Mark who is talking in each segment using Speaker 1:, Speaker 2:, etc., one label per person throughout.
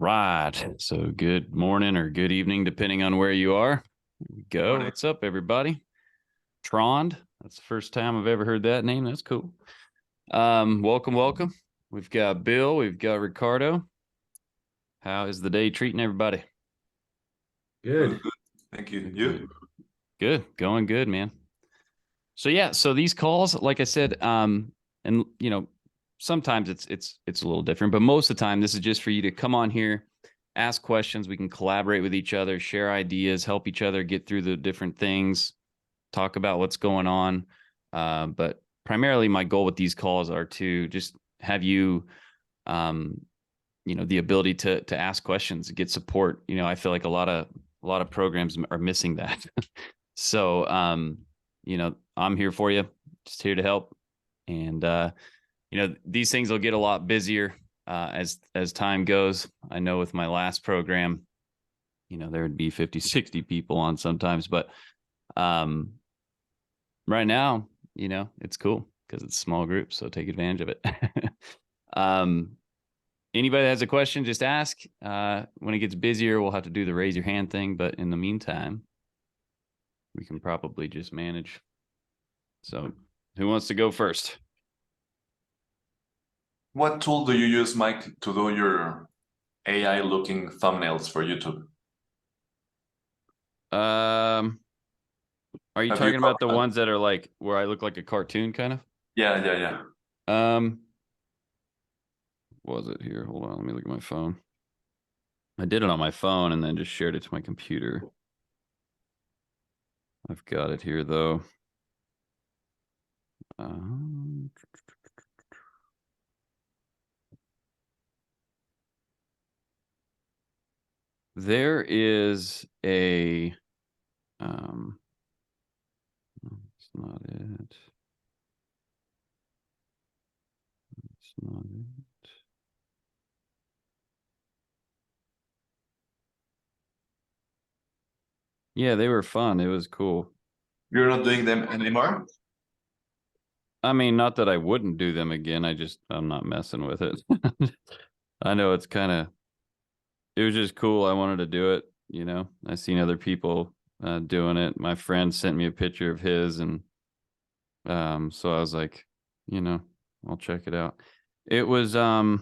Speaker 1: right. So good morning or good evening, depending on where you are. Here we go.
Speaker 2: Morning.
Speaker 1: What's up, everybody? Trond. That's the first time I've ever heard that name. That's cool. Welcome. We've got Bill. We've got Ricardo. How is the day treating everybody?
Speaker 2: Good. Thank you. You?
Speaker 1: Good. Going good, man. So these calls, like I said, and sometimes it's a little different, but most of the time this is just for you to come on here, ask questions. We can collaborate with each other, share ideas, help each other get through the different things, talk about what's going on. But primarily my goal with these calls are to just have you, the ability to ask questions, get support. I feel like a lot of programs are missing that. So, I'm here for you, just here to help. And, these things will get a lot busier as time goes. I know with my last program, there would be 50, 60 people on sometimes, but right now, it's cool because it's small groups. So take advantage of it. Anybody that has a question, just ask. When it gets busier, we'll have to do the raise your hand thing. But in the meantime, we can probably just manage. So who wants to go first?
Speaker 2: What tool do you use, Mike, to do your AI-looking thumbnails for YouTube?
Speaker 1: Are you
Speaker 2: Have
Speaker 1: talking
Speaker 2: you
Speaker 1: about the ones that are like where I look like a cartoon kind of?
Speaker 2: Yeah.
Speaker 1: Was it here? Hold on, let me look at my phone. I did it on my phone and then just shared it to my computer. I've got it here though. There is a it's not it. It's not it. Yeah, they were fun. It was cool.
Speaker 2: You're not doing them anymore?
Speaker 1: I mean, not that I wouldn't do them again. I'm not messing with it. I know it was just cool. I wanted to do it. I seen other people doing it. My friend sent me a picture of his, and so I was like, I'll check it out. It was here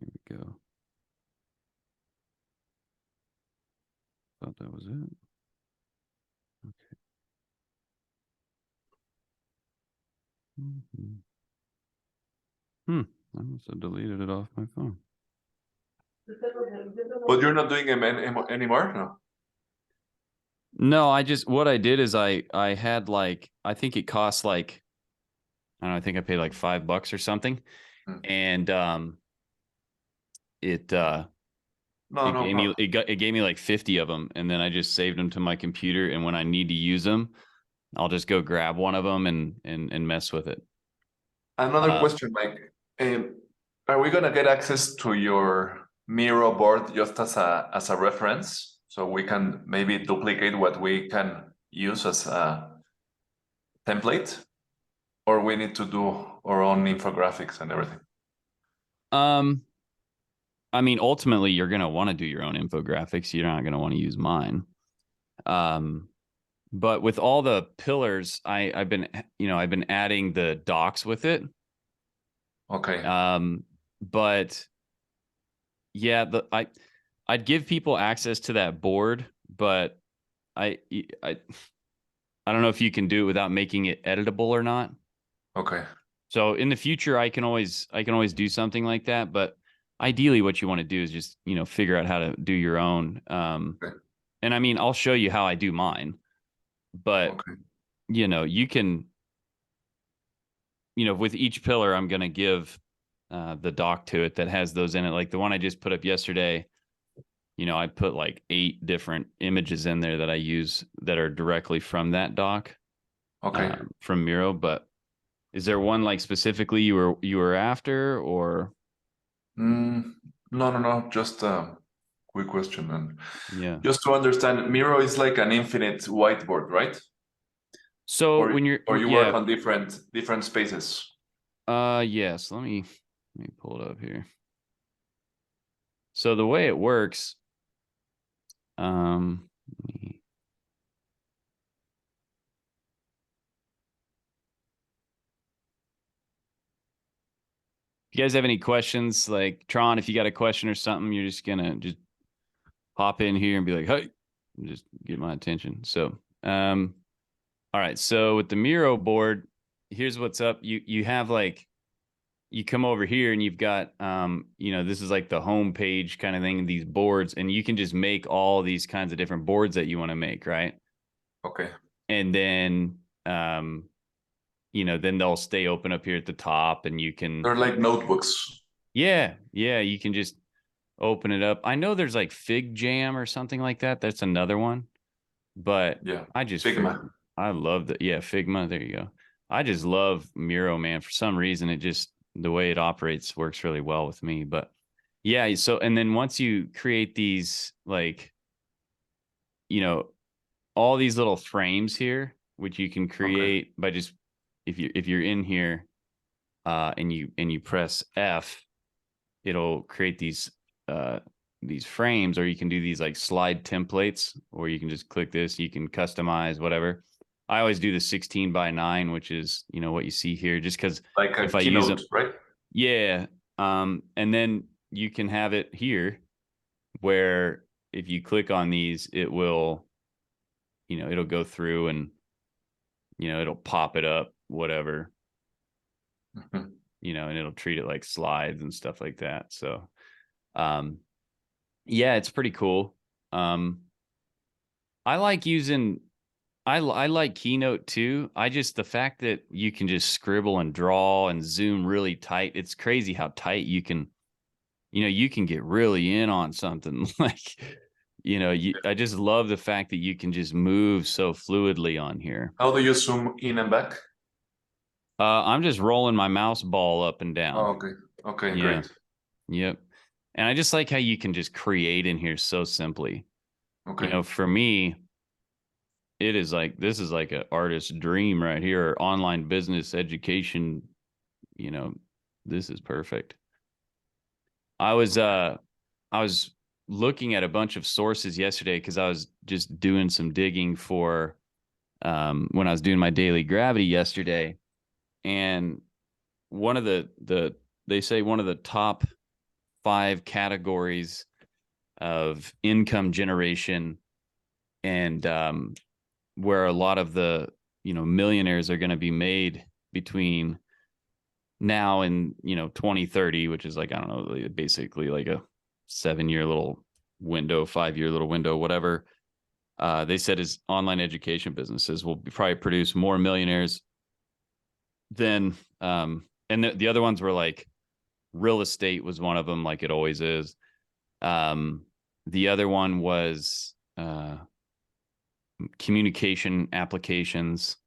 Speaker 1: we go. Thought that was it. Okay. I must have deleted it off my phone.
Speaker 2: But you're not doing them anymore? No.
Speaker 1: No, what I did is I had I think it cost I don't know, I think I paid like $5 or something. And it gave me like 50 of them, and then I just saved them to my computer, and when I need to use them, I'll just go grab one of them and mess with it.
Speaker 2: Another question, Mike. Are we gonna get access to your Miro board just as a reference, so we can maybe duplicate what we can use as a template, or we need to do our own infographics and everything?
Speaker 1: I mean, ultimately, you're gonna want to do your own infographics. You're not gonna want to use mine. But with all the pillars, I've been adding the docs with it.
Speaker 2: Okay.
Speaker 1: But yeah, I'd give people access to that board, but I don't know if you can do it without making it editable or not.
Speaker 2: Okay.
Speaker 1: So in the future, I can always do something like that. But ideally, what you want to do is just figure out how to do your own.
Speaker 2: Okay.
Speaker 1: And I mean, I'll show you how I do mine. But
Speaker 2: okay.
Speaker 1: You can, with each pillar, I'm going to give the doc to it that has those in it. Like the one I just put up yesterday, I put like 8 different images in there that I use that are directly from that doc.
Speaker 2: Okay.
Speaker 1: From Miro. But is there one like specifically you were after, or?
Speaker 2: No. Just a quick question, and
Speaker 1: Yeah.
Speaker 2: just to understand, Miro is like an infinite whiteboard, right?
Speaker 1: So
Speaker 2: or
Speaker 1: when
Speaker 2: you work on different spaces.
Speaker 1: Yes. Let me pull it up here. So the way it works, if you guys have any questions, like Tron, if you got a question or something, you're just gonna just hop in here and be like, hey, and just get my attention. So, all right. So with the Miro board, here's what's up. You have like, you come over here and you've got, this is like the home page kind of thing, these boards, and you can just make all these kinds of different boards that you want to make, right?
Speaker 2: Okay.
Speaker 1: And then, then they'll stay open up here at the top, and you can.
Speaker 2: They're like notebooks.
Speaker 1: Yeah, you can just open it up. I know there's like Fig Jam or something like that. That's another one, but
Speaker 2: yeah,
Speaker 1: I just
Speaker 2: Figma.
Speaker 1: I love that. Yeah, Figma. There you go. I just love Miro, man. For some reason, it just the way it operates works really well with me. But yeah, so and then once you create these, like, all these little frames here, which you can create by just if you're in here, and you press F, it'll create these frames, or you can do these like slide templates, or you can just click this, you can customize whatever. I always do the 16:9, which is, what you see here, just because
Speaker 2: like a
Speaker 1: if I
Speaker 2: keynote,
Speaker 1: use them,
Speaker 2: right?
Speaker 1: yeah. And then you can have it here where if you click on these, it will, it'll go through and, it'll pop it up, whatever, and it'll treat it like slides and stuff like that. So, yeah, it's pretty cool. I like using, I like Keynote too. The fact that you can just scribble and draw and zoom really tight. It's crazy how tight you can, you can get really in on something like, I just love the fact that you can just move so fluidly on here.
Speaker 2: How do you zoom in and back?
Speaker 1: I'm just rolling my mouse ball up and down.
Speaker 2: Oh, okay. Okay,
Speaker 1: Yeah.
Speaker 2: great.
Speaker 1: Yep. And I just like how you can just create in here so simply.
Speaker 2: Okay.
Speaker 1: For me, it is like, this is like an artist's dream right here. Online business education, this is perfect. I was looking at a bunch of sources yesterday because I was just doing some digging for when I was doing my daily gravity yesterday. And one of they say one of the top 5 categories of income generation, and where a lot of the millionaires are going to be made between now and 2030, which is like, I don't know, basically like a 7-year little window, 5-year little window, whatever. They said is online education businesses will probably produce more millionaires than and the other ones were like real estate was one of them, like it always is. The other one was communication applications,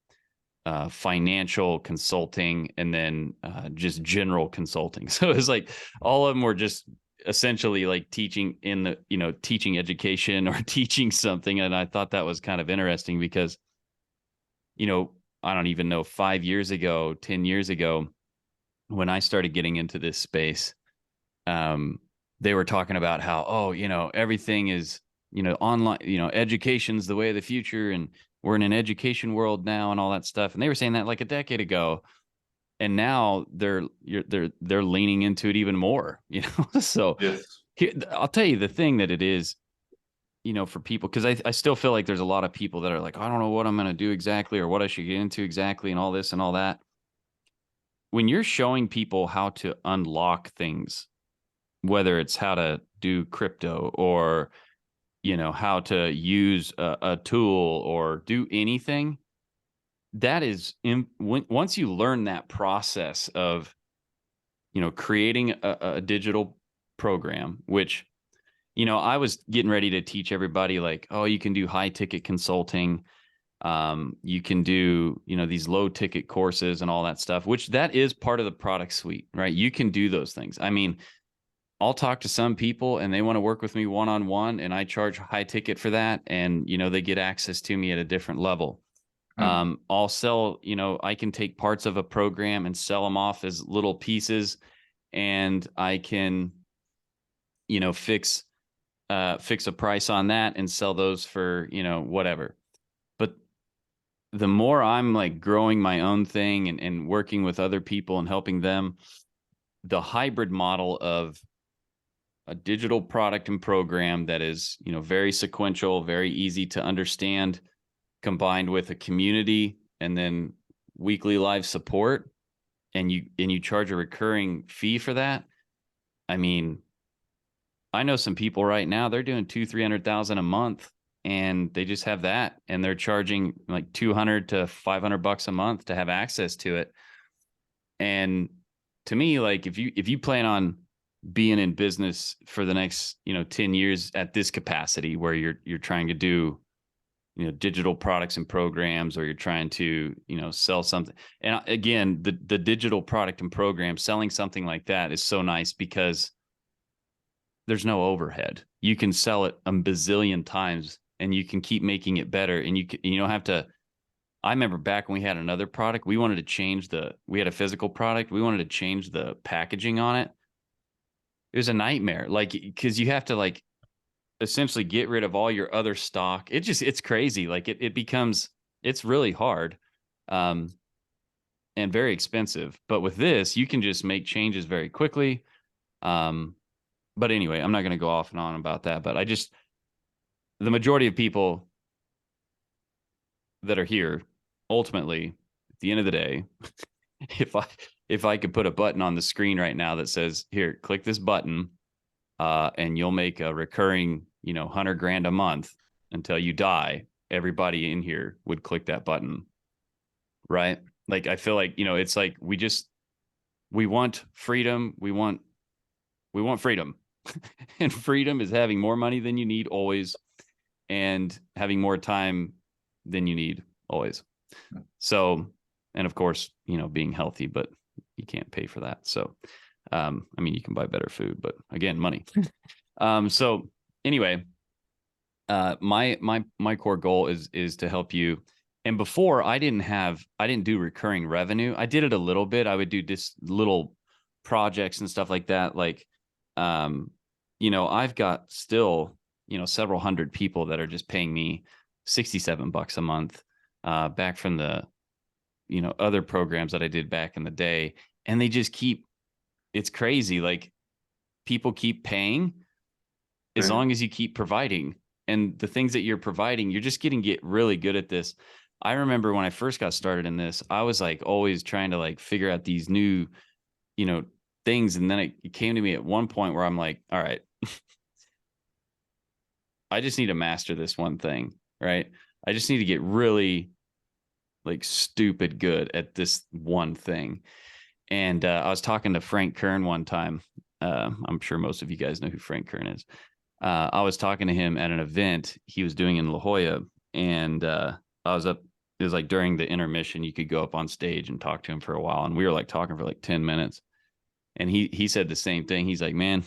Speaker 1: financial consulting, and then just general consulting. So it was like all of them were just essentially like teaching in the, teaching education or teaching something. And I thought that was kind of interesting because, I don't even know, 5 years ago, 10 years ago, when I started getting into this space, they were talking about how, everything is, online, education's the way of the future, and we're in an education world now and all that stuff. And they were saying that like a decade ago, and now they're leaning into it even more, So
Speaker 2: yes.
Speaker 1: I'll tell you the thing that it is, for people, because I still feel like there's a lot of people that are like, I don't know what I'm going to do exactly or what I should get into exactly and all this and all that. When you're showing people how to unlock things, whether it's how to do crypto or, how to use a tool or do anything, that is once you learn that process of, creating a digital program, which, I was getting ready to teach everybody like, oh, you can do high ticket consulting. You can do, these low ticket courses and all that stuff, which that is part of the product suite, right? You can do those things. I mean, I'll talk to some people and they want to work with me one-on-one, and I charge high ticket for that. And, they get access to me at a different level. I'll sell, I can take parts of a program and sell them off as little pieces, and I can, fix a price on that and sell those for, whatever. But the more I'm like growing my own thing and working with other people and helping them, the hybrid model of a digital product and program that is, very sequential, very easy to understand, combined with a community and then weekly live support, and you charge a recurring fee for that. I mean, I know some people right now, they're doing 200,000-300,000 a month, and they just have that, and they're charging like 200 to 500 bucks a month to have access to it. And to me, like if you plan on being in business for the next 10 years at this capacity, where you're trying to do digital products and programs, or you're trying to sell something, and again, the digital product and program, selling something like that is so nice because there's no overhead. You can sell it a bazillion times and you can keep making it better, and you don't have to. I remember back when we had another product, we wanted to change we had a physical product, we wanted to change the packaging on it. It was a nightmare, like, because you have to like essentially get rid of all your other stock. It's crazy. Like it's really hard, and very expensive. But with this, you can just make changes very quickly. But anyway, I'm not going to go off and on about that, but the majority of people that are here, ultimately, at the end of the day, if I could put a button on the screen right now that says, here, click this button, and you'll make a recurring, $100,000 a month until you die, everybody in here would click that button. Right. Like, I feel like, it's like, we want freedom. We want freedom. And freedom is having more money than you need always, and having more time than you need always. So, and of course, being healthy, but you can't pay for that. So, I mean, you can buy better food, but again, money. So anyway, my core goal is to help you. And before, I didn't do recurring revenue. I did it a little bit. I would do just little projects and stuff like that. Like, I've got still, several hundred people that are just paying me $67 a month, back from the, other programs that I did back in the day. And they just it's crazy. Like, people keep paying as long as you keep providing. And the things that you're providing, you're just get really good at this. I remember when I first got started in this, I was like always trying to like figure out these new, things. And then it came to me at one point where I'm like, all right, I just need to master this one thing, right? I just need to get really like stupid good at this one thing. And I was talking to Frank Kern one time. I'm sure most of you guys know who Frank Kern is. I was talking to him at an event he was doing in La Jolla, and I was up. It was like during the intermission, you could go up on stage and talk to him for a while, and we were like talking for like 10 minutes. And he said the same thing. He's like, man,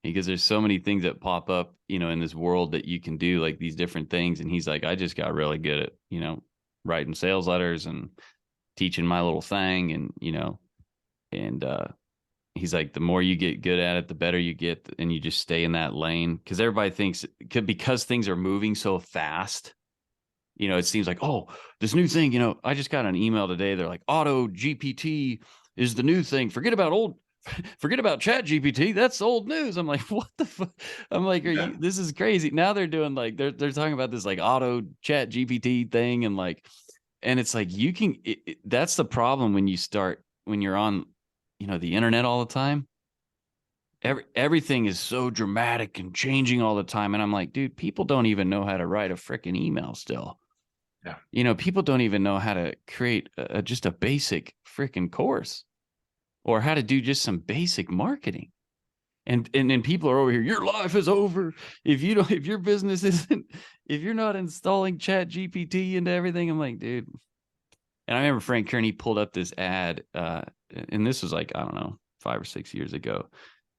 Speaker 1: because there's so many things that pop up, in this world that you can do, like these different things. And he's like, I just got really good at, writing sales letters and teaching my little thing. And he's like, the more you get good at it, the better you get. And you just stay in that lane, because everybody thinks because things are moving so fast, it seems like, oh, this new thing, I just got an email today. They're like, auto GPT is the new thing. Forget about chat GPT. That's old news. I'm like, what the fuck? I'm like, this is crazy. Now they're doing like, they're talking about this like auto chat GPT thing. And it's like, that's the problem when you're on, the internet all the time. Everything is so dramatic and changing all the time. And I'm like, dude, people don't even know how to write a freaking email still. Yeah. People don't even know how to create just a basic freaking course, or how to do just some basic marketing. And people are over here, your life is over if your business isn't, if you're not installing chat GPT into everything. I'm like, dude. And I remember Frank Kearney pulled up this ad, and this was like, I don't know, 5 or 6 years ago.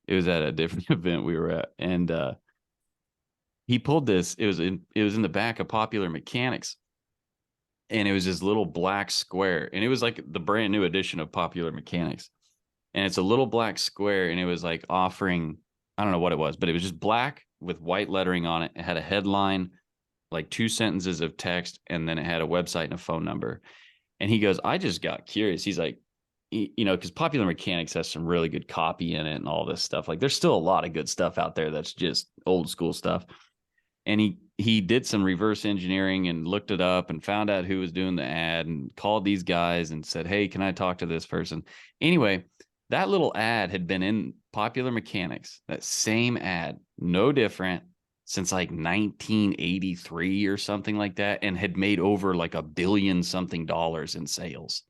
Speaker 1: It was at a different event we were at, and he pulled this. It was in the back of Popular Mechanics, and it was this little black square, and it was like the brand new edition of Popular Mechanics. and it's a little black square, and it was like offering, I don't know what it was, but it was just black with white lettering on it. It had a headline, like 2 sentences of text, and then it had a website and a phone number. And he goes, I just got curious. He's like, you know, because Popular Mechanics has some really good copy in it and all this stuff. Like there's still a lot of good stuff out there that's just old school stuff. And he did some reverse engineering and looked it up and found out who was doing the ad and called these guys and said, hey, can I talk to this person? Anyway, that little ad had been in Popular Mechanics, that same ad, no different, since like 1983 or something like that, and had made over like $1 billion something in sales.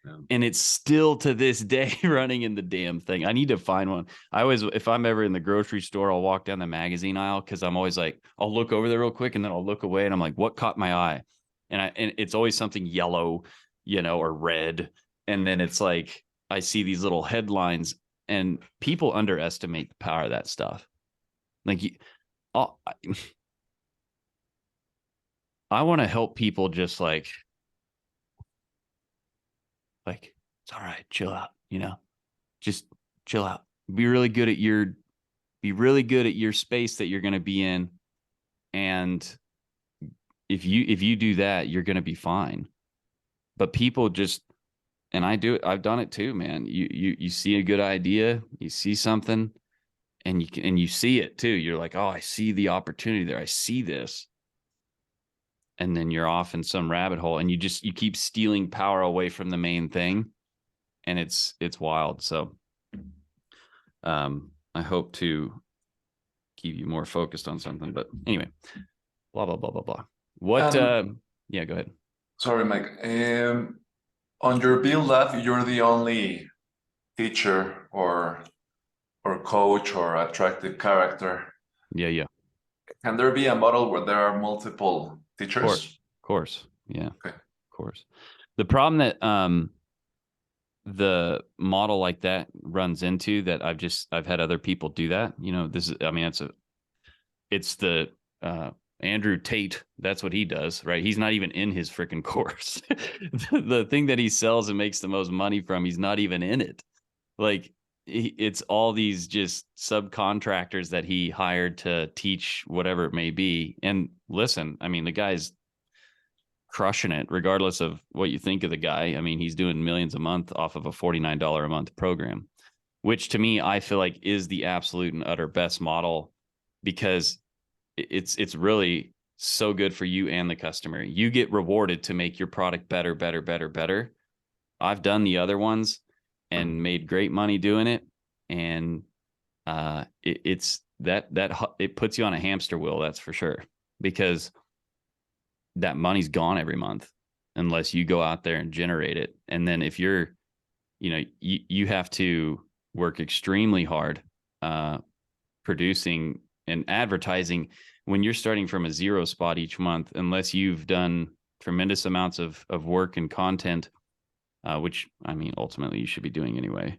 Speaker 1: Yeah. And it's still to this day running in the damn thing. I need to find one. I always, if I'm ever in the grocery store, I'll walk down the magazine aisle because I'm always like, I'll look over there real quick and then I'll look away and I'm like, what caught my eye? And it's always something yellow, you know, or red. And then it's like I see these little headlines, and people underestimate the power of that stuff. Like, I want to help people just like it's all right, chill out, you know, just chill out. Be really good at your space that you're going to be in, and if you do that, you're going to be fine. But people just, and I've done it too, man. You see a good idea, you see something, and you see it too. You're like, oh, I see the opportunity there. I see this. And then you're off in some rabbit hole, and you keep stealing power away from the main thing. And it's wild. So I hope to keep you more focused on something. But anyway, blah, blah, blah, blah, blah. What, yeah, go ahead.
Speaker 2: Sorry, Mike. On your Build Lab, you're the only teacher or coach or attractive character.
Speaker 1: Yeah.
Speaker 2: Can there be a model where there are multiple teachers?
Speaker 1: Of course. Yeah.
Speaker 2: Okay.
Speaker 1: Of course. The problem that the model like that runs into, that I've had other people do that, you know, it's the Andrew Tate. That's what he does, right? He's not even in his freaking course. The thing that he sells and makes the most money from, he's not even in it. Like, it's all these just subcontractors that he hired to teach whatever it may be. And listen, I mean, the guy's crushing it regardless of what you think of the guy. I mean, he's doing millions a month off of a $49 a month program, which to me, I feel like is the absolute and utter best model, because it's really so good for you and the customer. You get rewarded to make your product better, better, better, better. I've done the other ones and made great money doing it. And it puts you on a hamster wheel. That's for sure, because that money's gone every month unless you go out there and generate it. And then if you're, you know, you have to work extremely hard producing and advertising when you're starting from a zero spot each month, unless you've done tremendous amounts of work and content, which, I mean, ultimately you should be doing anyway.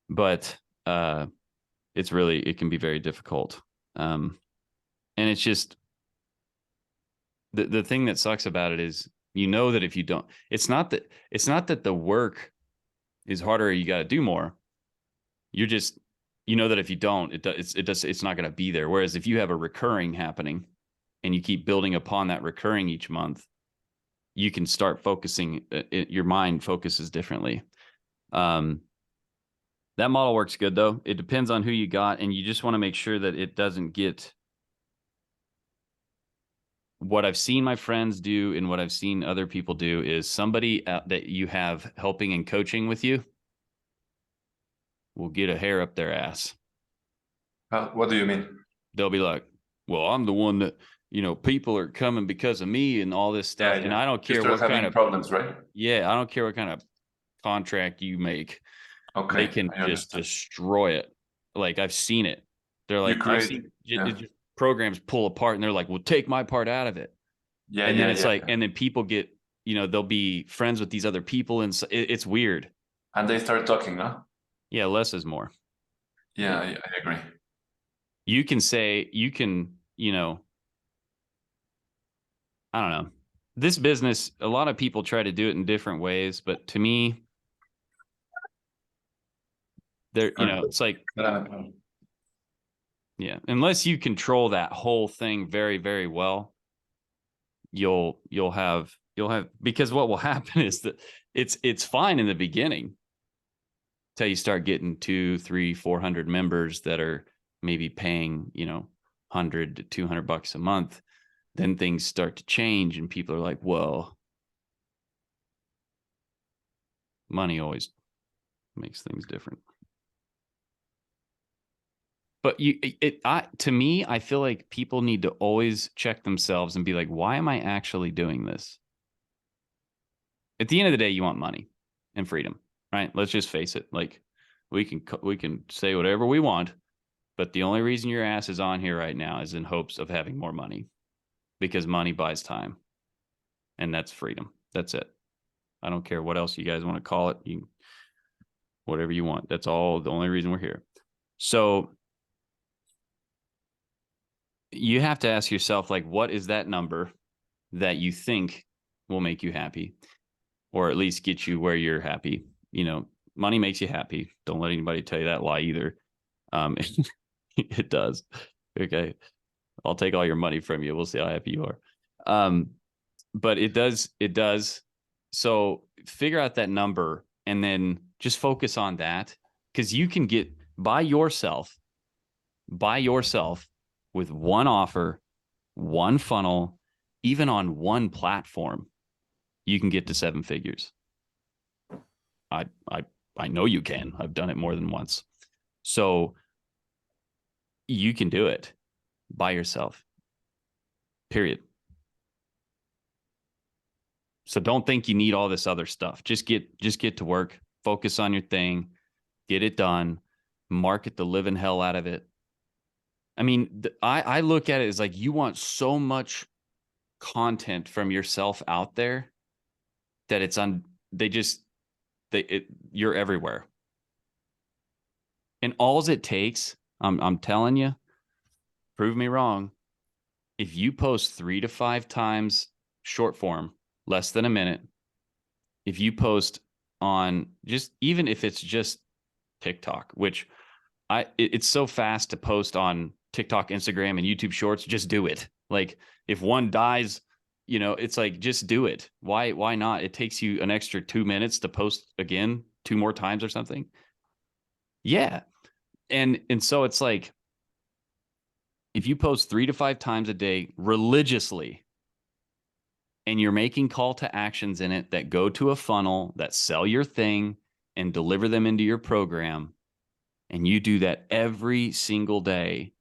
Speaker 1: But it can be very difficult. And it's just, the thing that sucks about it is, you know, that if you don't, it's not that the work is harder or you got to do more. You're just, you know, that if you don't, it's not going to be there. Whereas if you have a recurring happening and you keep building upon that recurring each month, you can start focusing, your mind focuses differently. That model works good though. It depends on who you got, and you just want to make sure that it doesn't get, what I've seen my friends do and what I've seen other people do is, somebody that you have helping and coaching with you will get a hair up their ass.
Speaker 2: What do you mean?
Speaker 1: They'll be like, well, I'm the one that, you know, people are coming because of me and all this stuff. Yeah. And I don't care what kind of
Speaker 2: problems, right?
Speaker 1: Yeah. I don't care what kind of contract you make. Okay. They can just destroy it. Like, I've seen it. They're like, I've seen programs pull apart, and they're like, well, take my part out of it. Yeah. And then it's like, and then people get, you know, they'll be friends with these other people, and it's weird. And
Speaker 2: they start talking, no?
Speaker 1: Yeah. Less is more.
Speaker 2: Yeah. I agree.
Speaker 1: You can, you know, I don't know. This business, a lot of people try to do it in different ways, but to me, There, you know, it's like, yeah, unless you control that whole thing very, very well, you'll have, because what will happen is that it's fine in the beginning till you start getting 200, 300, 400 members that are maybe paying, you know, $100 to $200 a month. Then things start to change and people are like, whoa, money always makes things different. But to me, I feel like people need to always check themselves and be like, why am I actually doing this? At the end of the day, you want money and freedom, right? Let's just face it. Like, we can say whatever we want, but the only reason your ass is on here right now is in hopes of having more money, because money buys time, and that's freedom. That's it. I don't care what else you guys want to call it. You, whatever you want. That's all. The only reason we're here. So you have to ask yourself, like, what is that number that you think will make you happy, or at least get you where you're happy? You know, money makes you happy. Don't let anybody tell you that lie either. It does. Okay. I'll take all your money from you. We'll see how happy you are. But it does. So figure out that number and then just focus on that, because you can get by yourself with one offer, one funnel, even on one platform, you can get to 7 figures. I know you can. I've done it more than once. So you can do it by yourself. Period. So don't think you need all this other stuff. Just get to work, focus on your thing, get it done, market the living hell out of it. I mean, I look at it as like, you want so much content from yourself out there that it's you're everywhere. And all it takes, I'm telling you, prove me wrong, if you post 3 to 5 times short form, less than a minute, if you post on just, even if it's just TikTok, which it's so fast to post on TikTok, Instagram, and YouTube Shorts, just do it. Like, if one dies, you know, it's like, just do it. Why not? It takes you an extra 2 minutes to post again 2 more times or something. Yeah. And so it's like, if you post 3 to 5 times a day religiously, and you're making call to actions in it that go to a funnel that sell your thing and deliver them into your program, and you do that every single day,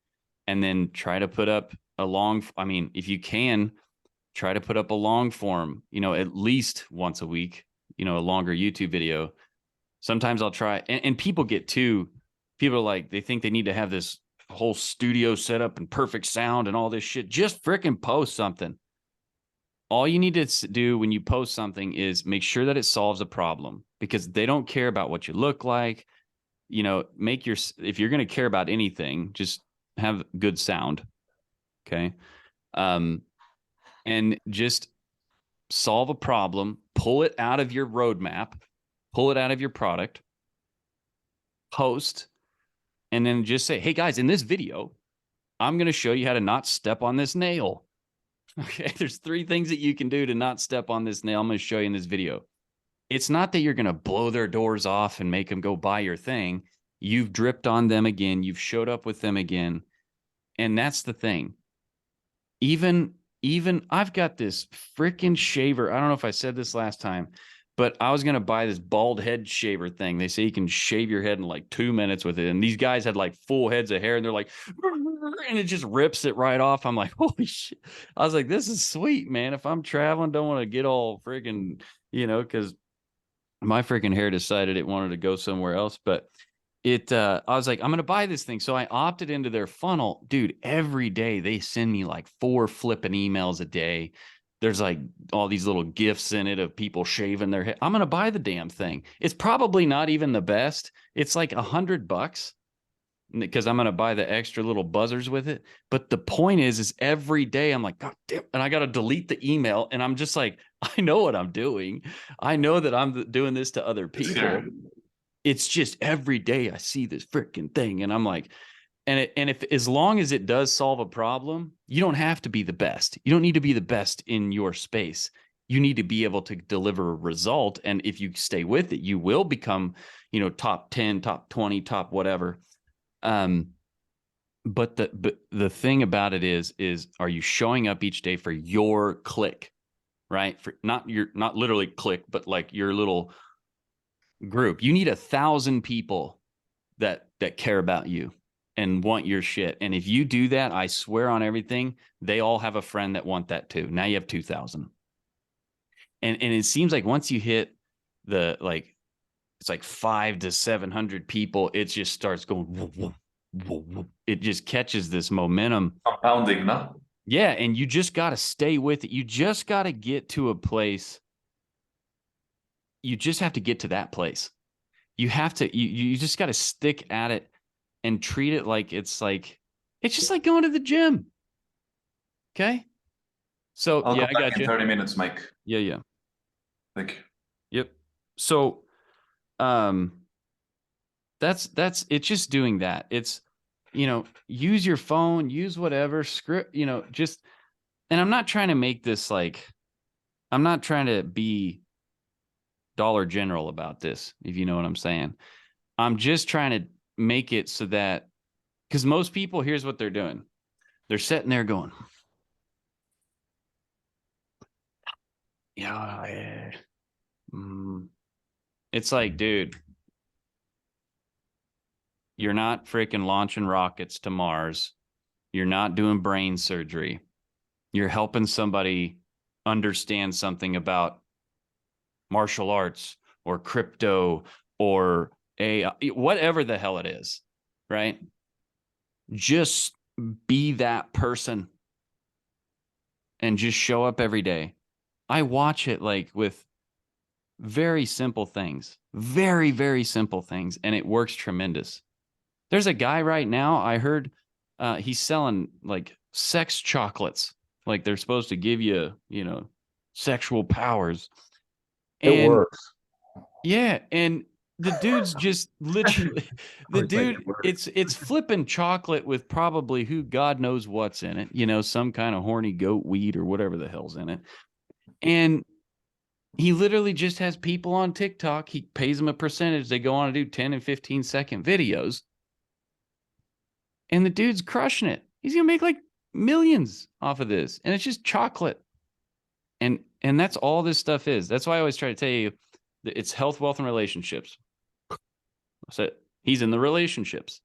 Speaker 1: and then try to put up if you can, try to put up a long form, you know, at least once a week, you know, a longer YouTube video. Sometimes I'll try, and people are like, they think they need to have this whole studio set up and perfect sound and all this shit. Just freaking post something. All you need to do when you post something is make sure that it solves a problem, because they don't care about what you look like. You know, if you're going to care about anything, just have good sound. Okay. And just solve a problem, pull it out of your roadmap, pull it out of your product, post, and then just say, hey guys, in this video, I'm going to show you how to not step on this nail. Okay. There's 3 things that you can do to not step on this nail. I'm going to show you in this video. It's not that you're going to blow their doors off and make them go buy your thing. You've dripped on them again. You've showed up with them again. And that's the thing. Even I've got this freaking shaver. I don't know if I said this last time, but I was going to buy this bald head shaver thing. They say you can shave your head in like 2 minutes with it. And these guys had like full heads of hair, and they're like, and it just rips it right off. I'm like, holy shit. I was like, this is sweet, man. If I'm traveling, don't want to get all freaking, you know, because my freaking hair decided it wanted to go somewhere else. But I was like, I'm going to buy this thing. So I opted into their funnel. Dude, every day they send me like 4 flipping emails a day. There's like all these little gifts in it of people shaving their head. I'm going to buy the damn thing. It's probably not even the best. It's like $100 because I'm going to buy the extra little buzzers with it. But the point is every day I'm like, God damn, and I got to delete the email. And I'm just like, I know what I'm doing. I know that I'm doing this to other people. it's just every day I see this freaking thing. And I'm like, and if, as long as it does solve a problem, you don't have to be the best. You don't need to be the best in your space. You need to be able to deliver a result. And if you stay with it, you will become, top 10, top 20, top whatever. But the thing about it is are you showing up each day for your click, right? For not literally click, but like your little group. You need 1,000 people that care about you and want your shit. And if you do that, I swear on everything, they all have a friend that want that too. Now you have 2,000. And it seems like once you hit the, like, it's like 500 to 700 people, it just starts going, whoa, whoa, whoa, whoa. It just catches this momentum.
Speaker 2: Compounding, no?
Speaker 1: Yeah. And you just got to stay with it. You just got to get to a place. You just have to get to that place. You have to, you just got to stick at it and treat it like it's just like going to the gym. Okay. So
Speaker 2: I'll
Speaker 1: yeah,
Speaker 2: come
Speaker 1: I
Speaker 2: back
Speaker 1: got
Speaker 2: in
Speaker 1: you.
Speaker 2: 30 minutes, Mike.
Speaker 1: Yeah.
Speaker 2: Thank you.
Speaker 1: Yep. So, that's it's just doing that. It's, use your phone, use whatever script, just, and I'm not trying to make this like, I'm not trying to be Dollar General about this, if you know what I'm saying. I'm just trying to make it so that, because most people, here's what they're doing. They're sitting there going, yeah, it's like, dude, you're not freaking launching rockets to Mars. You're not doing brain surgery. You're helping somebody understand something about martial arts or crypto or whatever the hell it is, right? Just be that person and just show up every day. I watch it like with very simple things, very, very simple things, and it works tremendous. There's a guy right now, I heard he's selling like sex chocolates, like they're supposed to give you, sexual powers.
Speaker 3: It
Speaker 1: And
Speaker 3: works.
Speaker 1: yeah, and the dude's just literally the dude, it's flipping chocolate with probably who God knows what's in it, some kind of horny goat weed or whatever the hell's in it. And he literally just has people on TikTok. He pays them a percentage. They go on to do 10 and 15-second videos. And the dude's crushing it. He's going to make like millions off of this. And it's just chocolate. And that's all this stuff is. That's why I always try to tell you that it's health, wealth, and relationships. So he's in the relationships.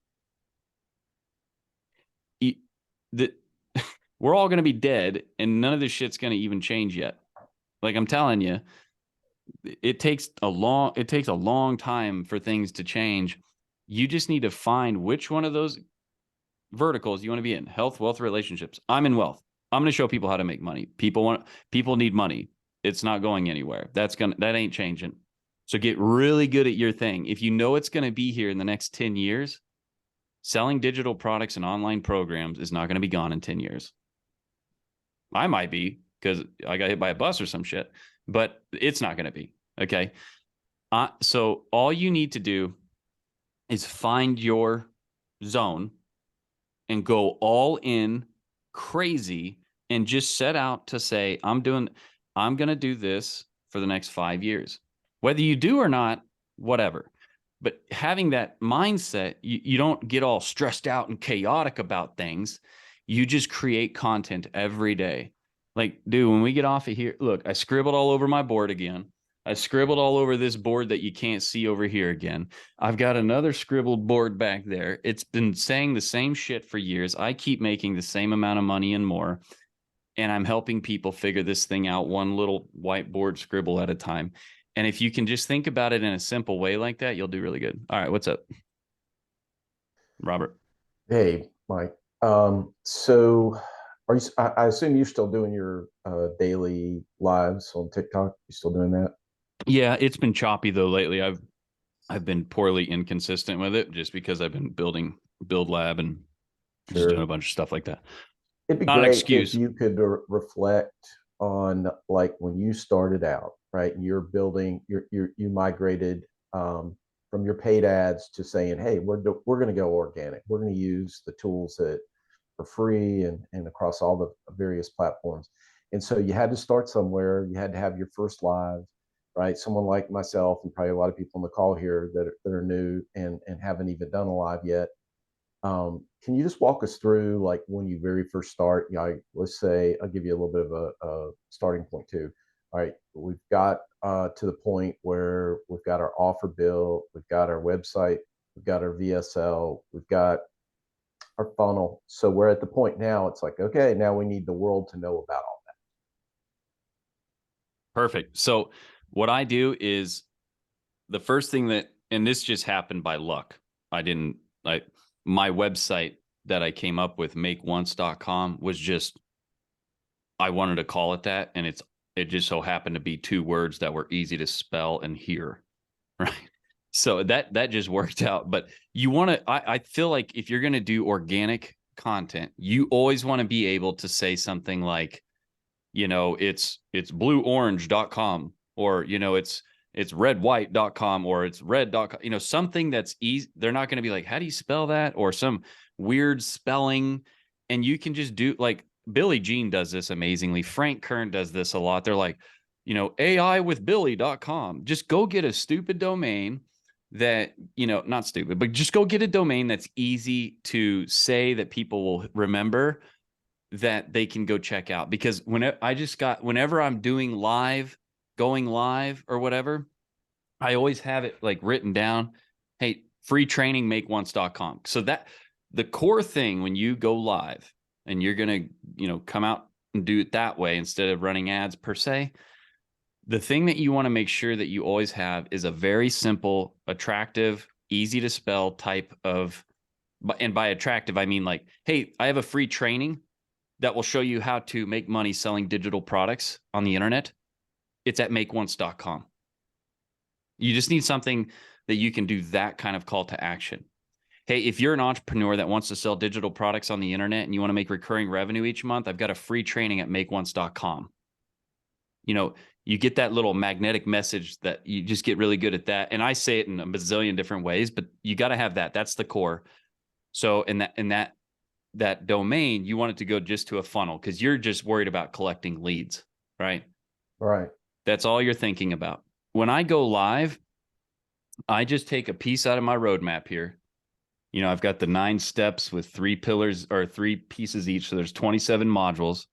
Speaker 1: We're all going to be dead, and none of this shit's going to even change yet. Like I'm telling you, it takes a long time for things to change. You just need to find which one of those verticals you want to be in: health, wealth, relationships. I'm in wealth. I'm going to show people how to make money. People need money. It's not going anywhere. That ain't changing. So get really good at your thing. If you know it's going to be here in the next 10 years, selling digital products and online programs is not going to be gone in 10 years. I might be because I got hit by a bus or some shit, but it's not going to be. Okay. So all you need to do is find your zone and go all in crazy and just set out to say, I'm going to do this for the next 5 years. Whether you do or not, whatever. But having that mindset, you don't get all stressed out and chaotic about things. You just create content every day. Like, dude, when we get off of here, look, I scribbled all over my board again. I scribbled all over this board that you can't see over here again. I've got another scribbled board back there. It's been saying the same shit for years. I keep making the same amount of money and more. And I'm helping people figure this thing out one little whiteboard scribble at a time. And if you can just think about it in a simple way like that, you'll do really good. All right, what's up, Robert?
Speaker 3: Hey, Mike. So are you, I assume you're still doing your daily lives on TikTok. You still doing that?
Speaker 1: Yeah, it's been choppy though lately. I've been poorly inconsistent with it just because I've been building Build Lab and just doing a bunch of stuff like that.
Speaker 3: It'd be
Speaker 1: Not an
Speaker 3: great if
Speaker 1: excuse.
Speaker 3: you could reflect on like when you started out, right? And you're building, you migrated from your paid ads to saying, hey, we're going to go organic. We're going to use the tools that are free and across all the various platforms. And so you had to start somewhere. You had to have your first live, right? Someone like myself and probably a lot of people on the call here that are new and haven't even done a live yet. Can you just walk us through like when you very first start? You know, let's say I'll give you a little bit of a starting point too. All right, we've got to the point where we've got our offer built, we've got our website, we've got our VSL, we've got our funnel. So we're at the point now. It's like, okay, now we need the world to know about all that.
Speaker 1: Perfect. So what I do is the first thing that, and this just happened by luck. My website that I came up with, makeonce.com, was just, I wanted to call it that. And it just so happened to be 2 words that were easy to spell and hear. Right. So that just worked out. But you want to, I feel like if you're going to do organic content, you always want to be able to say something like, you know, it's blueorange.com, or, you know, it's redwhite.com, or it's red.com, you know, something that's easy. They're not going to be like, how do you spell that? Or some weird spelling. And you can just do, like, Billie Jean does this amazingly. Frank Kern does this a lot. They're like, you know, AIwithbilly.com. Just go get a stupid domain that, you know, not stupid, but just go get a domain that's easy to say that people will remember, that they can go check out. Because whenever I'm doing live, going live or whatever, I always have it like written down, hey, free training, makeonce.com. So that the core thing when you go live and you're going to, you know, come out and do it that way instead of running ads per se, the thing that you want to make sure that you always have is a very simple, attractive, easy to spell type of, and by attractive, I mean like, hey, I have a free training that will show you how to make money selling digital products on the internet. It's at makeonce.com. You just need something that you can do that kind of call to action. Hey, if you're an entrepreneur that wants to sell digital products on the internet and you want to make recurring revenue each month, I've got a free training at makeonce.com. You know, you get that little magnetic message that you just get really good at that. And I say it in a bazillion different ways, but you got to have that. That's the core. So in that domain, you want it to go just to a funnel because you're just worried about collecting leads, right?
Speaker 3: Right.
Speaker 1: That's all you're thinking about. When I go live, I just take a piece out of my roadmap here. You know, I've got the 9 steps with 3 pillars or 3 pieces each. So there's 27 modules.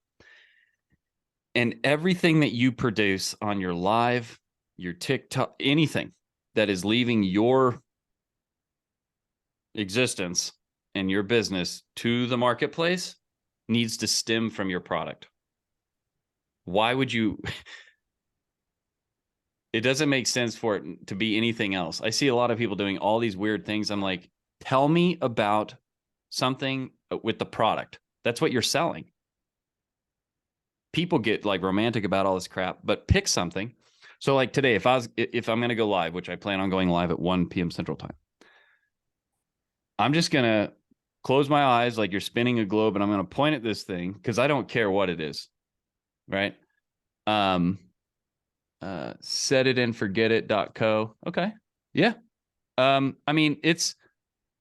Speaker 1: And everything that you produce on your live, your TikTok, anything that is leaving your existence and your business to the marketplace needs to stem from your product. Why would you? It doesn't make sense for it to be anything else. I see a lot of people doing all these weird things. I'm like, tell me about something with the product. That's what you're selling. People get like romantic about all this crap, but pick something. So like today, if I'm going to go live, which I plan on going live at 1 p.m. Central Time, I'm just going to close my eyes like you're spinning a globe, and I'm going to point at this thing because I don't care what it is, right? Set it and forget it.co. Okay. Yeah. I mean, it's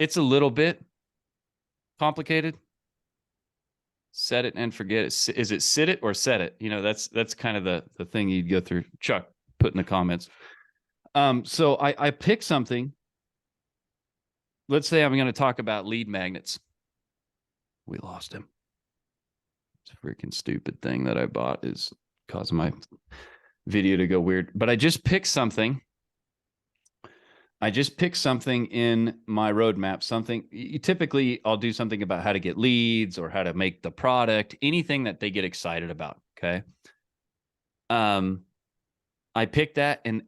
Speaker 1: a little bit complicated. Set it and forget it. Is it sit it or set it? You know, that's kind of the thing you'd go through. Chuck, put in the comments. So I pick something. Let's say I'm going to talk about lead magnets. We lost him. It's a freaking stupid thing that I bought is causing my video to go weird. But I just picked something. In my roadmap, typically I'll do something about how to get leads or how to make the product, anything that they get excited about. Okay. I picked that and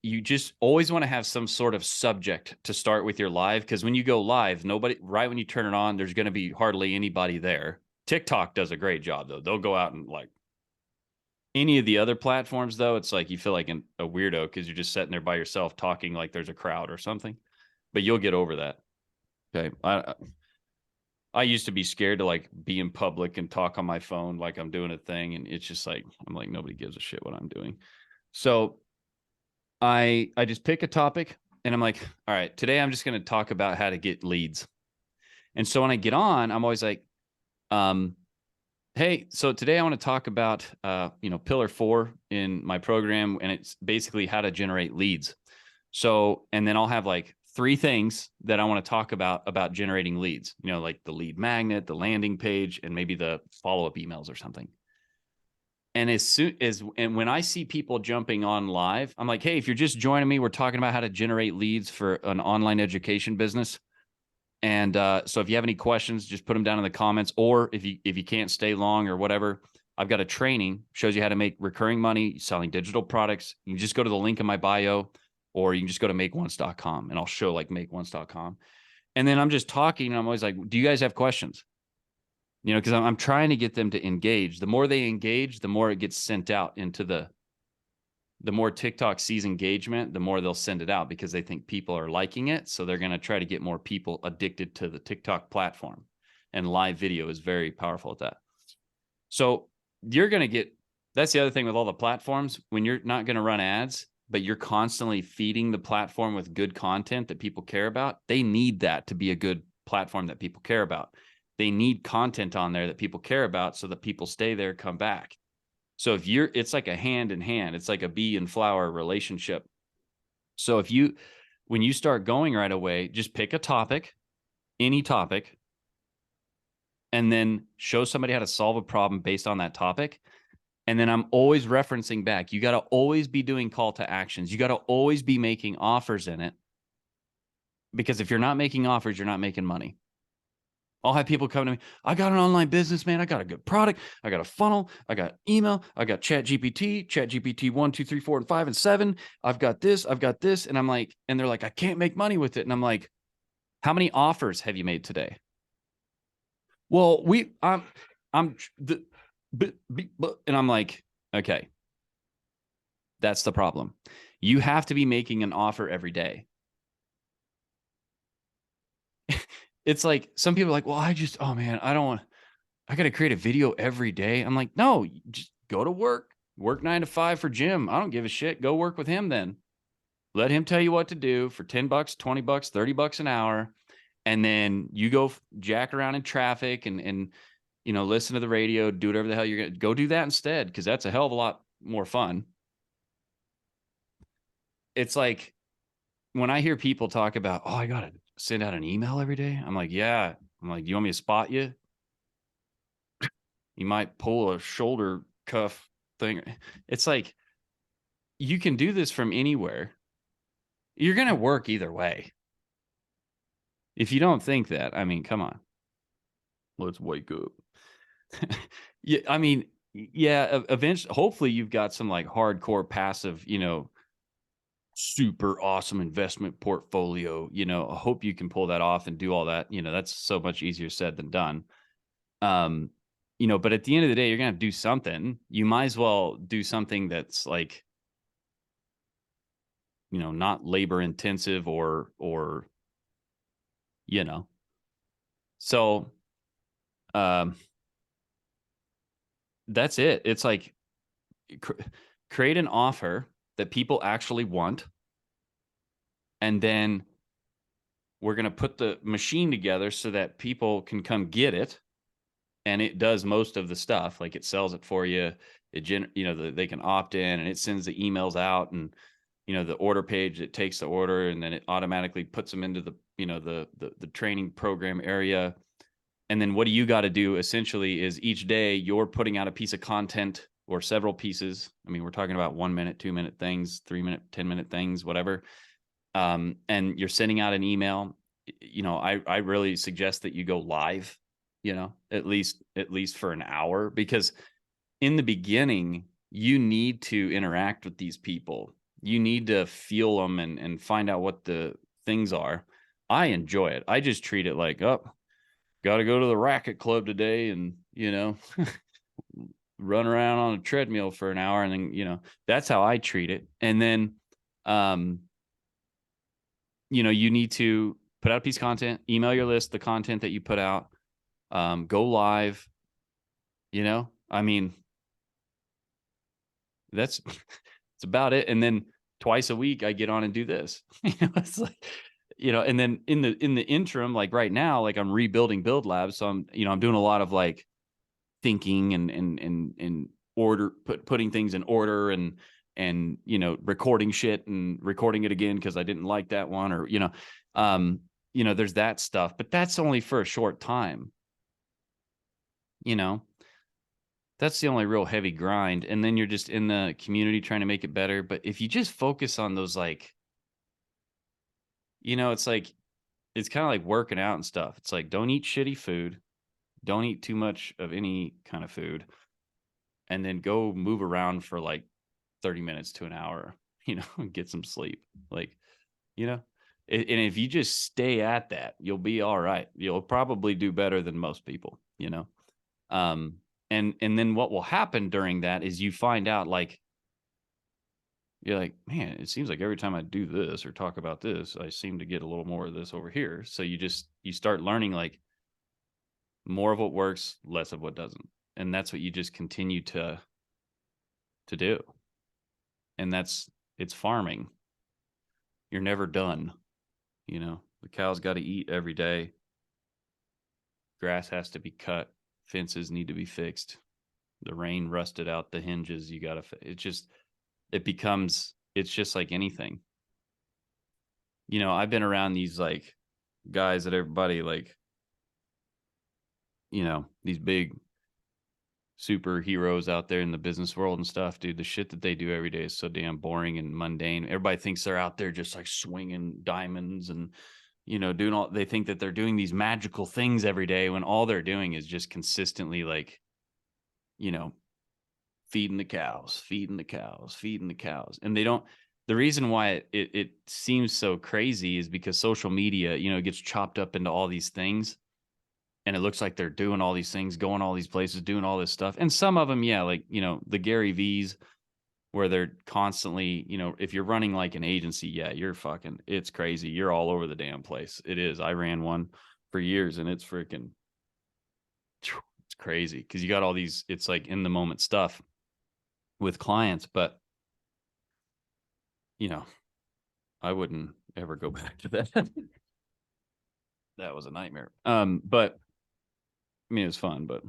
Speaker 1: you just always want to have some sort of subject to start with your live. Cause when you go live, right when you turn it on, there's going to be hardly anybody there. TikTok does a great job though. They'll go out and like, any of the other platforms, though, it's like you feel like a weirdo because you're just sitting there by yourself talking like there's a crowd or something. But you'll get over that. Okay. I used to be scared to like be in public and talk on my phone like I'm doing a thing. And it's just like, I'm like, nobody gives a shit what I'm doing. So I just pick a topic. And I'm like, all right, today I'm just going to talk about how to get leads. And so when I get on, I'm always like, hey, so today I want to talk about, pillar 4 in my program. And it's basically how to generate leads. So, and then I'll have like 3 things that I want to talk about generating leads, like the lead magnet, the landing page, and maybe the follow-up emails or something. And and when I see people jumping on live, I'm like, hey, if you're just joining me, we're talking about how to generate leads for an online education business. And so if you have any questions, just put them down in the comments, or if you can't stay long or whatever, I've got a training, shows you how to make recurring money selling digital products. You can just go to the link in my bio, or you can just go to makeonce.com and I'll show like makeonce.com. And then I'm just talking and I'm always like, do you guys have questions? Because I'm trying to get them to engage. The more they engage, the more it gets sent out into the more TikTok sees engagement, the more they'll send it out because they think people are liking it. So they're going to try to get more people addicted to the TikTok platform. And live video is very powerful at that. So you're going to get, that's the other thing with all the platforms, when you're not going to run ads, but you're constantly feeding the platform with good content that people care about. They need that to be a good platform that people care about. They need content on there that people care about so that people stay there, come back. So it's like a hand in hand, it's like a bee and flower relationship. So when you start going right away, just pick a topic, any topic, and then show somebody how to solve a problem based on that topic. And then I'm always referencing back. You got to always be doing call to actions. You got to always be making offers in it. Because if you're not making offers, you're not making money. I'll have people come to me. I got an online business, man. I got a good product. I got a funnel. I got email. I got ChatGPT 1, 2, 3, 4, and 5, and 7. I've got this. And I'm like, and they're like, I can't make money with it. And I'm like, how many offers have you made today? Well, and I'm like, okay, that's the problem. You have to be making an offer every day. It's like some people are like, well, oh man, I got to create a video every day. I'm like, no, just go to work 9 to 5 for Jim. I don't give a shit. Go work with him then. Let him tell you what to do for $10, $20, $30 an hour. And then you go jack around in traffic and listen to the radio, do whatever the hell you're going to go do that instead. Because that's a hell of a lot more fun. It's like when I hear people talk about, oh, I got to send out an email every day. I'm like, yeah. I'm like, do you want me to spot you? You might pull a shoulder cuff thing. It's like, you can do this from anywhere. You're going to work either way. If you don't think that, I mean, come on. Let's wake up. Yeah, I mean, yeah, eventually, hopefully you've got some like hardcore passive, super awesome investment portfolio. I hope you can pull that off and do all that. That's so much easier said than done. But at the end of the day, you're going to do something. You might as well do something that's like, not labor intensive or, so, that's it. It's like create an offer that people actually want. And then we're going to put the machine together so that people can come get it. And it does most of the stuff. Like it sells it for you. They can opt in and it sends the emails out and, the order page, it takes the order and then it automatically puts them into the, the training program area. And then what do you got to do essentially is each day you're putting out a piece of content or several pieces. I mean, we're talking about 1 minute, 2 minute things, 3 minute, 10-minute things, whatever. And you're sending out an email. I really suggest that you go live, at least for an hour, because in the beginning, you need to interact with these people. You need to feel them and find out what the things are. I enjoy it. I just treat it like, oh, got to go to the racket club today and, run around on a treadmill for an hour. And then, that's how I treat it. And then, you need to put out a piece of content, email your list, the content that you put out, go live, I mean, that's about it. And then twice a week I get on and do this. It's like, and then in the interim, like right now, like I'm rebuilding Build Labs. So I'm doing a lot of like thinking and putting things in order and recording shit and recording it again because I didn't like that one, or there's that stuff, but that's only for a short time. That's the only real heavy grind. And then you're just in the community trying to make it better. But if you just focus on those, like, it's like, it's kind of like working out and stuff. It's like, don't eat shitty food. Don't eat too much of any kind of food. And then go move around for like 30 minutes to an hour, and get some sleep. Like, and if you just stay at that, you'll be all right. You'll probably do better than most people, and then what will happen during that is you find out, like, you're like, man, it seems like every time I do this or talk about this, I seem to get a little more of this over here. So you start learning, like, more of what works, less of what doesn't. And that's what you just continue to do. And it's farming. You're never done. The cows got to eat every day. Grass has to be cut. Fences need to be fixed. The rain rusted out the hinges. You got to, it's just like anything. I've been around these like guys that everybody like, these big superheroes out there in the business world and stuff, dude. The shit that they do every day is so damn boring and mundane. Everybody thinks they're out there just like swinging diamonds and, they think that they're doing these magical things every day when all they're doing is just consistently like, feeding the cows. And the reason why it seems so crazy is because social media, gets chopped up into all these things. And it looks like they're doing all these things, going all these places, doing all this stuff. And some of them, yeah, like, the Gary V's, where they're constantly, if you're running like an agency, yeah, it's crazy. You're all over the damn place. It is. I ran one for years and it's freaking, it's crazy because you got all these, it's like in the moment stuff with clients, but I wouldn't ever go back to that. That was a nightmare. But I mean, it was fun, but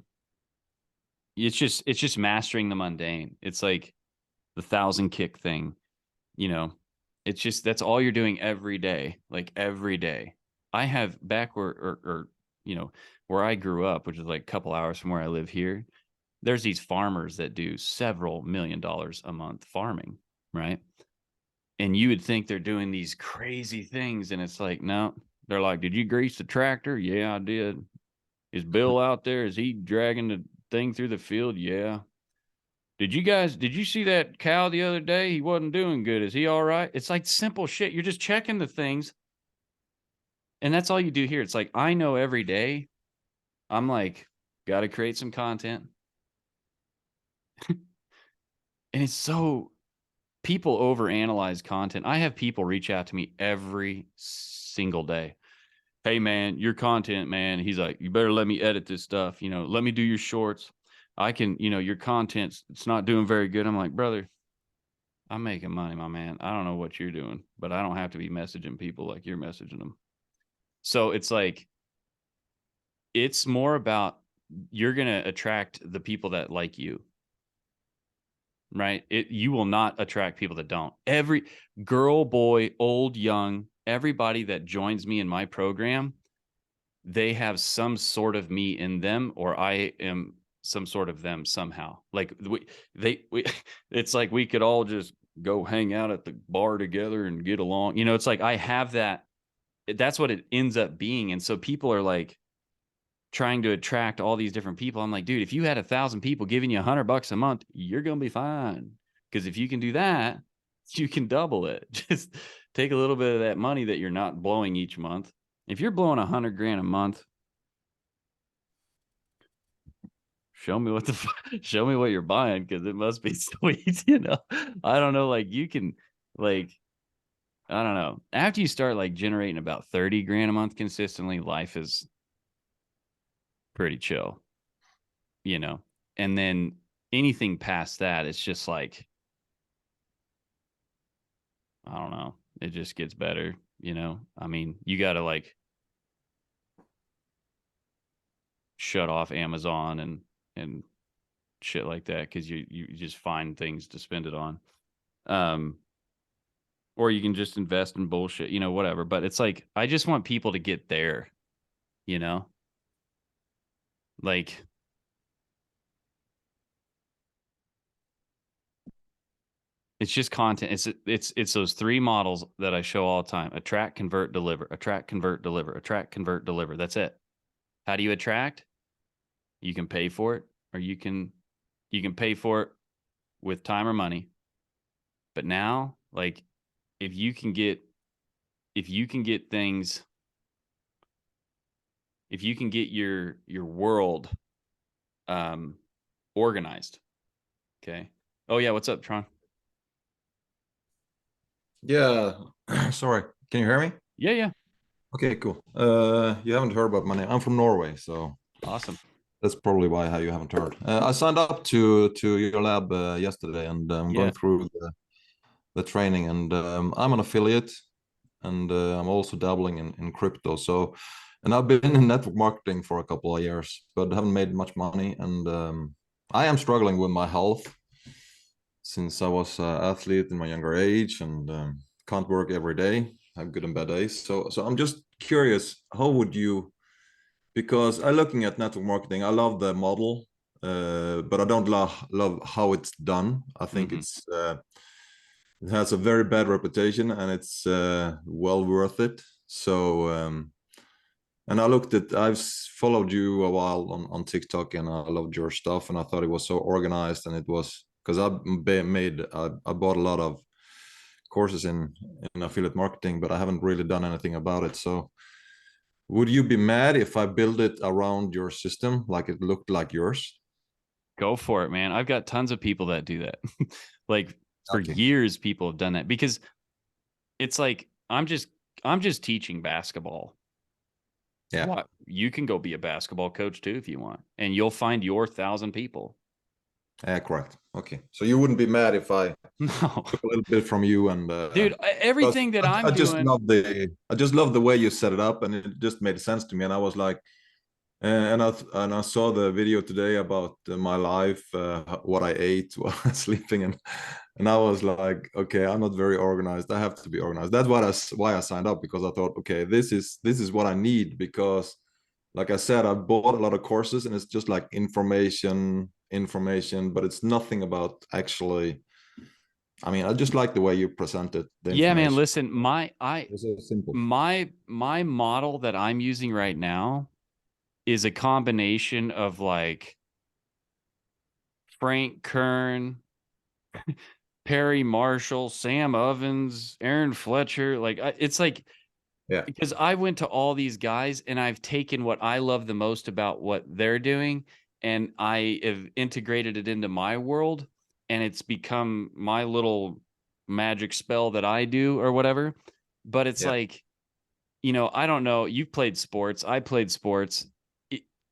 Speaker 1: it's just mastering the mundane. It's like the 1,000 kick thing, it's just, that's all you're doing every day. Like every day. I have back where where I grew up, which is like a couple hours from where I live here. There's these farmers that do several $1 million a month farming, right? And you would think they're doing these crazy things. And it's like, no, they're like, did you grease the tractor? Yeah, I did. Is Bill out there? Is he dragging the thing through the field? Yeah. Did you see that cow the other day? He wasn't doing good. Is he all right? It's like simple shit. You're just checking the things. And that's all you do here. It's like, I know every day I'm like, got to create some content. And it's so, people overanalyze content. I have people reach out to me every single day. Hey man, your content, man. He's like, you better let me edit this stuff. Let me do your shorts. I can, your content's, it's not doing very good. I'm like, brother, I'm making money, my man. I don't know what you're doing, but I don't have to be messaging people like you're messaging them. So it's like, it's more about, you're going to attract the people that like you, right? You will not attract people that don't. Every girl, boy, old, young, everybody that joins me in my program, they have some sort of me in them, or I am some sort of them somehow. Like it's like we could all just go hang out at the bar together and get along. It's like I have that. That's what it ends up being. And so people are like trying to attract all these different people. I'm like, dude, if you had 1,000 people giving you $100 a month, you're going to be fine. Because if you can do that, you can double it. Just take a little bit of that money that you're not blowing each month. If you're blowing $100,000 a month, show me what you're buying, because it must be sweet. I don't know. Like you can, like, I don't know. After you start like generating about $30,000 a month consistently, life is pretty chill, and then anything past that, it's just like, I don't know. It just gets better, you know? I mean, you got to like shut off Amazon and shit like that, because you just find things to spend it on. Or you can just invest in bullshit, you know, whatever. But it's like, I just want people to get there, you know? Like, it's just content. It's those three models that I show all the time: attract, convert, deliver, attract, convert, deliver, attract, convert, deliver. That's it. How do you attract? You can pay for it, or you can pay for it with time or money. But now, like, if you can get things, if you can get your world organized. Okay. Oh yeah, what's up, Tron?
Speaker 4: Yeah, sorry. Can you hear me?
Speaker 1: Yeah.
Speaker 4: Okay, cool. You haven't heard about my name. I'm from Norway, so
Speaker 1: Awesome.
Speaker 4: that's probably why you haven't heard. I signed up to your lab yesterday, and I'm going through the training, and I'm an affiliate, and I'm also dabbling in crypto. So, and I've been in network marketing for a couple of years, but haven't made much money, and I am struggling with my health since I was an athlete in my younger age, and can't work every day, have good and bad days. So I'm just curious, how would you, because I'm looking at network marketing, I love the model, but I don't love how it's done. I think it's it has a very bad reputation, and it's well worth it. So and I've followed you a while on TikTok, and I loved your stuff, and I thought it was so organized, and it was, because I bought a lot of courses in affiliate marketing, but I haven't really done anything about it. So would you be mad if I build it around your system, like it looked like yours?
Speaker 1: Go for it, man. I've got tons of people that do that. Like, for years, people have done that, because it's like, I'm just teaching basketball.
Speaker 4: Yeah.
Speaker 1: What? You can go be a basketball coach too if you want, and you'll find your 1,000 people.
Speaker 4: Yeah, correct. Okay, so you wouldn't be mad if I took a little bit from you, and
Speaker 1: dude, everything that I'm doing.
Speaker 4: I just love the way you set it up, and it just made sense to me. And I was like, and I saw the video today about my life, what I ate while sleeping, and I was like, okay, I'm not very organized. I have to be organized. That's why I signed up, because I thought, okay, this is what I need, because like I said, I bought a lot of courses, and it's just like information, but it's nothing about actually. I mean, I just like the way you presented the
Speaker 1: Yeah, man,
Speaker 4: information.
Speaker 1: listen,
Speaker 4: It's so simple.
Speaker 1: my model that I'm using right now is a combination of like Frank Kern, Perry Marshall, Sam Ovens, Aaron Fletcher. Like, it's like,
Speaker 4: yeah,
Speaker 1: because I went to all these guys, and I've taken what I love the most about what they're doing, and I have integrated it into my world, and it's become my little magic spell that I do or whatever. But it's like, you know, I don't know. You've played sports. I played sports.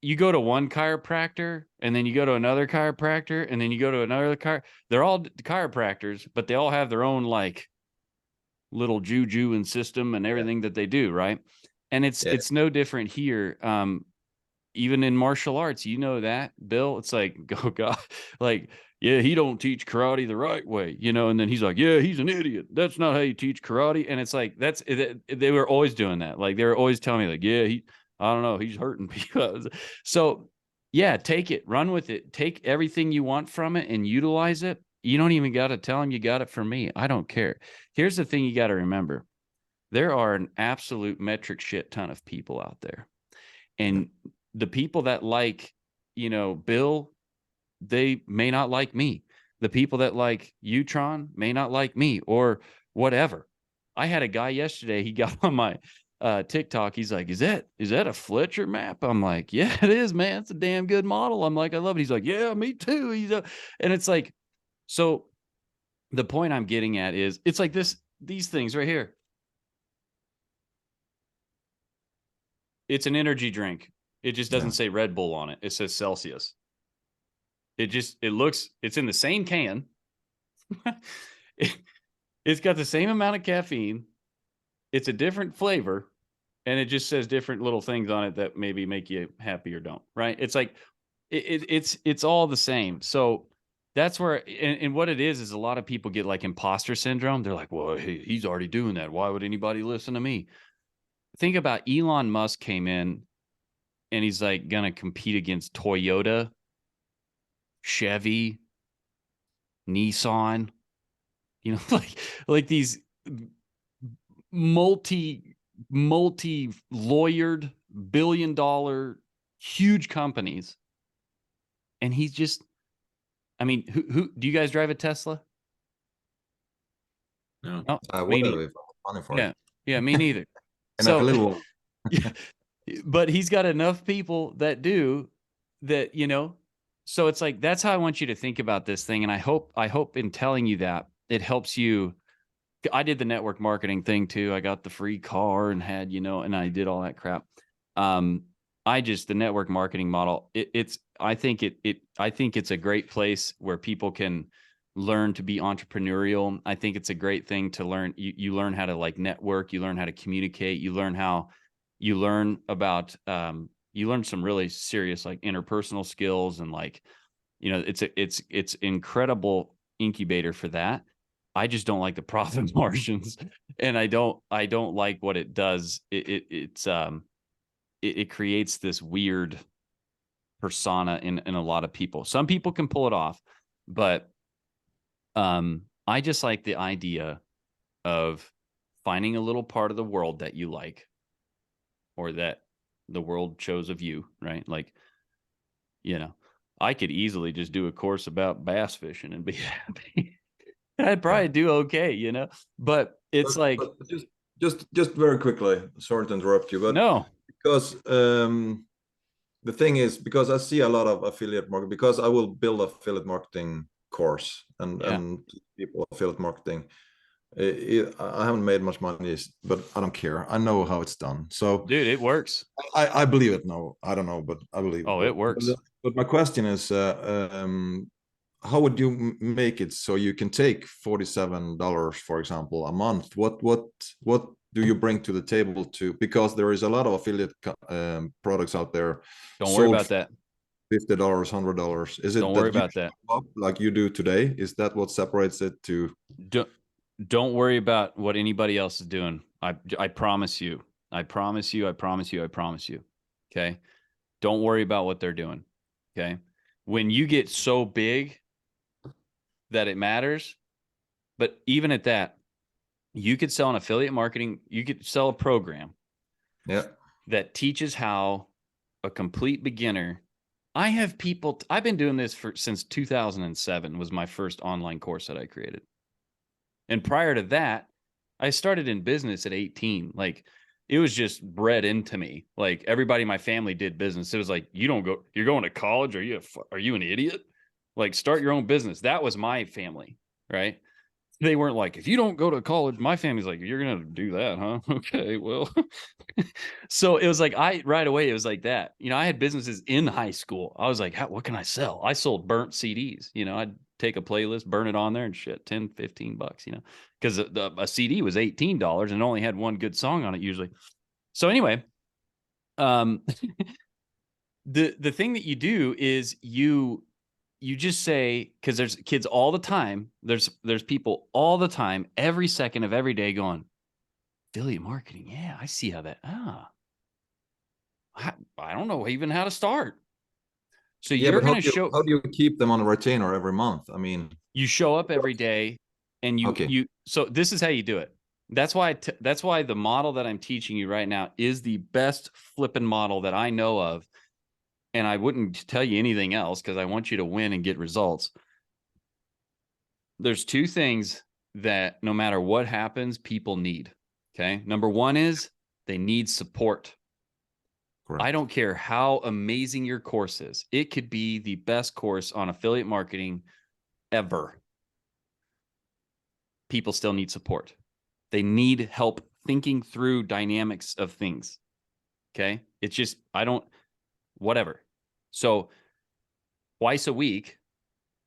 Speaker 1: You go to one chiropractor, and then you go to another chiropractor, and then you go to another they're all chiropractors, but they all have their own like little juju and system and everything that they do, right? And it's no different here. Even in martial arts, you know that, Bill. It's like, oh God, like, yeah, he don't teach karate the right way, you know. And then he's like, yeah, he's an idiot. That's not how you teach karate. And it's like, they were always doing that. Like, they were always telling me, like, yeah, I don't know, he's hurting people. So yeah, take it, run with it, take everything you want from it and utilize it. You don't even got to tell him you got it from me. I don't care. Here's the thing you got to remember. There are an absolute metric shit ton of people out there. And the people that like, you know, Bill, they may not like me. The people that like Utron may not like me, or whatever. I had a guy yesterday, he got on my TikTok. He's like, is that a Fletcher map? I'm like, yeah, it is, man. It's a damn good model. I'm like, I love it. He's like, yeah, me too. And it's like, so the point I'm getting at is, it's like these things right here. It's an energy drink. It just doesn't say Red Bull on it. It says Celsius. It's in the same can. It's got the same amount of caffeine. It's a different flavor, and it just says different little things on it that maybe make you happy or don't, right? It's like it's all the same. So that's where, and what it is a lot of people get like imposter syndrome. They're like, well, hey, he's already doing that. Why would anybody listen to me? Think about Elon Musk came in and he's like going to compete against Toyota, Chevy, Nissan, you know, like these multi lawyered billion-dollar huge companies. And he's just, I mean, who do you guys drive a Tesla?
Speaker 2: No.
Speaker 1: Me neither.
Speaker 4: If I have money for it.
Speaker 1: Yeah, me neither.
Speaker 4: And
Speaker 1: So,
Speaker 4: a little
Speaker 1: but he's got enough people that do that, you know. So it's like, that's how I want you to think about this thing. And I hope in telling you that it helps you. I did the network marketing thing too. I got the free car and had, you know, and I did all that crap. The network marketing model, I think it's a great place where people can learn to be entrepreneurial. I think it's a great thing to learn. You learn how to like network, you learn how to communicate, you learn about, you learn some really serious like interpersonal skills, and like, you know, it's incredible incubator for that. I just don't like the profit margins, and I don't like what it does. It creates this weird persona in a lot of people. Some people can pull it off, but I just like the idea of finding a little part of the world that you like, or that the world chose of you, right? Like, you know, I could easily just do a course about bass fishing and be happy. I'd probably do okay, you know, but it's
Speaker 4: but just very quickly, sorry to interrupt you, but
Speaker 1: no,
Speaker 4: because the thing is, because I see a lot of affiliate marketing, because I will build affiliate marketing course and people affiliate marketing. I haven't made much money, but I don't care. I know how it's done. So,
Speaker 1: dude, it works.
Speaker 4: I believe it. No, I don't know, but I believe.
Speaker 1: Oh, it works.
Speaker 4: But my question is, how would you make it so you can take $47, for example, a month? What do you bring to the table because there is a lot of affiliate products out there.
Speaker 1: Don't worry about that.
Speaker 4: $50, $100. Is it
Speaker 1: don't worry about that
Speaker 4: like you do today? Is that what separates it to?
Speaker 1: Don't worry about what anybody else is doing. I promise you. I promise you. I promise you. I promise you. Okay. Don't worry about what they're doing. Okay. When you get so big that it matters, but even at that, you could sell an affiliate marketing. You could sell a program that teaches how a complete beginner. I have people, I've been doing this since 2007 was my first online course that I created. And prior to that, I started in business at 18. Like, it was just bred into me. Like, everybody in my family did business. It was like, you're going to college? Are you an idiot? Like, start your own business. That was my family, right? They weren't like, if you don't go to college, my family's like, you're going to do that, huh? Okay, well. So it was like, right away, it was like that. You know, I had businesses in high school. I was like, what can I sell? I sold burnt CDs. You know, I'd take a playlist, burn it on there and shit, 10, 15 bucks, you know, because a CD was $18 and only had one good song on it usually. So anyway, the thing that you do is you just say, because there's kids all the time, there's people all the time, every second of every day going, affiliate marketing, yeah, I see how that, I don't know even how to start. So you're going to show.
Speaker 4: How do you keep them on a retainer every month? I mean,
Speaker 1: you show up every day, and so this is how you do it. That's why the model that I'm teaching you right now is the best flipping model that I know of. And I wouldn't tell you anything else because I want you to win and get results. There's two things that no matter what happens, people need. Okay. Number one is they need support. Correct. I don't care how amazing your course is. It could be the best course on affiliate marketing ever. People still need support. They need help thinking through dynamics of things. Okay. It's just, whatever. So twice a week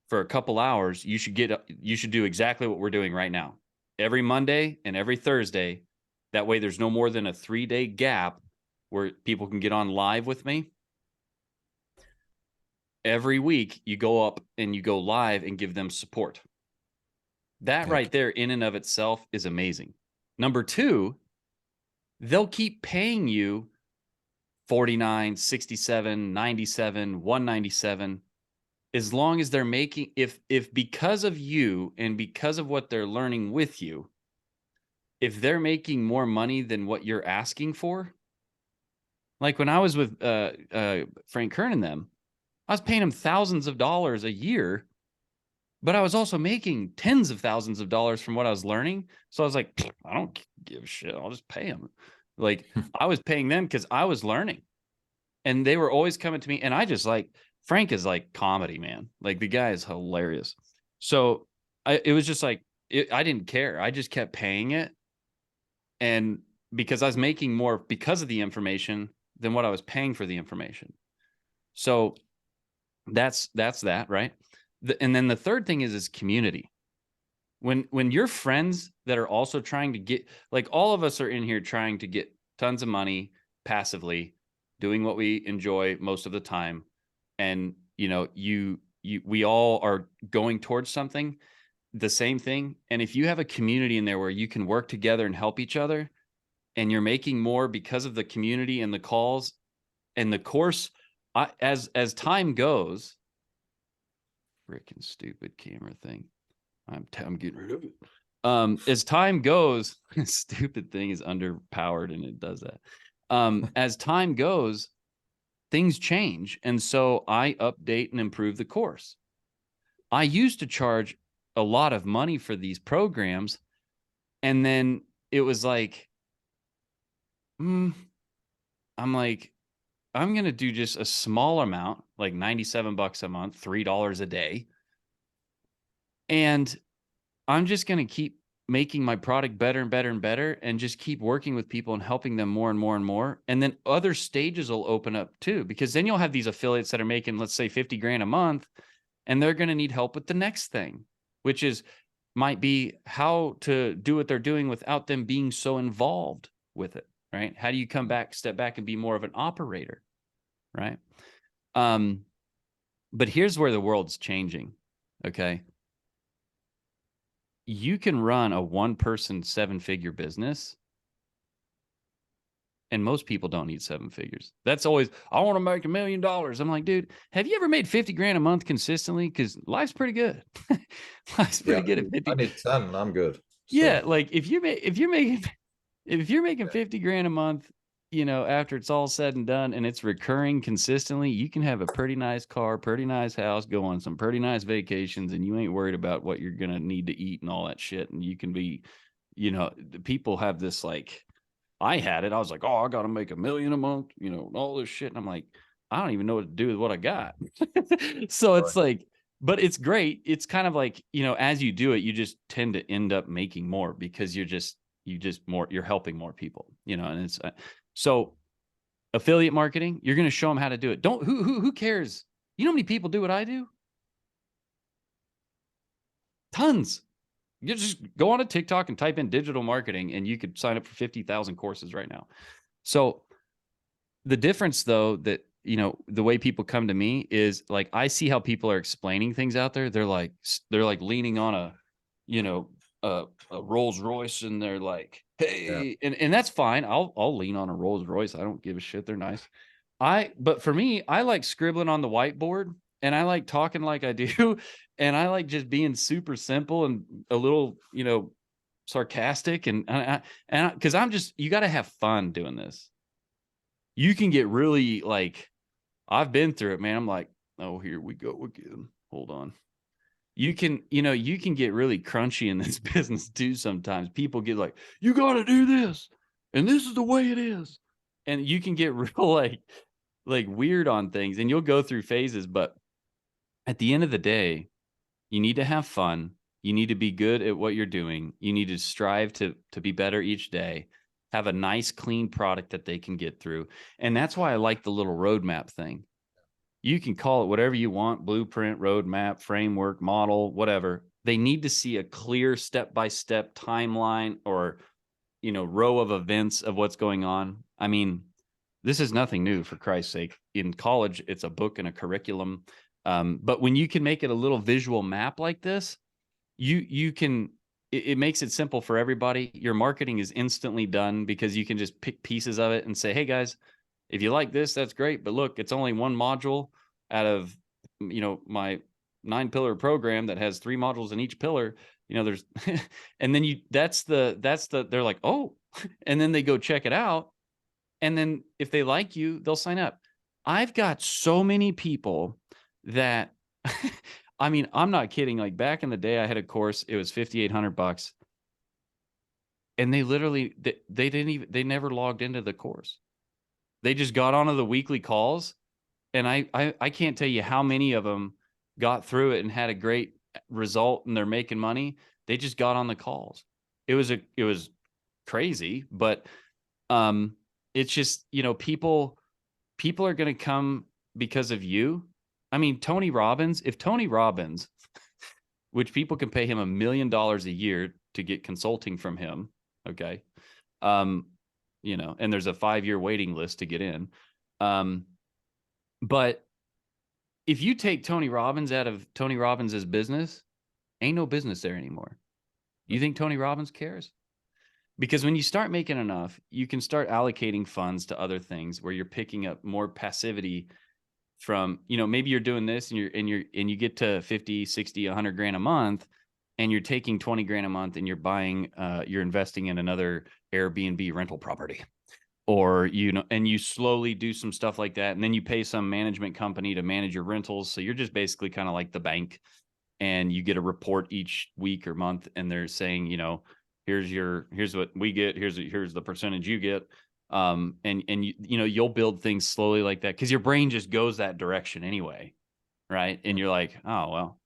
Speaker 1: for a couple hours, you should do exactly what we're doing right now. every Monday and every Thursday. That way there's no more than a 3-day gap where people can get on live with me. Every week you go up and you go live and give them support. That right there in and of itself is amazing. Number two, they'll keep paying you $49, $67, $97, $197, as long as they're making, if because of you and because of what they're learning with you, if they're making more money than what you're asking for. Like when I was with Frank Kern and them, I was paying them thousands of dollars a year, but I was also making tens of thousands of dollars from what I was learning. So I was like, I don't give a shit. I'll just pay them. Like I was paying them because I was learning, and they were always coming to me. And I just like, Frank is like comedy, man. Like the guy is hilarious. So it was just like, I didn't care. I just kept paying it. And because I was making more because of the information than what I was paying for the information. So that's that, right? And then the third thing is community. When your friends that are also trying to get, like all of us are in here trying to get tons of money passively, doing what we enjoy most of the time. And, you know, we all are going towards something, the same thing. And if you have a community in there where you can work together and help each other, and you're making more because of the community and the calls and the course, as time goes, freaking stupid camera thing. I'm getting rid of it. As time goes, stupid thing is underpowered and it does that. As time goes, things change. And so I update and improve the course. I used to charge a lot of money for these programs. And then it was like, I'm like, I'm going to do just a small amount, like $97 a month, $3 a day. And I'm just going to keep making my product better and better and better, and just keep working with people and helping them more and more and more. And then other stages will open up too, because then you'll have these affiliates that are making, let's say 50 grand a month, and they're going to need help with the next thing, which might be how to do what they're doing without them being so involved with it. Right? How do you step back and be more of an operator? Right? But here's where the world's changing. Okay. You can run a 1-person 7-figure business, and most people don't need 7 figures. That's always, I want to make $1 million. I'm like, dude, have you ever made 50 grand a month consistently? Because life's pretty good. Life's pretty good at 50.
Speaker 4: I need 10. I'm good.
Speaker 1: Yeah. Like if you're making 50 grand a month, you know, after it's all said and done and it's recurring consistently, you can have a pretty nice car, pretty nice house, go on some pretty nice vacations, and you ain't worried about what you're going to need to eat and all that shit. And you can be, you know, people have this, like, I had it. I was like, oh, I got to make $1 million a month, you know, all this shit. And I'm like, I don't even know what to do with what I got. So it's like, but it's great. It's kind of like, you know, as you do it, you just tend to end up making more because you're helping more people, you know. And it's so affiliate marketing, you're going to show them how to do it. Who cares? You know how many people do what I do? Tons. You just go on a TikTok and type in digital marketing, and you could sign up for 50,000 courses right now. So the difference, though, that, you know, the way people come to me is like, I see how people are explaining things out there. They're like leaning on a, you know, a Rolls Royce, and they're like, hey, and that's fine. I'll lean on a Rolls Royce. I don't give a shit. They're nice. But for me, I like scribbling on the whiteboard, and I like talking like I do. And I like just being super simple and a little, you know, sarcastic. And because you got to have fun doing this. You can get really, like, I've been through it, man. I'm like, oh, here we go again. Hold on. You can get really crunchy in this business too. Sometimes people get like, you got to do this, and this is the way it is. And you can get real like weird on things, and you'll go through phases. But at the end of the day, you need to have fun. You need to be good at what you're doing. You need to strive to be better each day. Have a nice, clean product that they can get through. And that's why I like the little roadmap thing. You can call it whatever you want: blueprint, roadmap, framework, model, whatever. They need to see a clear step-by-step timeline or, row of events of what's going on. I mean, this is nothing new, for Christ's sake. In college, it's a book and a curriculum. But when you can make it a little visual map like this, you can, it makes it simple for everybody. Your marketing is instantly done because you can just pick pieces of it and say, hey guys, if you like this, that's great. But look, it's only one module out of, my 9-pillar program that has 3 modules in each pillar. There's, and then they're like, oh, and then they go check it out. And then if they like you, they'll sign up. I've got so many people that, I mean, I'm not kidding. Like back in the day, I had a course, it was $5,800. And they literally, they never logged into the course. They just got onto the weekly calls. And I can't tell you how many of them got through it and had a great result and they're making money. They just got on the calls. It was crazy, but, it's just, people are going to come because of you. I mean, if Tony Robbins, which people can pay him $1 million a year to get consulting from him. Okay. And there's a 5-year waiting list to get in. But if you take Tony Robbins out of Tony Robbins's business, ain't no business there anymore. You think Tony Robbins cares? Because when you start making enough, you can start allocating funds to other things where you're picking up more passivity from, maybe you're doing this and you get to 50, 60, 100 grand a month and you're taking 20 grand a month and you're buying, you're investing in another Airbnb rental property, or, and you slowly do some stuff like that. And then you pay some management company to manage your rentals. So you're just basically kind of like the bank, and you get a report each week or month. And they're saying, here's what we get. Here's the percentage you get. And you'll build things slowly like that, because your brain just goes that direction anyway. Right. And you're like, oh, well,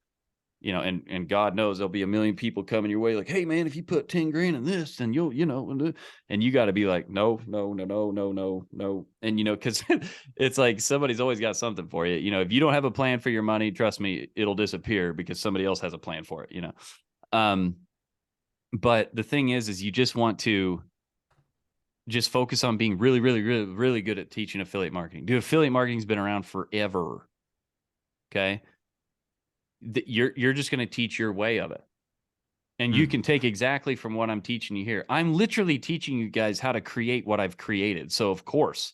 Speaker 1: and God knows there'll be 1 million people coming your way. Like, hey man, if you put 10 grand in this, then you'll, and you got to be like, no. And, cause it's like, somebody's always got something for you. If you don't have a plan for your money, trust me, it'll disappear because somebody else has a plan for it, But the thing is you just want to just focus on being really, really, really, really good at teaching affiliate marketing. Dude, affiliate marketing's been around forever. Okay. You're just going to teach your way of it. And you can take exactly from what I'm teaching you here. I'm literally teaching you guys how to create what I've created. So of course,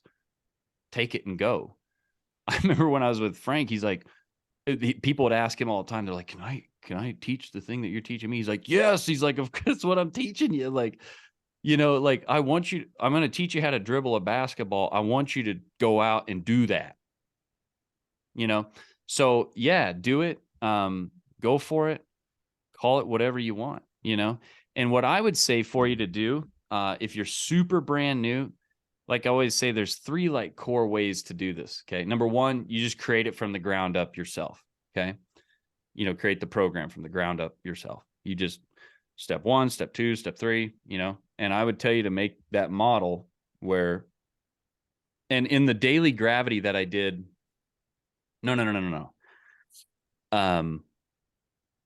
Speaker 1: take it and go. I remember when I was with Frank, he's like, people would ask him all the time. They're like, can I teach the thing that you're teaching me? He's like, yes. He's like, of course, what I'm teaching you. Like, like I'm going to teach you how to dribble a basketball. I want you to go out and do that. So yeah, do it. Go for it. Call it whatever you want, and what I would say for you to do, if you're super brand new, like I always say, there's 3 like core ways to do this. Okay. Number 1, you just create it from the ground up yourself. Okay. Create the program from the ground up yourself. You just step 1, step 2, step 3, and I would tell you to make that model where, and in the daily gravity that I did, no.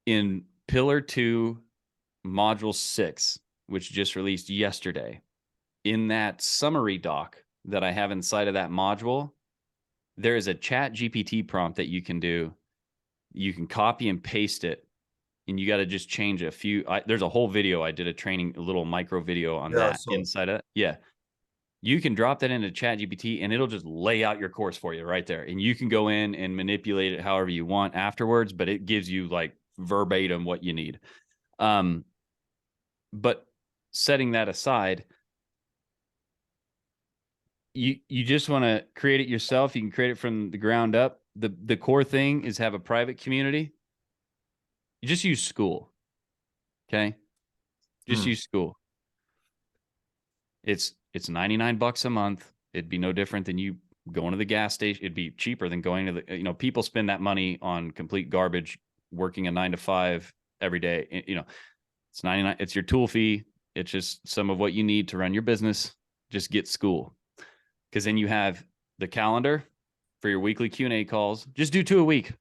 Speaker 1: In Pillar 2, Module 6, which just released yesterday, in that summary doc that I have inside of that module, there is a Chat GPT prompt that you can do. You can copy and paste it, and you got to just change a few. There's a whole video. I did a little micro video on that inside of it. Yeah. You can drop that into Chat GPT and it'll just lay out your course for you right there. And you can go in and manipulate it however you want afterwards, but it gives you like verbatim what you need. But setting that aside, you just want to create it yourself. You can create it from the ground up. The core thing is have a private community. You just use Skool. Okay. Just use Skool. It's $99 a month. It'd be no different than you going to the gas station. It'd be cheaper than going to the, people spend that money on complete garbage, working a 9 to 5 every day. It's $99. It's your tool fee. It's just some of what you need to run your business. Just get Skool. Because then you have the calendar for your weekly Q&A calls. Just do 2 a week.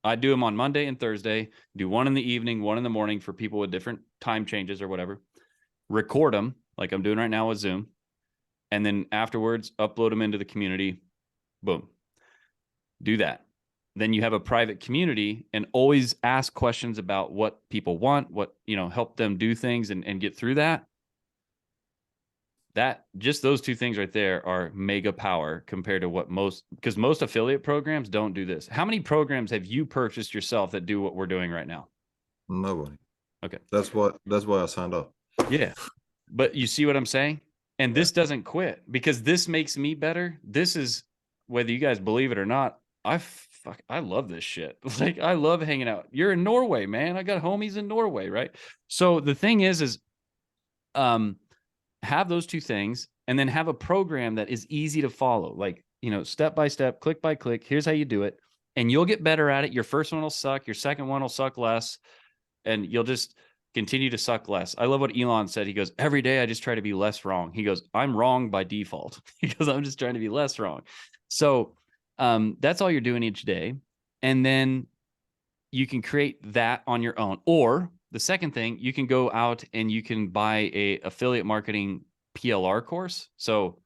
Speaker 1: I do them on Monday and Thursday, do one in the evening, one in the morning for people with different time changes or whatever, record them like I'm doing right now with Zoom. And then afterwards, upload them into the community. Boom. Do that. Then you have a private community, and always ask questions about what people want, what, help them do things and get through that. That just those two things right there are mega power compared to what because most affiliate programs don't do this. How many programs have you purchased yourself that do what we're doing right now?
Speaker 4: Nobody.
Speaker 1: Okay.
Speaker 4: That's why I signed up.
Speaker 1: Yeah. But you see what I'm saying? And this doesn't quit, because this makes me better. This is, whether you guys believe it or not, I love this shit. Like, I love hanging out. You're in Norway, man. I got homies in Norway, right? So the thing is have those two things, and then have a program that is easy to follow, like, step by step, click by click. Here's how you do it. And you'll get better at it. Your first one will suck. Your second one will suck less. And you'll just continue to suck less. I love what Elon said. He goes, every day I just try to be less wrong. He goes, I'm wrong by default. He goes, I'm just trying to be less wrong. So that's all you're doing each day. And then you can create that on your own. Or the second thing, you can go out and you can buy a affiliate marketing PLR course. So,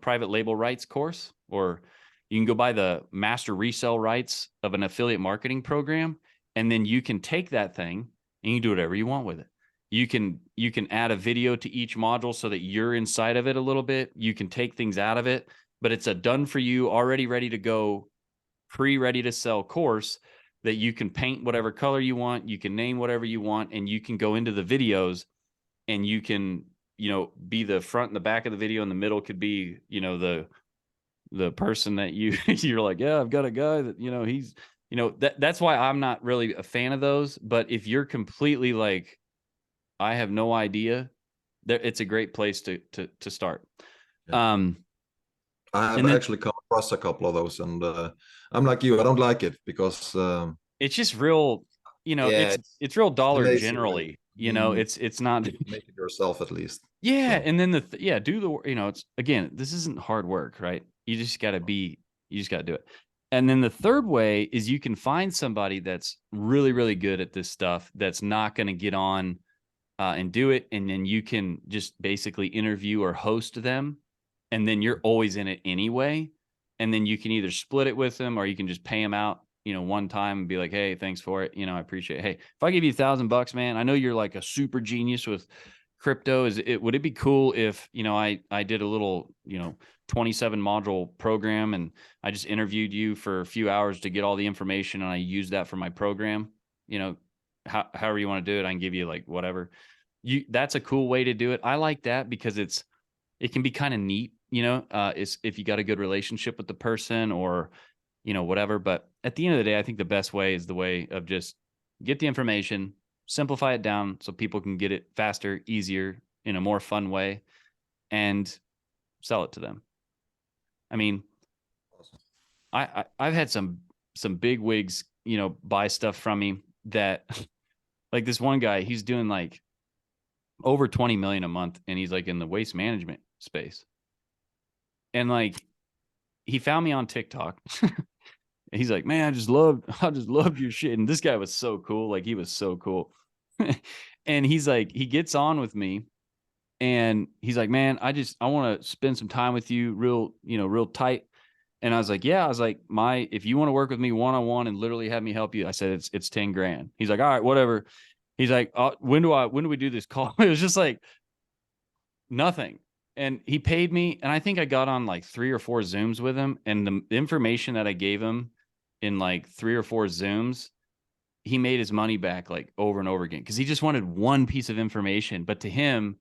Speaker 1: private label rights course, or you can go buy the master resell rights of an affiliate marketing program. And then you can take that thing and you can do whatever you want with it. You can add a video to each module so that you're inside of it a little bit. You can take things out of it, but it's a done for you, already ready to go, pre-ready to sell course that you can paint whatever color you want. You can name whatever you want, and you can go into the videos and you can, be the front and the back of the video, and the middle could be, the person that you're like, yeah, I've got a guy that, he's, that's why I'm not really a fan of those. But if you're completely like, I have no idea, it's a great place to start.
Speaker 4: Yeah. I have actually come across a couple of those, and I'm like you, I don't like it because
Speaker 1: it's just real, it's real dollar generally. It's not
Speaker 4: make it yourself at least.
Speaker 1: Yeah, so. And then do the it's, again, this isn't hard work, right? You just got to do it. And then the third way is you can find somebody that's really, really good at this stuff that's not going to get on and do it. And then you can just basically interview or host them. And then you're always in it anyway. And then you can either split it with them, or you can just pay them out, one time and be like, hey, thanks for it. I appreciate it. Hey, if I give you $1,000, man, I know you're like a super genius with crypto. Would it be cool if, I did a little, 27 module program, and I just interviewed you for a few hours to get all the information, and I used that for my program? However you want to do it, I can give you like whatever. That's a cool way to do it. I like that because it can be kind of neat, is if you got a good relationship with the person, or, whatever. But at the end of the day, I think the best way is the way of just get the information, simplify it down so people can get it faster, easier, in a more fun way, and sell it to them. I mean, I've had some big wigs, buy stuff from me that, like this one guy, he's doing like over 20 million a month, and he's like in the waste management space. And like, he found me on TikTok. He's like, man, I just loved your shit. And this guy was so cool. Like, he was so cool. And he's like, he gets on with me, and he's like, man, I want to spend some time with you real tight. And I was like, yeah, if you want to work with me one-on-one and literally have me help you, I said, it's 10 grand. He's like, all right, whatever. He's like, when do we do this call? It was just like nothing. And he paid me. And I think I got on like 3 or 4 Zooms with him. And the information that I gave him in like 3 or 4 Zooms, he made his money back like over and over again, because he just wanted one piece of information. But to him,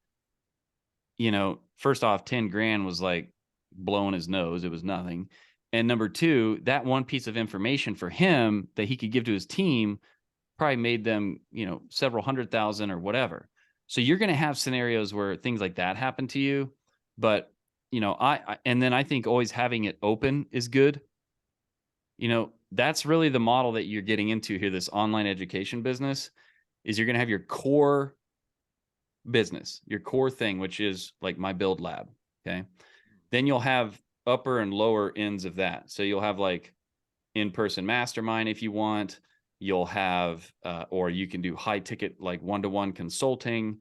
Speaker 1: first off, 10 grand was like blowing his nose. It was nothing. And number two, that one piece of information for him that he could give to his team probably made them, several $100,000 or whatever. So you're going to have scenarios where things like that happen to you. But, and then I think always having it open is good. That's really the model that you're getting into here. This online education business is you're going to have your core business, your core thing, which is like my build lab. Okay. Then you'll have upper and lower ends of that. So you'll have like in-person mastermind if you want. You'll have, or you can do high ticket, like one-to-one consulting.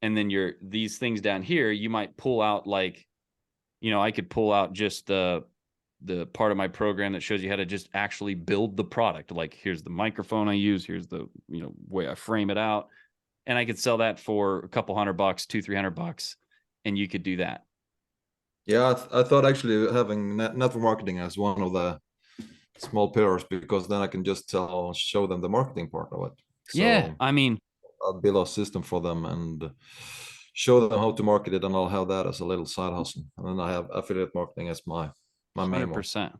Speaker 1: And then these things down here, you might pull out, like, you know, I could pull out just the part of my program that shows you how to just actually build the product. Like, here's the microphone I use, here's the, you know, way I frame it out. And I could sell that for a couple $100, $200-300, and you could do that.
Speaker 4: Yeah, I thought actually having network marketing as one of the small pillars, because then I can just show them the marketing part of it. So
Speaker 1: Yeah, I mean,
Speaker 4: I'll build a system for them and show them how to market it, and I'll have that as a little side hustle. And then I have affiliate marketing as my main one.
Speaker 1: 100%.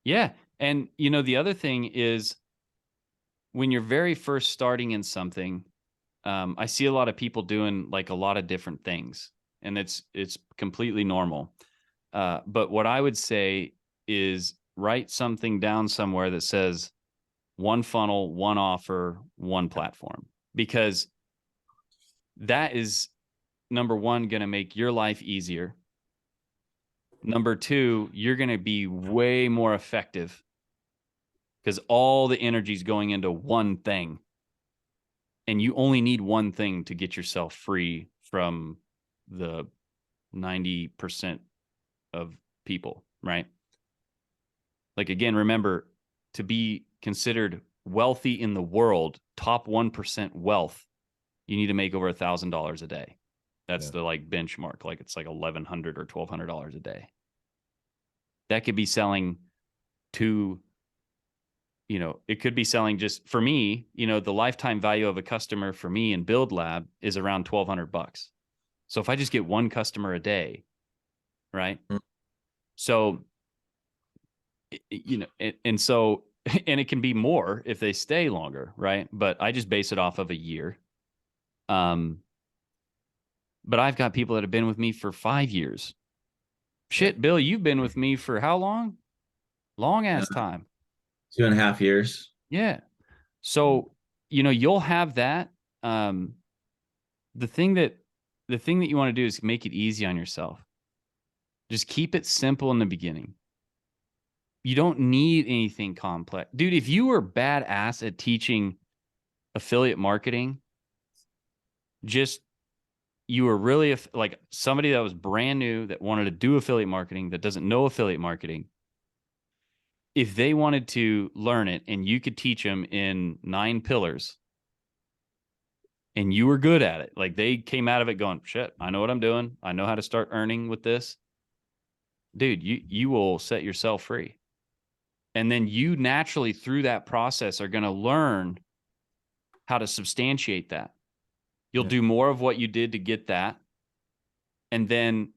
Speaker 1: Yeah. And, you know, the other thing is, when you're very first starting in something, I see a lot of people doing like a lot of different things, and it's completely normal. But what I would say is, write something down somewhere that says one funnel, one offer, one platform, because that is, number one, going to make your life easier. Number two, you're going to be way more effective because all the energy is going into one thing. And you only need one thing to get yourself free from the 90% of people, right? Like, again, remember, to be considered wealthy in the world, top 1% wealth, you need to make over $1,000 a day. That's the like benchmark. Like, it's like $1,100 or $1,200 a day. That could be selling to, you know, it could be selling, just for me, you know, the lifetime value of a customer for me in Build Lab is around $1,200. So if I just get one customer a day, right? So, you know, and so, and it can be more if they stay longer, right? But I just base it off of a year. But I've got people that have been with me for 5 years. Shit, Bill, you've been with me for how long? Long ass time.
Speaker 5: 2.5 years.
Speaker 1: Yeah. So, you know, you'll have that. The thing that you want to do is make it easy on yourself. Just keep it simple in the beginning. You don't need anything complex. Dude, if you were badass at teaching affiliate marketing, just, you were really like somebody that was brand new that wanted to do affiliate marketing, that doesn't know affiliate marketing, if they wanted to learn it and you could teach them in 9 pillars and you were good at it, like they came out of it going, shit, I know what I'm doing, I know how to start earning with this, dude, you will set yourself free. And then you naturally, through that process, are going to learn how to substantiate that. You'll do more of what you did to get that. And then,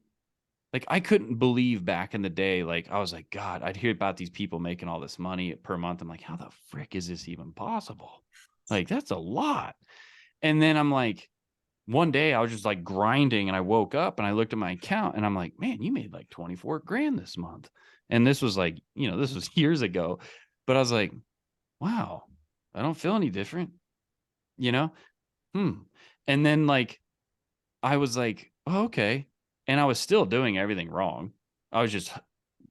Speaker 1: like, I couldn't believe back in the day, like, I was like, God, I'd hear about these people making all this money per month. I'm like, how the frick is this even possible? Like, that's a lot. And then I'm like, one day I was just like grinding, and I woke up and I looked at my account and I'm like, man, you made like 24 grand this month. And this was like, you know, this was years ago, but I was like, wow, I don't feel any different, you know? And then, like, I was like, oh, okay. And I was still doing everything wrong. I was just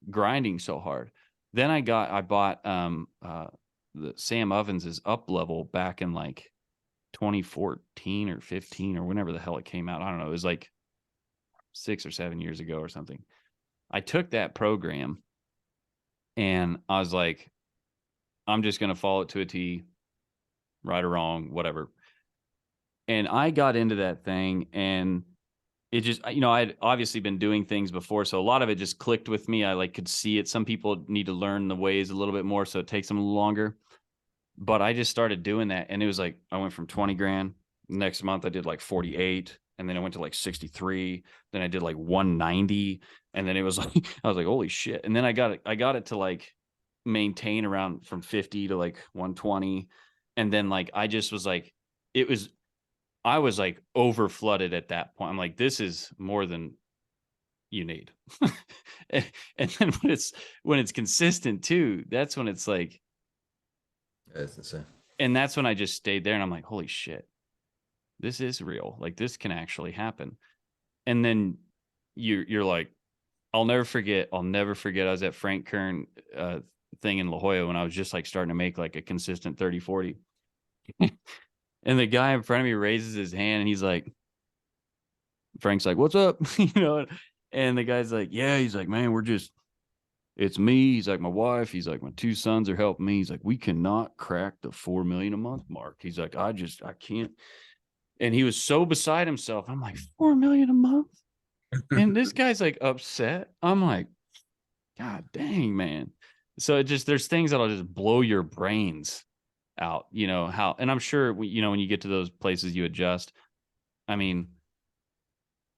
Speaker 1: grinding so hard. Then I bought the Sam Ovens's Up Level back in like 2014 or 15 or whenever the hell it came out. I don't know. It was like 6 or 7 years ago or something. I took that program and I was like, I'm just going to follow it to a T, right or wrong, whatever. And I got into that thing, and it just, you know, I'd obviously been doing things before, so a lot of it just clicked with me. I like could see it. Some people need to learn the ways a little bit more, so it takes them a little longer. But I just started doing that, and it was like I went from 20 grand. Next month I did like 48, and then I went to like 63. Then I did like 190, and then it was like I was like, holy shit. And then I got it to like maintain around from 50 to like 120, and then like I just was like, I was like over flooded at that point. I'm like, this is more than you need. and then when it's consistent too, that's when it's like,
Speaker 4: That's insane.
Speaker 1: And that's when I just stayed there, and I'm like, holy shit, this is real. Like, this can actually happen. And then you're like, I'll never forget. I was at Frank Kern thing in La Jolla when I was just like starting to make like a consistent 30, 40. And the guy in front of me raises his hand and he's like, Frank's like, what's up? You know, and the guy's like, yeah, he's like, man, it's me. He's like, my wife. He's like, my 2 sons are helping me. He's like, we cannot crack the 4 million a month mark. He's like, I can't. And he was so beside himself. I'm like, 4 million a month? And this guy's like upset. I'm like, God dang, man. So there's things that'll just blow your brains out, you know, how, and I'm sure, you know, when you get to those places, you adjust. I mean,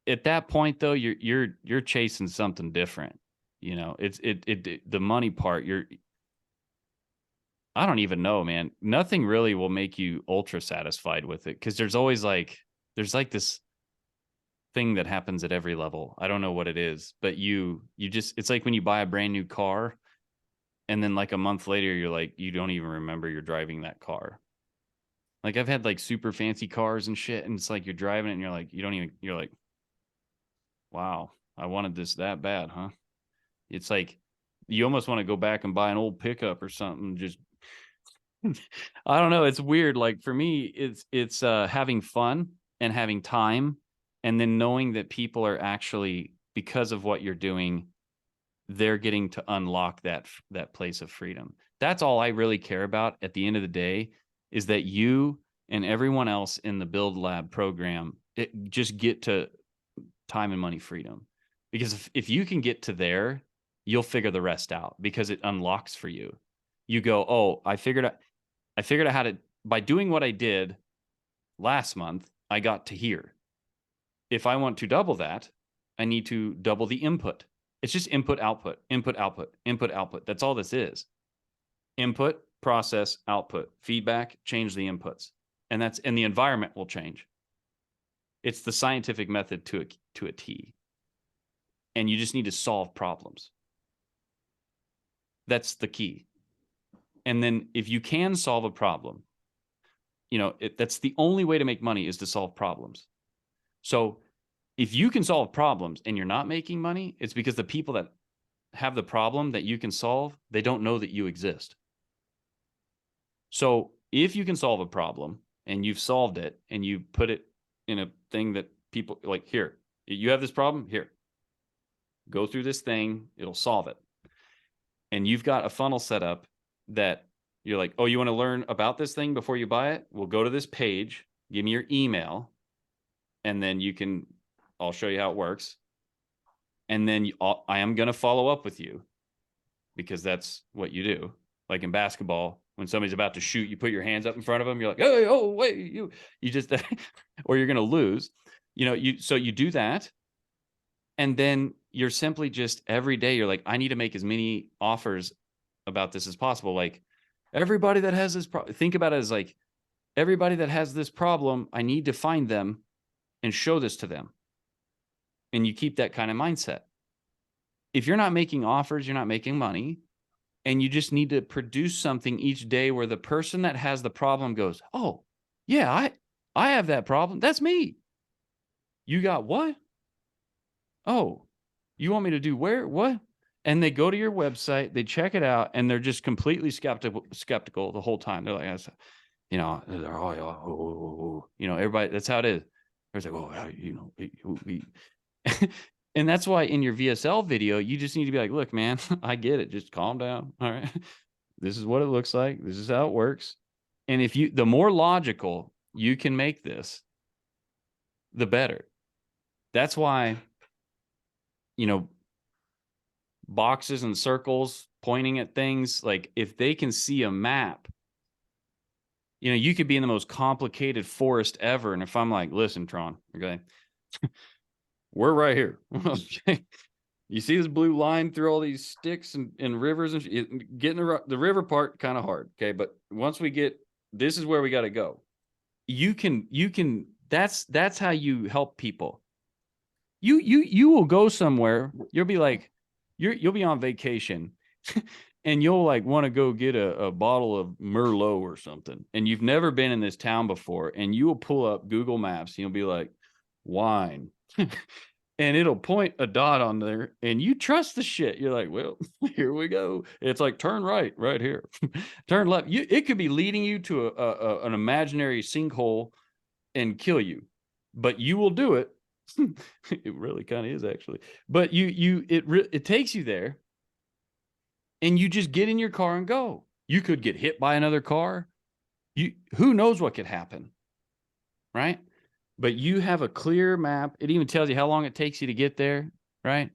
Speaker 1: at that point though, you're chasing something different. You know, the money part, I don't even know, man. Nothing really will make you ultra satisfied with it. 'Cause there's like this thing that happens at every level. I don't know what it is, but you just, it's like when you buy a brand new car and then like a month later, you're like, you don't even remember you're driving that car. Like I've had like super fancy cars and shit. And it's like, you're driving it and you're like, wow, I wanted this that bad, huh? It's like, you almost want to go back and buy an old pickup or something. Just, I don't know. It's weird. Like for me, it's having fun and having time. And then knowing that people are actually, because of what you're doing, they're getting to unlock that place of freedom. That's all I really care about at the end of the day, is that you and everyone else in the Build Lab program, just get to time and money freedom. Because if you can get to there, you'll figure the rest out, because it unlocks for you. You go, oh, I figured out how to, by doing what I did last month, I got to here. If I want to double that, I need to double the input. It's just input, output, input, output, input, output. That's all this is. Input, process, output, feedback, change the inputs. And the environment will change. It's the scientific method to a T. And you just need to solve problems. That's the key. And then if you can solve a problem, you know, that's the only way to make money, is to solve problems. So if you can solve problems and you're not making money, it's because the people that have the problem that you can solve, they don't know that you exist. So if you can solve a problem and you've solved it and you put it in a thing that people like, here, you have this problem, here, go through this thing, it'll solve it. And you've got a funnel set up that you're like, oh, you want to learn about this thing before you buy it? Well, go to this page, give me your email, and then I'll show you how it works. And then I am going to follow up with you, because that's what you do. Like in basketball, when somebody's about to shoot, you put your hands up in front of them. You're like, hey, oh, wait, you just, or you're going to lose, you know, so you do that. And then you're simply just every day, you're like, I need to make as many offers about this as possible. Like everybody that has this problem, think about it as like, everybody that has this problem, I need to find them and show this to them. And you keep that kind of mindset. If you're not making offers, you're not making money, and you just need to produce something each day where the person that has the problem goes, oh, yeah, I have that problem. That's me. You got what? Oh, you want me to do where? What? And they go to your website, they check it out, and they're just completely skeptical the whole time. They're like, you know, everybody, that's how it is. They're like, oh, you know, and that's why in your VSL video, you just need to be like, look, man, I get it. Just calm down. All right. This is what it looks like. This is how it works. And the more logical you can make this, the better. That's why, you know, boxes and circles pointing at things, like if they can see a map, you know, you could be in the most complicated forest ever. And if I'm like, listen, Tron, okay, we're right here. Okay. You see this blue line through all these sticks and rivers, and getting the river part kind of hard. Okay. But once we get, this is where we got to go. You can, that's how you help people. You will go somewhere. You'll be like, you'll be on vacation and you'll like want to go get a bottle of Merlot or something. And you've never been in this town before, and you will pull up Google Maps and you'll be like, wine. and it'll point a dot on there and you trust the shit. You're like, well, here we go. It's like, turn right here, turn left. It could be leading you to an imaginary sinkhole and kill you, but you will do it. It really kind of is actually, but it takes you there and you just get in your car and go. You could get hit by another car. Who knows what could happen, right? But you have a clear map. It even tells you how long it takes you to get there, right?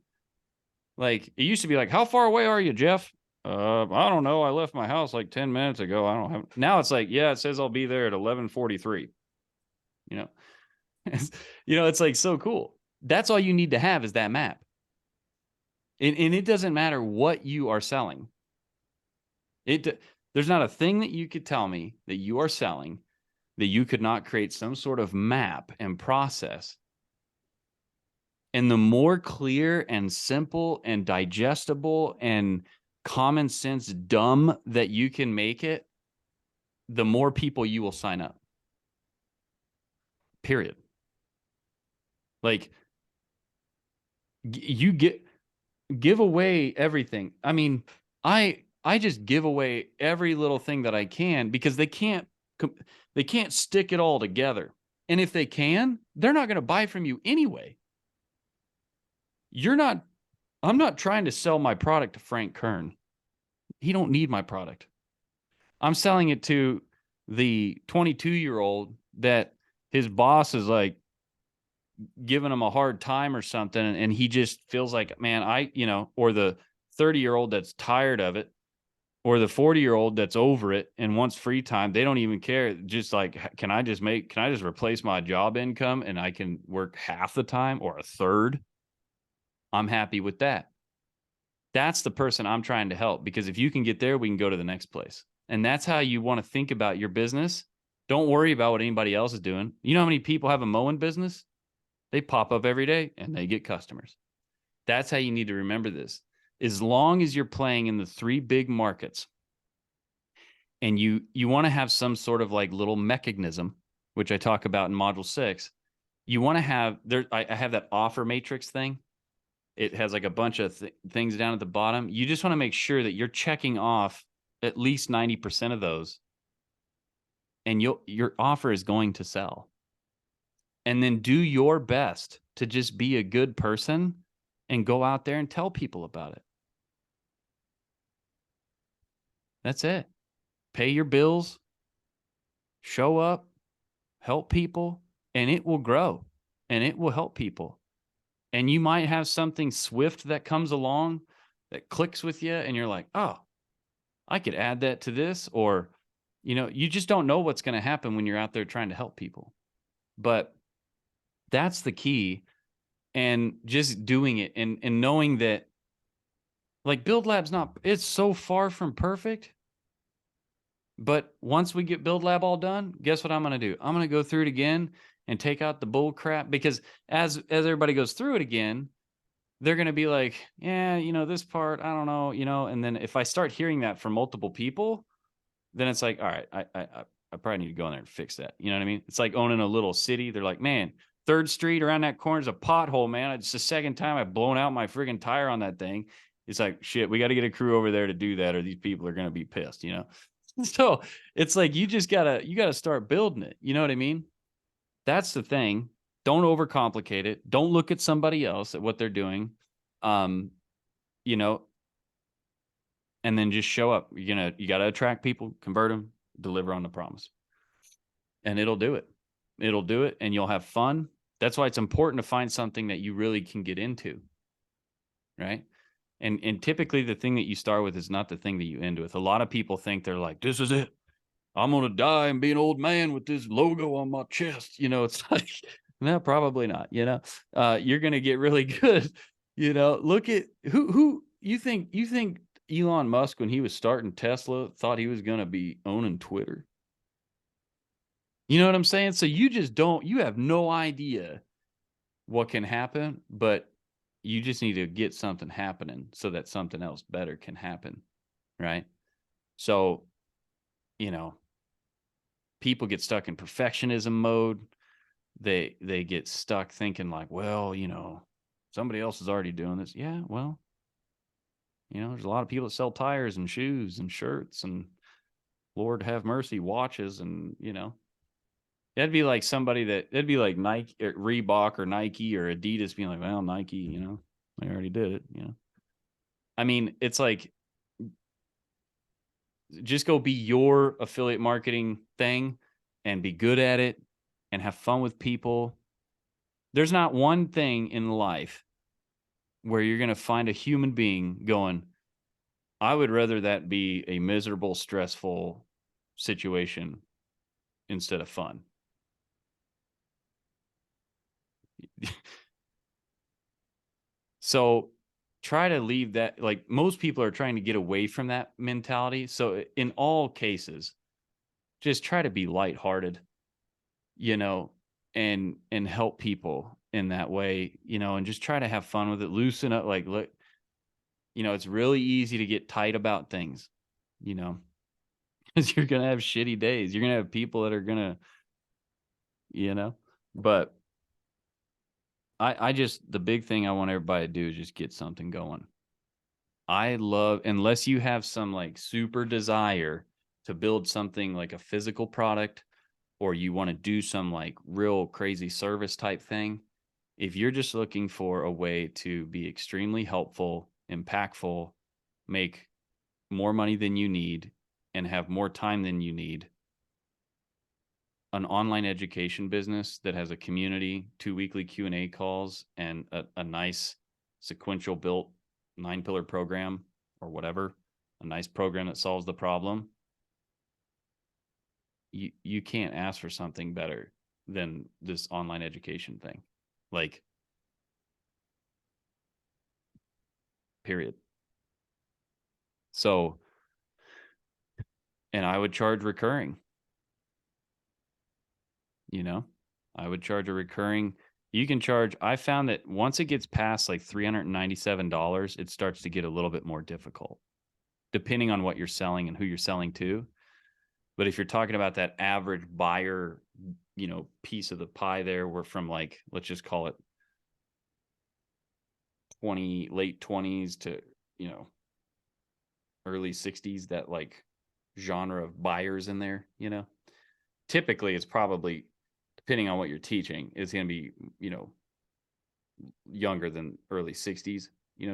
Speaker 1: Like it used to be like, how far away are you, Jeff? I don't know. I left my house like 10 minutes ago. I don't have. Now it's like, yeah, it says I'll be there at 11:43. You know, it's like so cool. That's all you need to have is that map. And it doesn't matter what you are selling. There's not a thing that you could tell me that you are selling that you could not create some sort of map and process. And the more clear and simple and digestible and common sense dumb that you can make it, the more people you will sign up. Period. Like you give away everything. I mean, I just give away every little thing that I can because they can't stick it all together. And if they can, they're not going to buy from you anyway. I'm not trying to sell my product to Frank Kern. He don't need my product. I'm selling it to the 22-year-old that his boss is like giving him a hard time or something. And he just feels like, man, or the 30-year-old that's tired of it, or the 40-year-old that's over it and wants free time. They don't even care. Just like, can I just replace my job income and I can work half the time or a third? I'm happy with that. That's the person I'm trying to help, because if you can get there, we can go to the next place. And that's how you want to think about your business. Don't worry about what anybody else is doing. You know how many people have a mowing business? They pop up every day and they get customers. That's how you need to remember this. As long as you're playing in the 3 big markets and you want to have some sort of like little mechanism, which I talk about in module 6, you want to have I have that offer matrix thing. It has like a bunch of things down at the bottom. You just want to make sure that you're checking off at least 90% of those, and your offer is going to sell. And then do your best to just be a good person and go out there and tell people about it. That's it. Pay your bills, show up, help people, and it will grow and it will help people. And you might have something swift that comes along that clicks with you and you're like, oh, I could add that to this. Or, you just don't know what's going to happen when you're out there trying to help people. But that's the key. And just doing it and knowing that, like, Build Lab's it's so far from perfect. But once we get Build Lab all done, guess what I'm going to do? I'm going to go through it again and take out the bull crap, because as everybody goes through it again, they're going to be like, yeah, this part, I don't know, and then if I start hearing that from multiple people, then it's like, all right, I probably need to go in there and fix that. You know what I mean? It's like owning a little city. They're like, man, 3rd Street around that corner is a pothole, man. It's the second time I've blown out my friggin' tire on that thing. It's like, shit, we got to get a crew over there to do that, or these people are going to be pissed, So it's like, you gotta start building it. You know what I mean? That's the thing. Don't overcomplicate it. Don't look at somebody else at what they're doing. And then just show up. You got to attract people, convert them, deliver on the promise. And it'll do it. It'll do it, and you'll have fun. That's why it's important to find something that you really can get into. Right? And typically the thing that you start with is not the thing that you end with. A lot of people think they're like, this is it. I'm going to die and be an old man with this logo on my chest. It's like, no, probably not. You're going to get really good. Look at who you think Elon Musk, when he was starting Tesla, thought he was going to be owning Twitter. You know what I'm saying? So you have no idea what can happen, but you just need to get something happening so that something else better can happen. Right? So, people get stuck in perfectionism mode. They get stuck thinking like, well, somebody else is already doing this. Yeah, well, there's a lot of people that sell tires and shoes and shirts and, Lord have mercy, watches, and that'd be like it'd be like Nike or Reebok or Nike or Adidas being like, well, Nike, they already did it, I mean, it's like, just go be your affiliate marketing thing and be good at it and have fun with people. There's not one thing in life where you're going to find a human being going, I would rather that be a miserable, stressful situation instead of fun. So try to leave that. Like, most people are trying to get away from that mentality. So in all cases, just try to be lighthearted, and help people in that way, and just try to have fun with it, loosen up. Like, look, it's really easy to get tight about things, because you're going to have shitty days. You're going to have people that are going to, but I just, the big thing I want everybody to do is just get something going. I love, unless you have some like super desire to build something like a physical product, or you want to do some like real crazy service type thing. If you're just looking for a way to be extremely helpful, impactful, make more money than you need, and have more time than you need, an online education business that has a community, 2 weekly Q&A calls, and a nice sequential built 9-pillar program or whatever, a nice program that solves the problem, you can't ask for something better than this online education thing. Like, period. So, and I would charge recurring. I would charge a recurring. You can charge, I found that once it gets past like $397, it starts to get a little bit more difficult, depending on what you're selling and who you're selling to. But if you're talking about that average buyer, piece of the pie there, we're from like, let's just call it late 20s to, early 60s, that like genre of buyers in there, typically it's probably, depending on what you're teaching, it's going to be, younger than early 60s,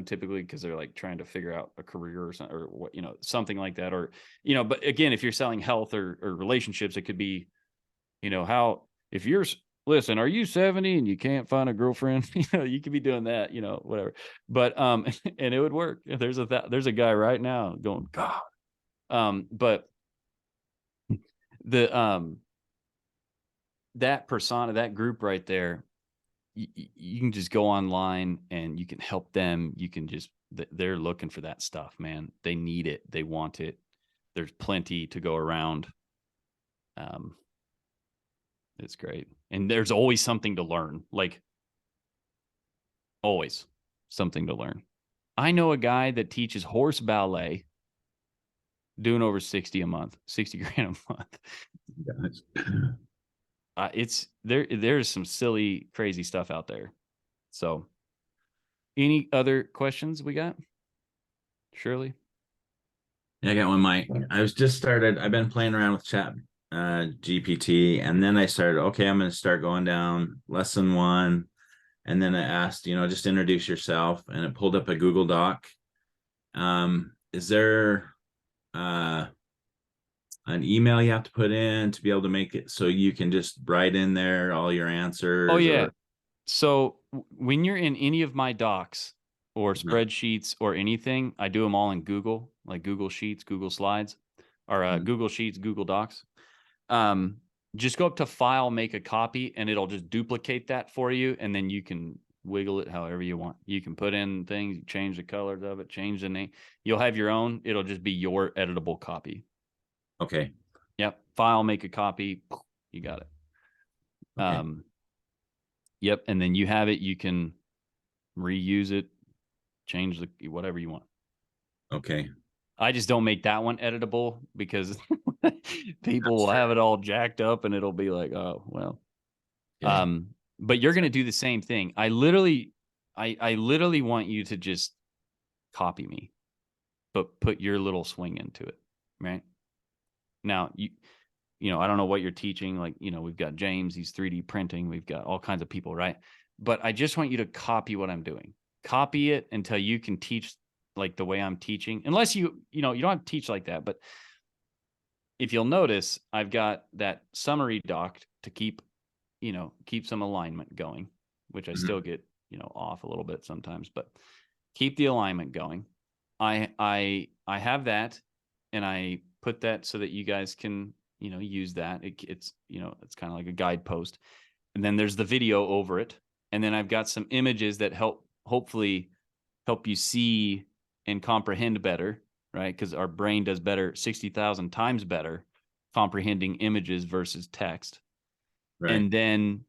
Speaker 1: typically, because they're like trying to figure out a career or something, or what, something like that. Or, but again, if you're selling health or relationships, it could be, how, if you're, listen, are you 70 and you can't find a girlfriend? You could be doing that, whatever. But, and it would work. There's a guy right now going, God. But the, that persona, that group right there, you can just go online and you can help them. You can just, they're looking for that stuff, man. They need it. They want it. There's plenty to go around. It's great. And there's always something to learn. Like, always something to learn. I know a guy that teaches horse ballet, doing over 60 grand a month. It's there's some silly, crazy stuff out there. So, any other questions we got? Shirley?
Speaker 5: Yeah, I got one, Mike. I've been playing around with Chat GPT, and then I started, okay, I'm going to start going down lesson 1. And then I asked, just introduce yourself, and it pulled up a Google Doc. Is there an email you have to put in to be able to make it so you can just write in there all your answers?
Speaker 1: Oh, yeah. So when you're in any of my docs or spreadsheets or anything, I do them all in Google, like Google Sheets, Google Slides, or Google Sheets, Google Docs. Just go up to File, make a copy, and it'll just duplicate that for you. And then you can wiggle it however you want. You can put in things, change the colors of it, change the name. You'll have your own. It'll just be your editable copy.
Speaker 5: Okay.
Speaker 1: Yep. File, make a copy. You got it. Okay. Yep. And then you have it. You can reuse it, change the whatever you want.
Speaker 5: Okay.
Speaker 1: I just don't make that one editable because people will have it all jacked up and it'll be like, oh, well. Okay. But you're going to do the same thing. I I literally want you to just copy me, but put your little swing into it, right? Now, you know, I don't know what you're teaching. Like, you know, we've got James, he's 3D printing. We've got all kinds of people, right? But I just want you to copy what I'm doing. Copy it until you can teach like the way I'm teaching. Unless you know, you don't have to teach like that. But if you'll notice, I've got that summary doc to keep, you know, keep some alignment going, which I still get, you know, off a little bit sometimes, but keep the alignment going. I have that, and I put that so that you guys can, you know, use that. It's, you know, it's kind of like a guidepost. And then there's the video over it. And then I've got some images that hopefully help you see and comprehend better, right? Because our brain does better, 60,000 times better comprehending images versus text. Right. And then,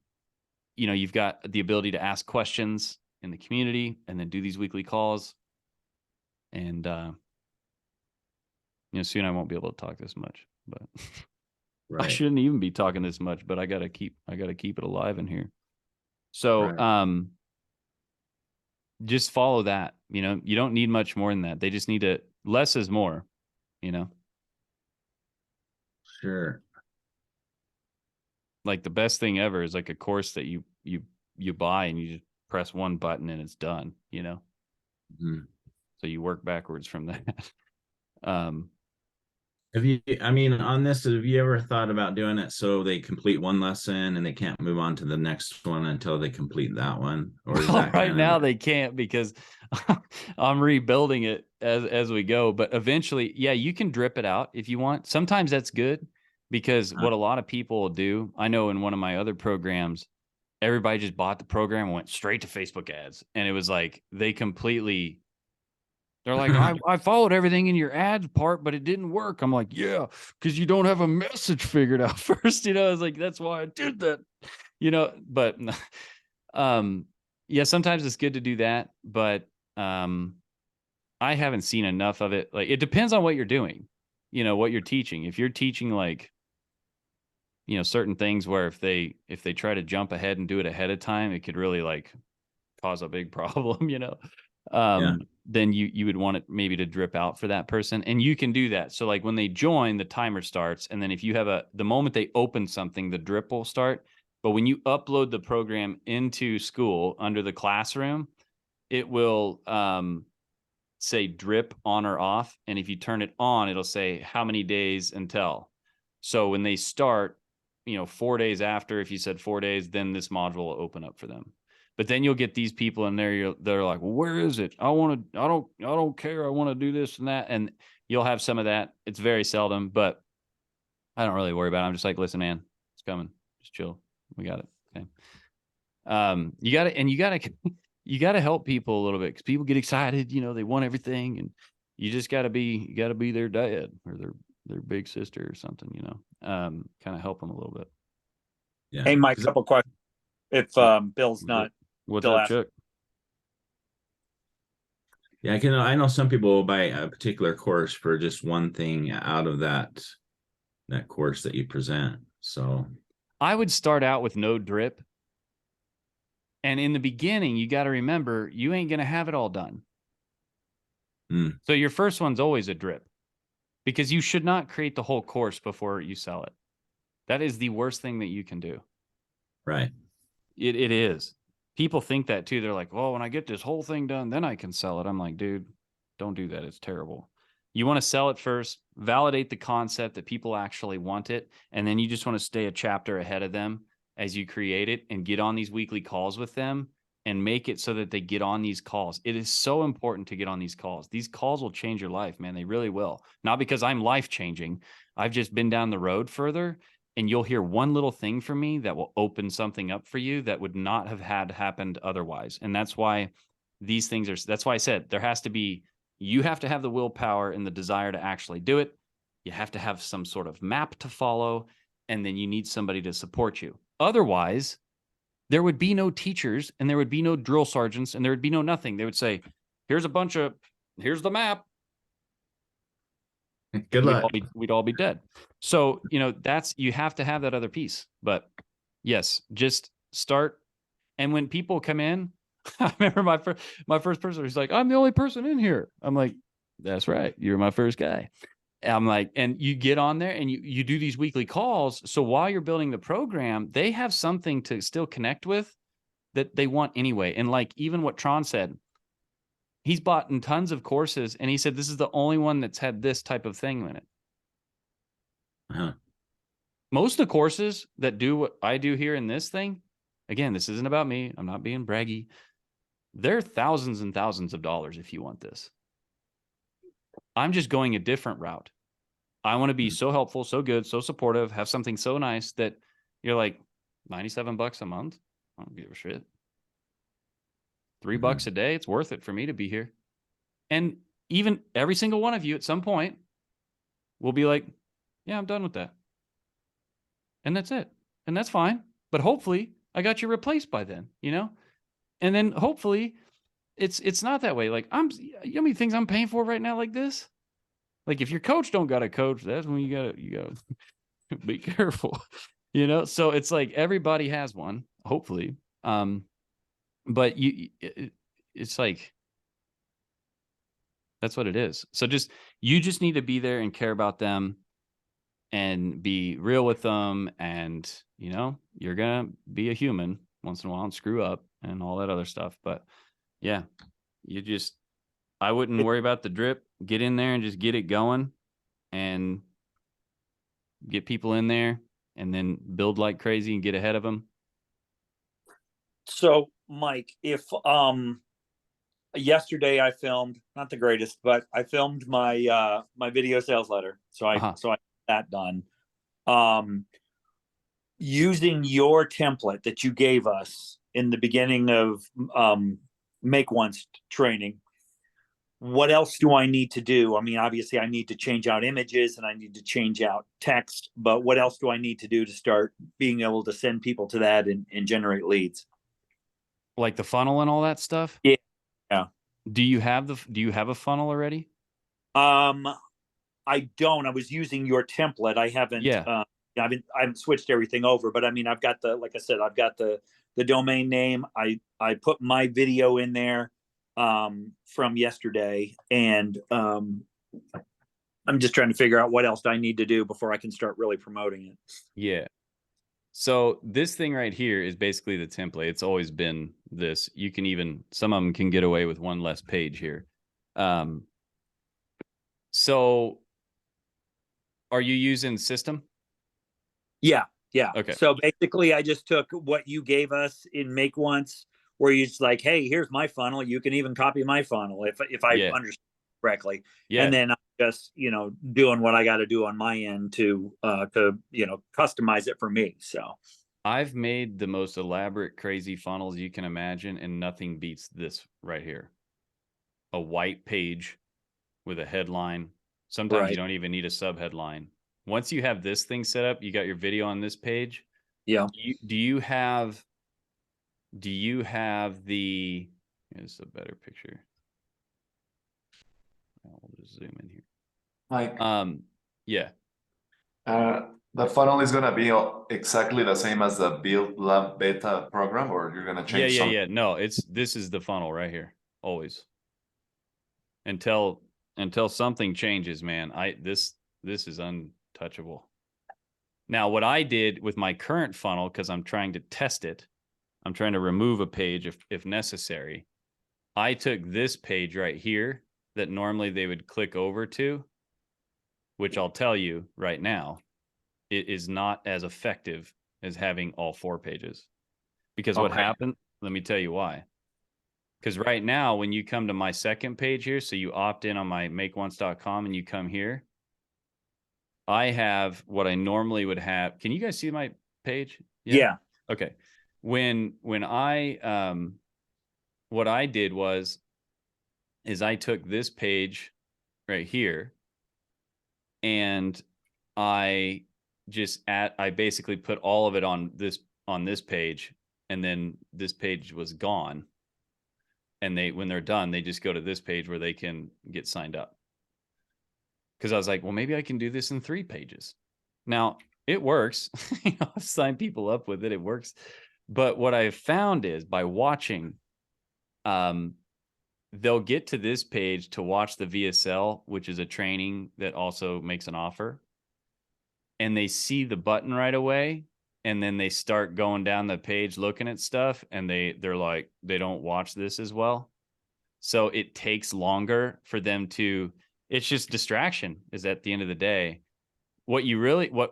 Speaker 1: you know, you've got the ability to ask questions in the community and then do these weekly calls. And, you know, soon I won't be able to talk this much, but right. I shouldn't even be talking this much, but I got to keep it alive in here. So, right. Just follow that. You know, you don't need much more than that. They just need to, less is more, you know?
Speaker 5: Sure.
Speaker 1: Like the best thing ever is like a course that you buy and you just press one button and it's done, you know? Mm-hmm. So you work backwards from that.
Speaker 5: Have you, I mean, on this, have you ever thought about doing it so they complete one lesson and they can't move on to the next one until they complete that one? Or is that
Speaker 1: right now they can't, because I'm rebuilding it as we go. But eventually, yeah, you can drip it out if you want. Sometimes that's good, because what a lot of people do, I know in one of my other programs, everybody just bought the program and went straight to Facebook ads. And it was like, they're like, I followed everything in your ads part, but it didn't work. I'm like, yeah, because you don't have a message figured out first. You know, I was like, that's why I did that, you know, but yeah, sometimes it's good to do that. But I haven't seen enough of it. Like, it depends on what you're doing, you know, what you're teaching. If you're teaching like, you know, certain things where if they try to jump ahead and do it ahead of time, it could really like cause a big problem, you know? Then you would want it maybe to drip out for that person. And you can do that. So like when they join, the timer starts. And then if you have the moment they open something, the drip will start. But when you upload the program into Skool under the classroom, it will say drip on or off. And if you turn it on, it'll say how many days until. So when they start, you know, 4 days after, if you said 4 days, then this module will open up for them. But then you'll get these people in there, they're like, well, where is it? I don't care. I want to do this and that. And you'll have some of that. It's very seldom, but I don't really worry about it. I'm just like, listen, man, it's coming. Just chill. We got it. Okay. You got to help people a little bit, because people get excited, you know, they want everything, and you just got to be their dad or their big sister or something, you know, kind of help them a little bit.
Speaker 6: Yeah. Hey, Mike, couple questions. If Bill's not.
Speaker 1: What's up, Chuck?
Speaker 5: Yeah, I know some people will buy a particular course for just one thing out of that course that you present. So
Speaker 1: I would start out with no drip. And in the beginning, you got to remember, you ain't going to have it all done. So your first one's always a drip, because you should not create the whole course before you sell it. That is the worst thing that you can do.
Speaker 5: Right.
Speaker 1: It is. People think that too. They're like, well, when I get this whole thing done, then I can sell it. I'm like, dude, don't do that. It's terrible. You want to sell it first, validate the concept that people actually want it. And then you just want to stay a chapter ahead of them as you create it, and get on these weekly calls with them and make it so that they get on these calls. It is so important to get on these calls. These calls will change your life, man. They really will. Not because I'm life changing. I've just been down the road further, and you'll hear one little thing from me that will open something up for you that would not have had happened otherwise. And that's why these things that's why I said you have to have the willpower and the desire to actually do it. You have to have some sort of map to follow, and then you need somebody to support you. Otherwise, there would be no teachers, and there would be no drill sergeants, and there would be no nothing. They would say, here's the map.
Speaker 5: Good luck.
Speaker 1: We'd all be dead. So, you know, you have to have that other piece. But yes, just start. And when people come in, I remember my first person was like, I'm the only person in here. I'm like, that's right. You're my first guy. I'm like, and you get on there and you do these weekly calls. So while you're building the program, they have something to still connect with that they want anyway. And like even what Tron said, he's bought in tons of courses and he said, this is the only one that's had this type of thing in it.
Speaker 5: Uh-huh.
Speaker 1: Most of the courses that do what I do here in this thing, again, this isn't about me. I'm not being braggy. They're thousands and thousands of dollars if you want this. I'm just going a different route. I want to be so helpful, so good, so supportive, have something so nice that you're like, $97 a month? I don't give a shit. $3 a day, it's worth it for me to be here. And even every single one of you at some point will be like, yeah, I'm done with that. And that's it. And that's fine. But hopefully I got you replaced by then, you know? And then hopefully it's not that way. Like you know how many things I'm paying for right now like this? Like if your coach don't got a coach, that's when you gotta be careful, you know? So it's like everybody has one, hopefully. But it's like, that's what it is. So you just need to be there and care about them and be real with them. And, you know, you're going to be a human once in a while and screw up and all that other stuff. But yeah, I wouldn't worry about the drip. Get in there and just get it going and get people in there and then build like crazy and get ahead of them.
Speaker 6: So Mike, if yesterday I filmed, not the greatest, but I filmed my my video sales letter. So I got that done. Using your template that you gave us in the beginning of Make Once training, what else do I need to do? I mean, obviously I need to change out images and I need to change out text, but what else do I need to do to start being able to send people to that and generate leads?
Speaker 1: Like the funnel and all that stuff?
Speaker 6: Yeah.
Speaker 1: Do you have a funnel already?
Speaker 6: I don't. I was using your template. I haven't.
Speaker 1: Yeah.
Speaker 6: I haven't switched everything over, but I mean, I've got like I said, I've got the domain name. I put my video in there from yesterday, and I'm just trying to figure out what else I need to do before I can start really promoting it.
Speaker 1: Yeah. So this thing right here is basically the template. It's always been this. You can even, some of them can get away with one less page here. So are you using System?
Speaker 6: Yeah.
Speaker 1: Okay.
Speaker 6: So basically I just took what you gave us in Make Once, where you're just like, hey, here's my funnel. You can even copy my funnel if I understand correctly. Yeah. And then I'm just, doing what I got to do on my end to customize it for me. So
Speaker 1: I've made the most elaborate, crazy funnels you can imagine, and nothing beats this right here. A white page with a headline. Sometimes you don't even need a sub headline. Once you have this thing set up, you got your video on this page.
Speaker 6: Yeah.
Speaker 1: Do you have the, here's a better picture. I'll just zoom in here.
Speaker 2: Mike.
Speaker 1: Yeah.
Speaker 2: The funnel is gonna be exactly the same as the Build Lab Beta program, or you're gonna change something?
Speaker 1: Yeah. No, this is the funnel right here, always. Until something changes, man. This is untouchable. Now, what I did with my current funnel, because I'm trying to test it, I'm trying to remove a page if necessary. I took this page right here that normally they would click over to, which I'll tell you right now, it is not as effective as having all 4 pages. Because what happened, let me tell you why. Because right now, when you come to my second page here, so you opt in on my makeonce.com and you come here, I have what I normally would have. Can you guys see my page?
Speaker 6: Yeah.
Speaker 1: Okay. When I, what I did is I took this page right here and I basically put all of it on this page, and then this page was gone. And when they're done, they just go to this page where they can get signed up. Because I was like, well, maybe I can do this in 3 pages. Now, it works. I've signed people up with it. It works. But what I found is by watching they'll get to this page to watch the VSL, which is a training that also makes an offer. And they see the button right away. And then they start going down the page looking at stuff. And they're like, they don't watch this as well. So it takes longer for them to, it's just distraction is at the end of the day. What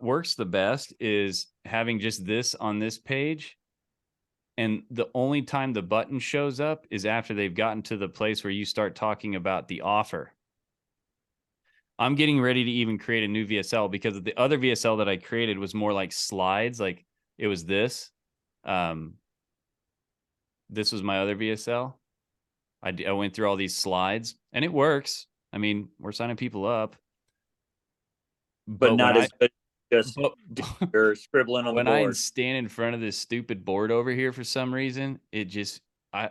Speaker 1: works the best is having just this on this page. And the only time the button shows up is after they've gotten to the place where you start talking about the offer. I'm getting ready to even create a new VSL because the other VSL that I created was more like slides. Like it was this. This was my other VSL. I went through all these slides and it works. I mean, we're signing people up.
Speaker 6: But not as good. Just you're scribbling on the board.
Speaker 1: When I stand in front of this stupid board over here for some reason, it just I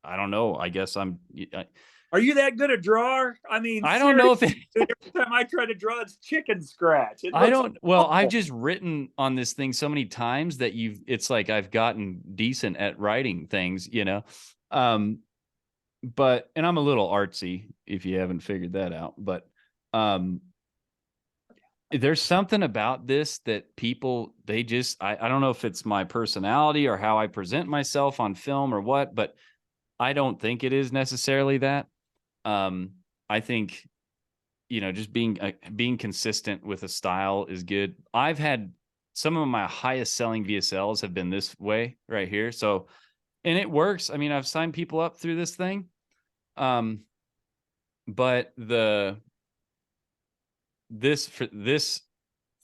Speaker 1: don't know. I guess
Speaker 6: Are you that good a drawer? I mean,
Speaker 1: I don't know if
Speaker 6: every time I try to draw, it's chicken scratch.
Speaker 1: I've just written on this thing so many times that it's like I've gotten decent at writing things, you know. But and I'm a little artsy if you haven't figured that out, but there's something about this that people, I don't know if it's my personality or how I present myself on film or what, but I don't think it is necessarily that. I think, just being consistent with a style is good. I've had some of my highest selling VSLs have been this way right here. So, and it works. I mean, I've signed people up through this thing. But this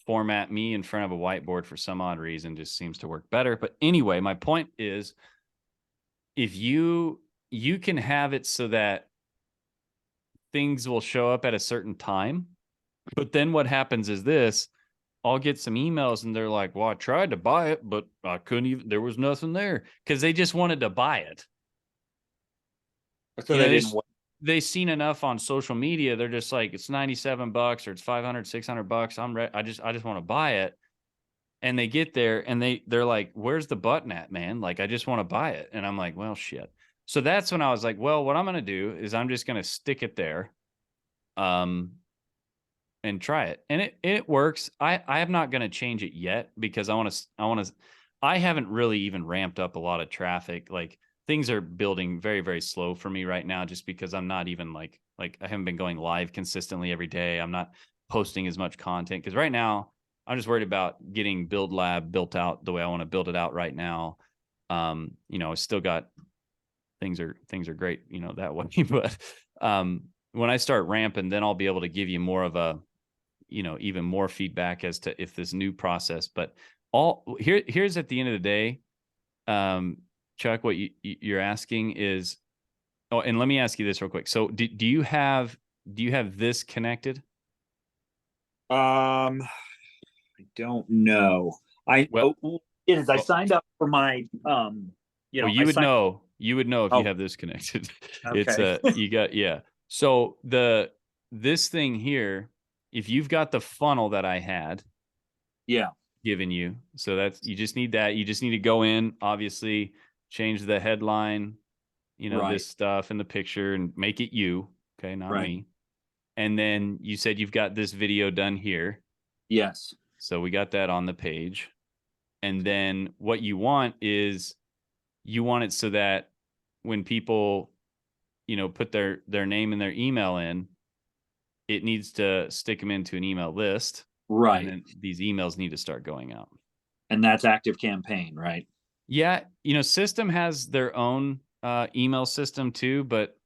Speaker 1: format, me in front of a whiteboard for some odd reason just seems to work better. But anyway, my point is, if you can have it so that things will show up at a certain time, but then what happens is this, I'll get some emails and they're like, well, I tried to buy it, but I couldn't even, there was nothing there because they just wanted to buy it.
Speaker 6: So
Speaker 1: they seen enough on social media. They're just like, it's $97 or it's $500, $600. I just want to buy it. And they get there and they're like, where's the button at, man? Like, I just want to buy it. And I'm like, well, shit. So that's when I was like, well, what I'm going to do is I'm just going to stick it there, and try it. And it works. I am not going to change it yet because I haven't really even ramped up a lot of traffic. Like, things are building very, very slow for me right now, just because I'm not even like I haven't been going live consistently every day. I'm not posting as much content because right now I'm just worried about getting Build Lab built out the way I want to build it out right now. I still got things are great, that way. But when I start ramping, then I'll be able to give you more of a, even more feedback as to if this new process. But here's at the end of the day, Chuck, what you're asking is, and let me ask you this real quick. So do you have this connected?
Speaker 6: I don't know. I signed up for my,
Speaker 1: well, you would know if you have this connected.
Speaker 6: Okay.
Speaker 1: It's So this thing here, if you've got the funnel that I had, given you, so that's, you just need to go in, obviously, change the headline, this stuff in the picture and make it you. Okay. Not me. And then you said you've got this video done here.
Speaker 6: Yes.
Speaker 1: So we got that on the page. And then what you want is you want it so that when people, put their name and their email in, it needs to stick them into an email list.
Speaker 6: Right.
Speaker 1: And then these emails need to start going out.
Speaker 6: And that's Active Campaign, right?
Speaker 1: Yeah, System has their own email system too, but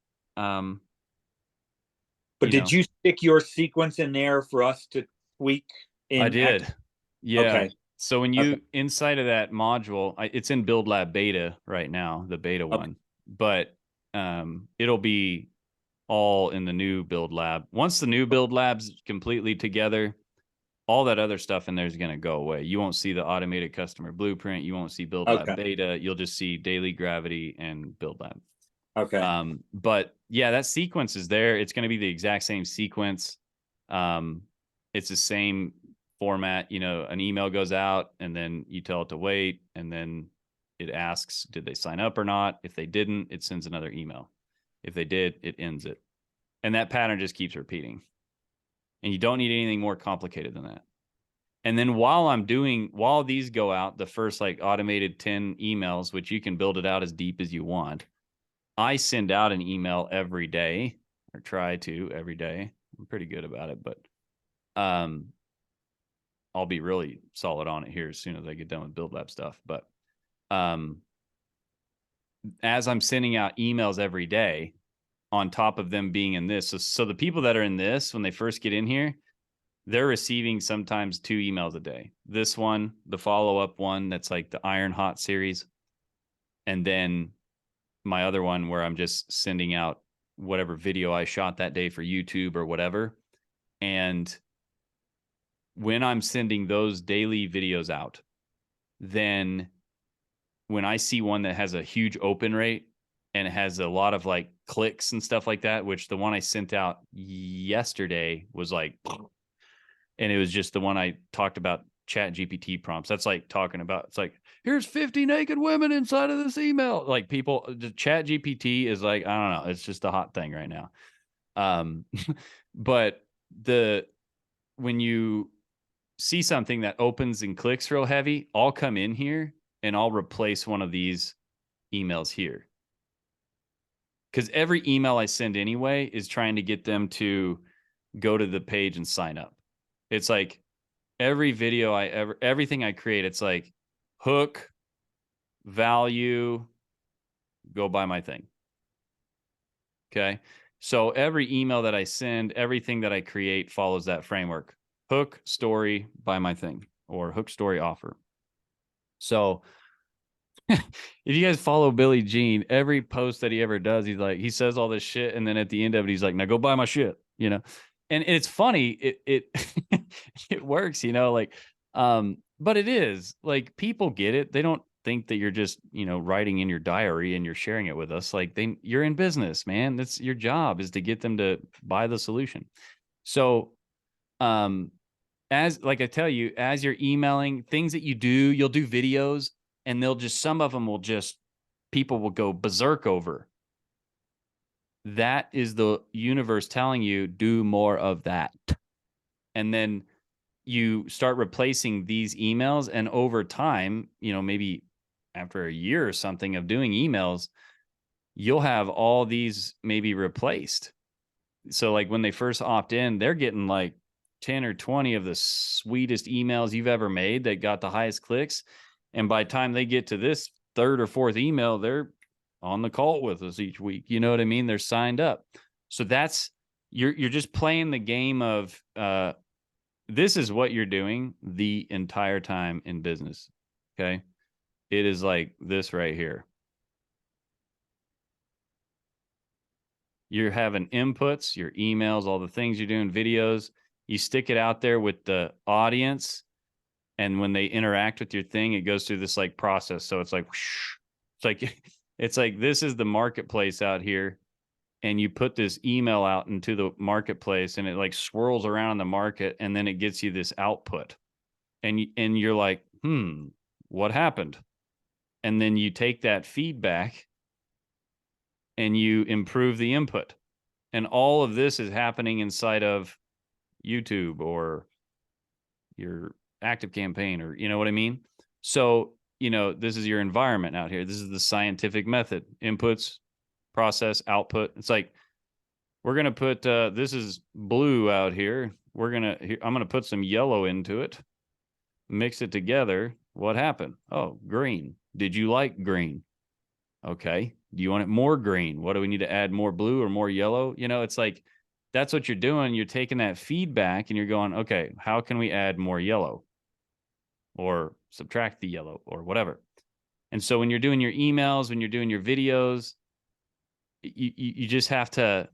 Speaker 6: did you stick your sequence in there for us to tweak?
Speaker 1: I did. Yeah.
Speaker 6: Okay.
Speaker 1: So when you inside of that module, it's in Build Lab beta right now, the beta one, but it'll be all in the new Build Lab. Once the new Build Lab's completely together, all that other stuff in there is going to go away. You won't see the automated customer blueprint. You won't see Build Lab beta. You'll just see Daily Gravity and Build Lab.
Speaker 6: Okay.
Speaker 1: But yeah, that sequence is there. It's going to be the exact same sequence. It's the same format. An email goes out and then you tell it to wait, and then it asks, did they sign up or not? If they didn't, it sends another email. If they did, it ends it. And that pattern just keeps repeating. And you don't need anything more complicated than that. And then while these go out, the first like automated 10 emails, which you can build it out as deep as you want, I send out an email every day, or try to every day. I'm pretty good about it, but I'll be really solid on it here as soon as I get done with Build Lab stuff. But as I'm sending out emails every day, on top of them being in this, so the people that are in this, when they first get in here, they're receiving sometimes 2 emails a day. This one, the follow-up one, that's like the Iron Hot series. And then my other one where I'm just sending out whatever video I shot that day for YouTube or whatever. And when I'm sending those daily videos out, then when I see one that has a huge open rate and it has a lot of like clicks and stuff like that, which the one I sent out yesterday was like, and it was just the one I talked about Chat GPT prompts. That's like talking about, it's like, here's 50 naked women inside of this email. Like people, the Chat GPT is like, I don't know. It's just a hot thing right now. But when you see something that opens and clicks real heavy, I'll come in here and I'll replace one of these emails here. Because every email I send anyway is trying to get them to go to the page and sign up. It's like every video everything I create, it's like hook, value, go buy my thing. Okay. So every email that I send, everything that I create follows that framework. Hook, story, buy my thing, or hook, story, offer. So if you guys follow Billy Jean, every post that he ever does, he says all this shit, and then at the end of it, he's like, now go buy my shit, you know? And it's funny, it it works, you know, like, but it is like people get it. They don't think that you're just, you know, writing in your diary and you're sharing it with us. Like you're in business, man. That's your job, is to get them to buy the solution. So, as like I tell you, as you're emailing things that you do, you'll do videos, and some of them people will go berserk over. That is the universe telling you, do more of that. And then you start replacing these emails. And over time, you know, maybe after a year or something of doing emails, you'll have all these maybe replaced. So like when they first opt in, they're getting like 10 or 20 of the sweetest emails you've ever made that got the highest clicks. And by the time they get to this 3rd or 4th email, they're on the call with us each week. You know what I mean? They're signed up. So you're just playing the game of, this is what you're doing the entire time in business. Okay. It is like this right here. You're having inputs, your emails, all the things you're doing, videos. You stick it out there with the audience. And when they interact with your thing, it goes through this like process. So it's like, whoosh, it's like this is the marketplace out here. And you put this email out into the marketplace, and it like swirls around in the market, and then it gets you this output. And you're like, what happened? And then you take that feedback and you improve the input. And all of this is happening inside of YouTube or your active campaign, or you know what I mean? So, you know, this is your environment out here. This is the scientific method: inputs, process, output. It's like, we're going to put, this is blue out here. I'm going to put some yellow into it, mix it together. What happened? Oh, green. Did you like green? Okay. Do you want it more green? What do we need to add? More blue or more yellow? You know, it's like, that's what you're doing. You're taking that feedback and you're going, okay, how can we add more yellow or subtract the yellow or whatever? And so when you're doing your emails, when you're doing your videos, you just have to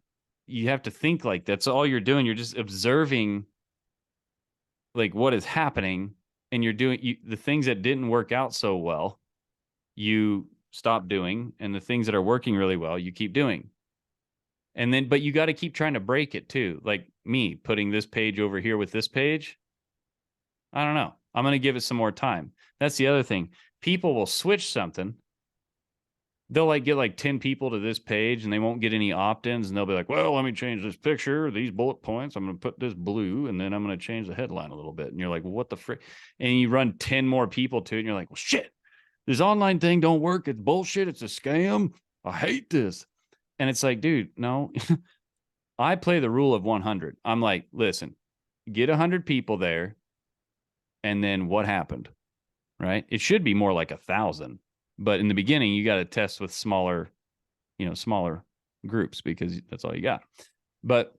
Speaker 1: think like that's all you're doing. You're just observing like what is happening, and you're doing the things that didn't work out so well, you stop doing, and the things that are working really well, you keep doing. And then, but you got to keep trying to break it too. Like me putting this page over here with this page. I don't know. I'm going to give it some more time. That's the other thing. people will switch something. They'll like get like 10 people to this page and they won't get any opt-ins, and they'll be like, well, let me change this picture, these bullet points. I'm going to put this blue, and then I'm going to change the headline a little bit. And you're like, well, what the frick? And you run 10 more people to it, and you're like, well, shit, this online thing don't work. It's bullshit. It's a scam. I hate this. And it's like, dude, no, I play the rule of 100. I'm like, listen, get 100 people there. And then what happened? Right. It should be more like 1,000. But in the beginning, you got to test with smaller groups, because that's all you got. But,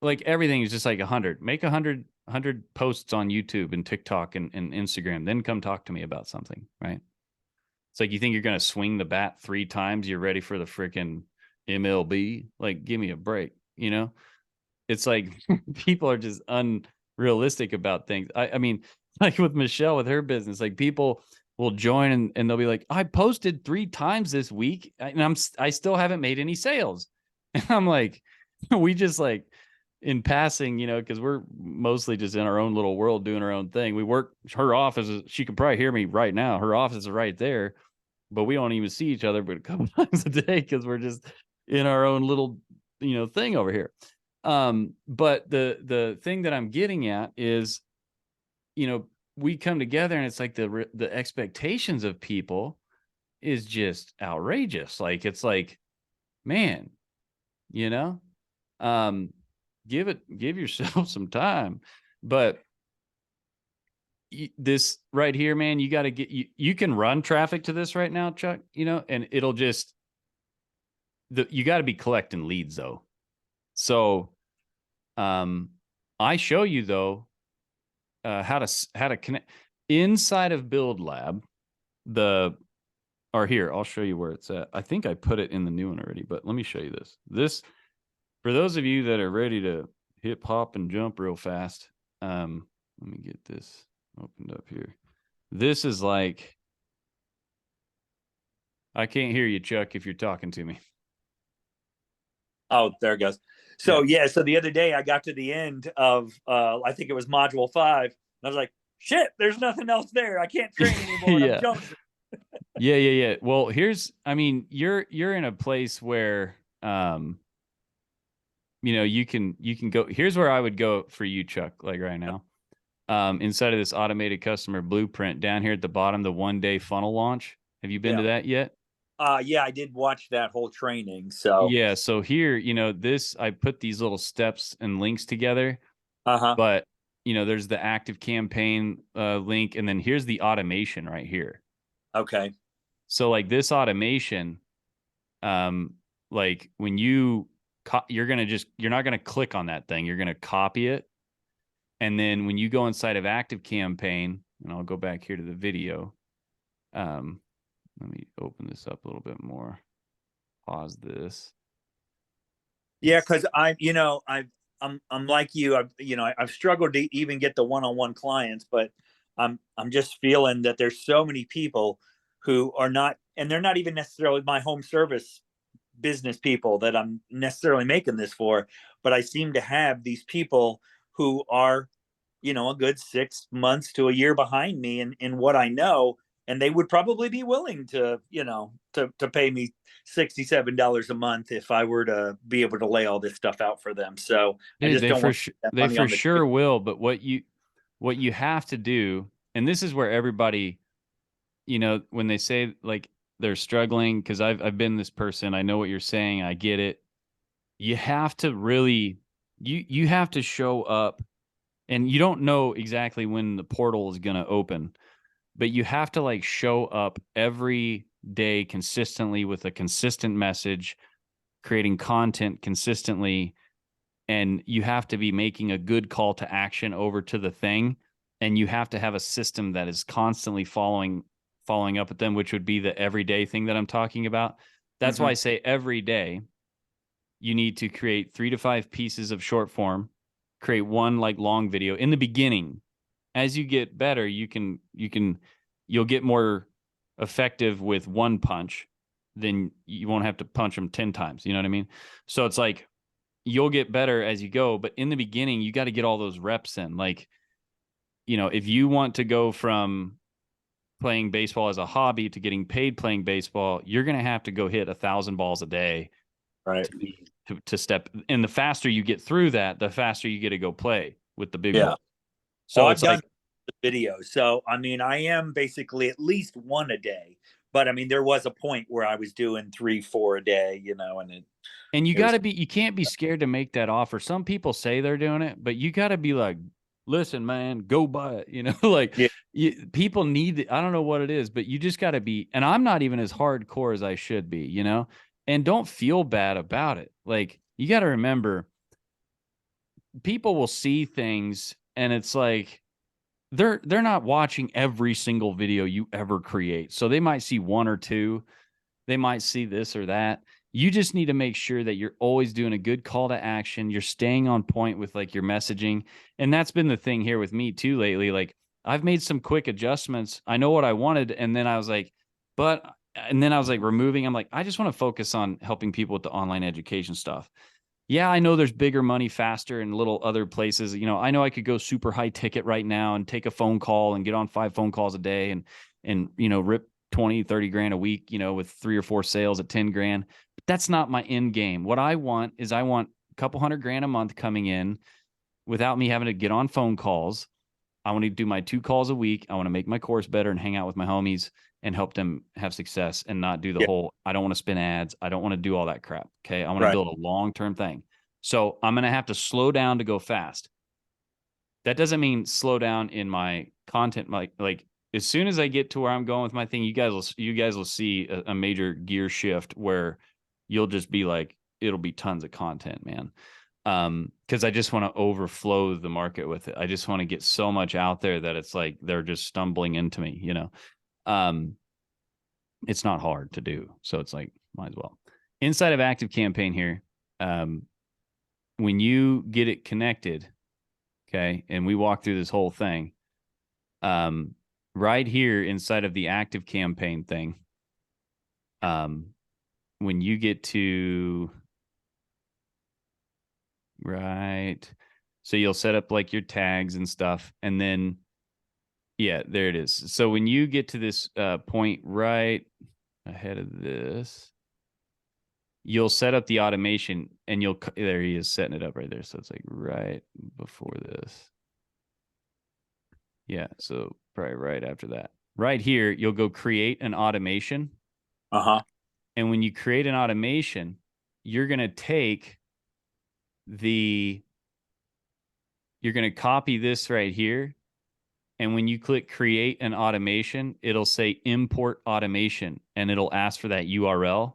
Speaker 1: like everything is just like 100. Make 100 posts on YouTube and TikTok and Instagram. Then come talk to me about something, right? It's like, you think you're going to swing the bat 3 times, you're ready for the freaking MLB? Like, give me a break, It's like people are just unrealistic about things. I mean, like with Michelle, with her business, like people will join and they'll be like, I posted 3 times this week and I still haven't made any sales. And I'm like, we just like in passing, because we're mostly just in our own little world doing our own thing. We work, her office is, she could probably hear me right now. Her office is right there, but we don't even see each other but a couple times a day because we're just in our own little, thing over here. But the thing that I'm getting at is, we come together and it's like the expectations of people is just outrageous. Like, it's like, man, give yourself some time. But this right here, man, you got to get, you can run traffic to this right now, Chuck, and it'll just, you got to be collecting leads though. So, I show you though, how to connect inside of Build Lab. Here, I'll show you where it's at. I think I put it in the new one already, but let me show you this. This, for those of you that are ready to hip hop and jump real fast. Let me get this opened up here. This is like, I can't hear you, Chuck, if you're talking to me.
Speaker 6: Oh, there it goes. So so the other day I got to the end of I think it was module 5, and I was like, shit, there's nothing else there. I can't train anymore.
Speaker 1: Yeah.
Speaker 6: I'm jumping.
Speaker 1: Yeah. Well, you're in a place where you can go. Here's where I would go for you, Chuck, like right now. Inside of this automated customer blueprint down here at the bottom, the 1-day funnel launch. Have you been to that yet?
Speaker 6: Yeah, I did watch that whole training. So
Speaker 1: yeah, so here, I put these little steps and links together. But there's the active campaign link, and then here's the automation right here.
Speaker 6: Okay.
Speaker 1: So like this automation, like when you're not gonna click on that thing, you're gonna copy it. And then when you go inside of active campaign, and I'll go back here to the video. Let me open this up a little bit more. Pause this.
Speaker 6: Yeah, because I'm like you. I've struggled to even get the one-on-one clients, but I'm just feeling that there's so many people who are not, and they're not even necessarily my home service business people that I'm necessarily making this for, but I seem to have these people who are, a good 6 months to a year behind me in what I know. And they would probably be willing to, to pay me $67 a month if I were to be able to lay all this stuff out for them. So
Speaker 1: dude,
Speaker 6: I just don't want
Speaker 1: they for sure will. But what you have to do, and this is where everybody, when they say like they're struggling, because I've been this person, I know what you're saying, I get it. You have to really, you have to show up, and you don't know exactly when the portal is going to open. But you have to like show up every day consistently with a consistent message, creating content consistently. And you have to be making a good call to action over to the thing. And you have to have a system that is constantly following up with them, which would be the everyday thing that I'm talking about. That's why I say every day you need to create 3 to 5 pieces of short form, create one like long video in the beginning. As you get better, you'll get more effective with one punch. Then you won't have to punch them 10 times. You know what I mean? So it's like, you'll get better as you go, but in the beginning, you got to get all those reps in. Like, if you want to go from, playing baseball as a hobby to getting paid playing baseball, you're going to have to go hit 1,000 balls a day.
Speaker 6: Right.
Speaker 1: To step. And the faster you get through that, the faster you get to go play with the big
Speaker 6: Yeah.
Speaker 1: ball. So
Speaker 6: Well,
Speaker 1: it's
Speaker 6: I've
Speaker 1: like
Speaker 6: done the video. So, I mean, I am basically at least one a day. But I mean, there was a point where I was doing 3, 4 a day, you know,
Speaker 1: and you got to be, you can't be scared to make that offer. Some people say they're doing it, but you got to be like, listen, man, go buy it. You know, like people need it. I don't know what it is, but you just got to be, and I'm not even as hardcore as I should be, you know, and don't feel bad about it. Like, you got to remember, people will see things and it's like, they're not watching every single video you ever create. So they might see 1 or 2. They might see this or that. You just need to make sure that you're always doing a good call to action. You're staying on point with like your messaging. And that's been the thing here with me too lately. Like, I've made some quick adjustments. I know what I wanted. And then I was like, removing. I'm like, I just want to focus on helping people with the online education stuff. Yeah, I know there's bigger money faster in little other places. You know, I know I could go super high ticket right now and take a phone call and get on 5 phone calls a day and, you know, rip 20, 30 grand a week, you know, with 3 or 4 sales at 10 grand. But that's not my end game. What I want is I want a couple $100,000 a month coming in without me having to get on phone calls. I want to do my 2 calls a week. I want to make my course better and hang out with my homies and help them have success and not do the whole, I don't want to spin ads. I don't want to do all that crap. Okay. I want to build a long-term thing. So I'm going to have to slow down to go fast. That doesn't mean slow down in my content. Like as soon as I get to where I'm going with my thing, you guys will see a major gear shift where you'll just be like, it'll be tons of content, man. Cause I just want to overflow the market with it. I just want to get so much out there that it's like, they're just stumbling into me, you know? It's not hard to do. So it's like, might as well. Inside of Active Campaign here, when you get it connected, okay, and we walk through this whole thing, right here inside of the Active Campaign thing, when you get to so you'll set up like your tags and stuff, and then yeah, there it is. So when you get to this point right ahead of this, you'll set up the automation and there he is setting it up right there. So it's like right before this. Yeah. So probably right after that. Right here, you'll go create an automation. And when you create an automation, you're going to you're going to copy this right here. And when you click create an automation, it'll say import automation and it'll ask for that URL.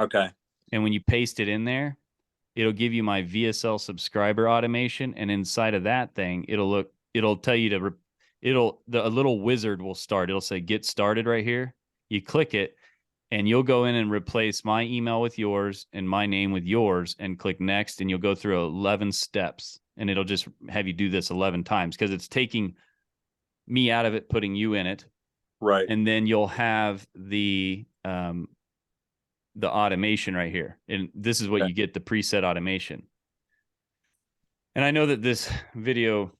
Speaker 6: Okay.
Speaker 1: And when you paste it in there, it'll give you my VSL subscriber automation. And inside of that thing, it'll tell you a little wizard will start. It'll say get started right here. You click it and you'll go in and replace my email with yours and my name with yours and click next. And you'll go through 11 steps and it'll just have you do this 11 times because it's taking me out of it, putting you in it.
Speaker 6: Right.
Speaker 1: And then you'll have the automation right here. And this is what you get, the preset automation. And I know that this video,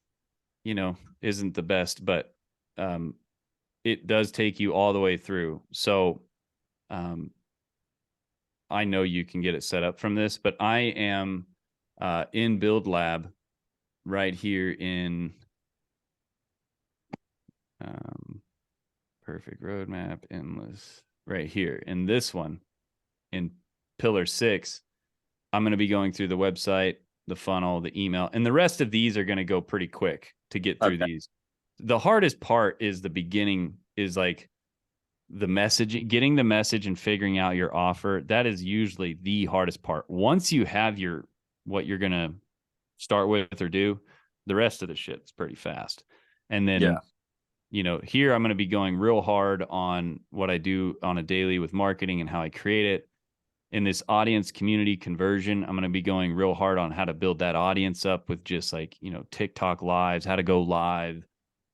Speaker 1: you know, isn't the best, but it does take you all the way through. So I know you can get it set up from this, but I am in Build Lab right here in perfect roadmap, endless, right here in this one in pillar 6. I'm going to be going through the website, the funnel, the email, and the rest of these are going to go pretty quick to get through these. The hardest part is the beginning, is like the messaging, getting the message and figuring out your offer. That is usually the hardest part. Once you have what you're going to start with or do, the rest of the shit is pretty fast. And then, you know, here I'm going to be going real hard on what I do on a daily with marketing and how I create it. In this audience community conversion, I'm going to be going real hard on how to build that audience up with just like, you know, TikTok lives, how to go live,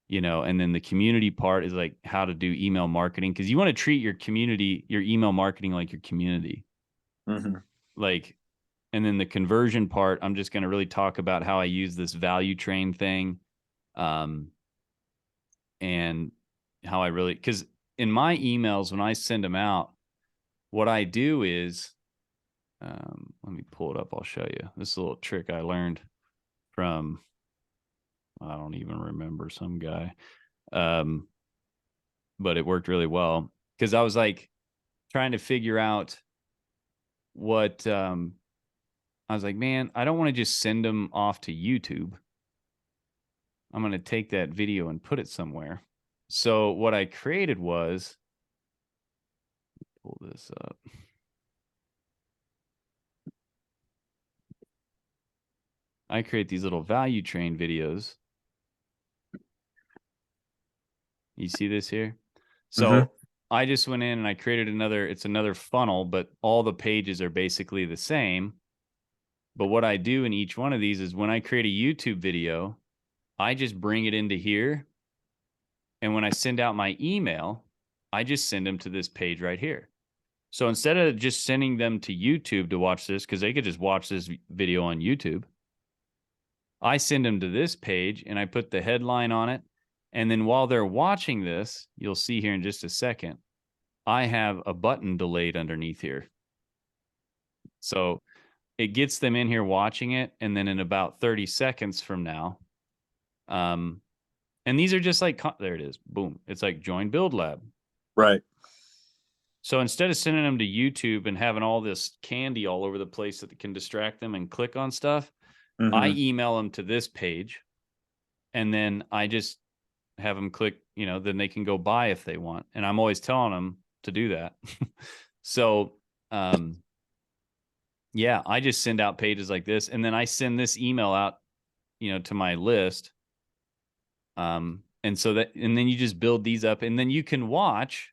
Speaker 1: you know, and then the community part is like how to do email marketing. Cause you want to treat your community, your email marketing, like your community. Like, and then the conversion part, I'm just going to really talk about how I use this value train thing. And how I really, because in my emails, when I send them out, what I do is, let me pull it up. I'll show you. This is a little trick I learned from, I don't even remember, some guy. But it worked really well because I was like trying to figure out what, I was like, man, I don't want to just send them off to YouTube. I'm going to take that video and put it somewhere. So what I created was, pull this up. I create these little value train videos. You see this here? So I just went in and I created it's another funnel, but all the pages are basically the same. But what I do in each one of these is when I create a YouTube video, I just bring it into here. And when I send out my email, I just send them to this page right here. So instead of just sending them to YouTube to watch this, because they could just watch this video on YouTube, I send them to this page and I put the headline on it. And then while they're watching this, you'll see here in just a second, I have a button delayed underneath here. So it gets them in here watching it. And then in about 30 seconds from now, and these are just like, there it is. Boom. It's like join Build Lab.
Speaker 6: Right.
Speaker 1: So instead of sending them to YouTube and having all this candy all over the place that can distract them and click on stuff, I email them to this page. And then I just have them click, then they can go buy if they want. And I'm always telling them to do that. So, yeah, I just send out pages like this. And then I send this email out, to my list. And then you just build these up, and then you can watch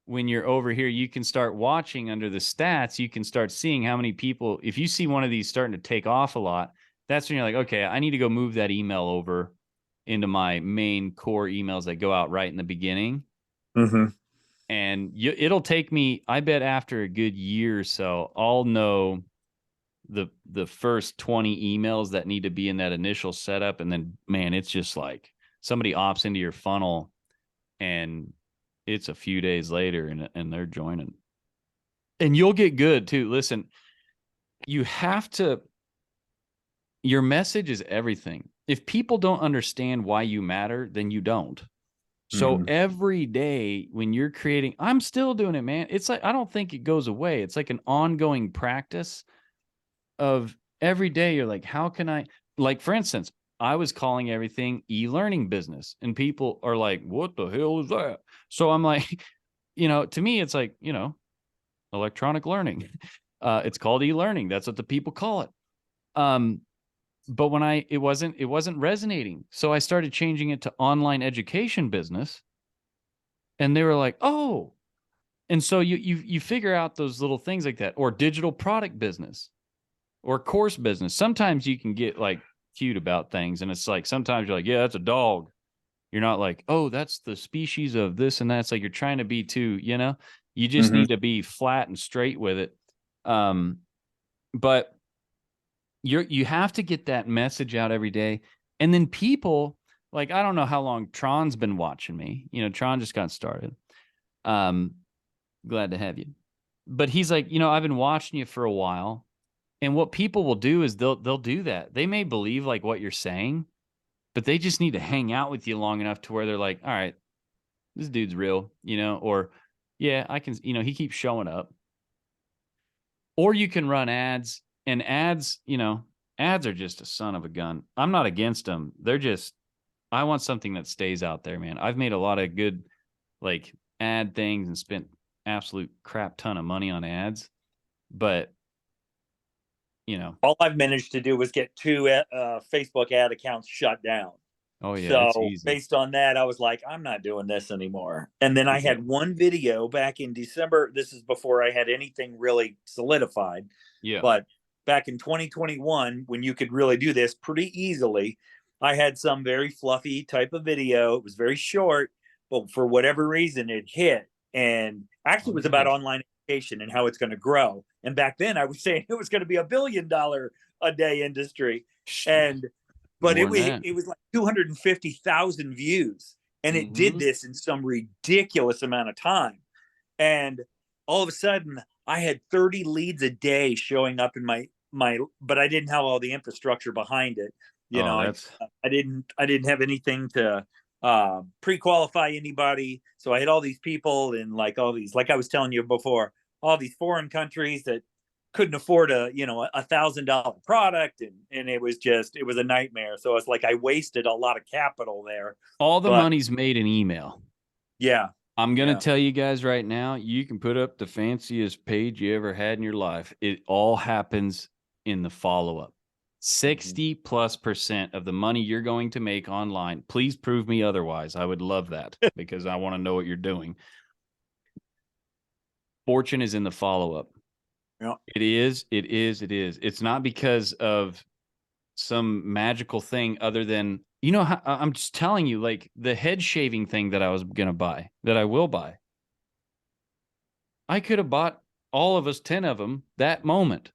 Speaker 1: when you're over here, you can start watching under the stats. You can start seeing how many people, if you see one of these starting to take off a lot, that's when you're like, okay, I need to go move that email over into my main core emails that go out right in the beginning. And it'll take me, I bet after a good year or so, I'll know the first 20 emails that need to be in that initial setup. And then, man, it's just like somebody opts into your funnel and it's a few days later and they're joining. And you'll get good too. Listen, you have to, your message is everything. If people don't understand why you matter, then you don't. So every day when you're creating, I'm still doing it, man. It's like, I don't think it goes away. It's like an ongoing practice of every day. You're like, how can I, like, for instance, I was calling everything e-learning business and people are like, what the hell is that? So I'm like, to me, it's like, electronic learning. It's called e-learning. That's what the people call it. But when it wasn't resonating. So I started changing it to online education business. And they were like, oh. And so you figure out those little things like that, or digital product business or course business. Sometimes you can get like cute about things. And it's like, sometimes you're like, yeah, that's a dog. You're not like, oh, that's the species of this and that. It's like, you're trying to be too, you just need to be flat and straight with it. But you have to get that message out every day. And then people, like, I don't know how long Tron's been watching me. Tron just got started. Glad to have you. But he's like, I've been watching you for a while. And what people will do is they'll do that. They may believe like what you're saying, but they just need to hang out with you long enough to where they're like, all right, this dude's real, or yeah, I can, he keeps showing up. Or you can run ads, and ads, ads are just a son of a gun. I'm not against them. They're just, I want something that stays out there, man. I've made a lot of good like ad things and spent absolute crap ton of money on ads, but
Speaker 6: all I've managed to do was get 2 Facebook ad accounts shut down.
Speaker 1: Oh yeah.
Speaker 6: So based on that, I was like, I'm not doing this anymore. And then I had one video back in December. This is before I had anything really solidified.
Speaker 1: Yeah.
Speaker 6: But back in 2021, when you could really do this pretty easily, I had some very fluffy type of video. It was very short, but for whatever reason, it hit. And actually, it was about online education and how it's going to grow. And back then, I was saying it was going to be $1 billion a day industry. But it was like 250,000 views. And it did this in some ridiculous amount of time. And all of a sudden I had 30 leads a day showing up in my, but I didn't have all the infrastructure behind it. You know, I didn't have anything to pre-qualify anybody. So I had all these people in like all these, like I was telling you before, all these foreign countries that couldn't afford a, you know, $1,000 product. And it was a nightmare. So it's like I wasted a lot of capital there.
Speaker 1: All the money's made in email.
Speaker 6: Yeah.
Speaker 1: I'm going to tell you guys right now, you can put up the fanciest page you ever had in your life. It all happens in the follow-up. 60+% of the money you're going to make online. Please prove me otherwise. I would love that because I want to know what you're doing. Fortune is in the follow-up.
Speaker 6: Yeah.
Speaker 1: It is. It's not because of some magical thing other than, you know, I'm just telling you, like the head shaving thing that I was going to buy, that I will buy. I could have bought all of us 10 of them that moment.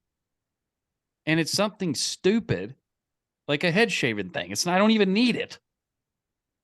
Speaker 1: And it's something stupid, like a head shaving thing. It's not, I don't even need it.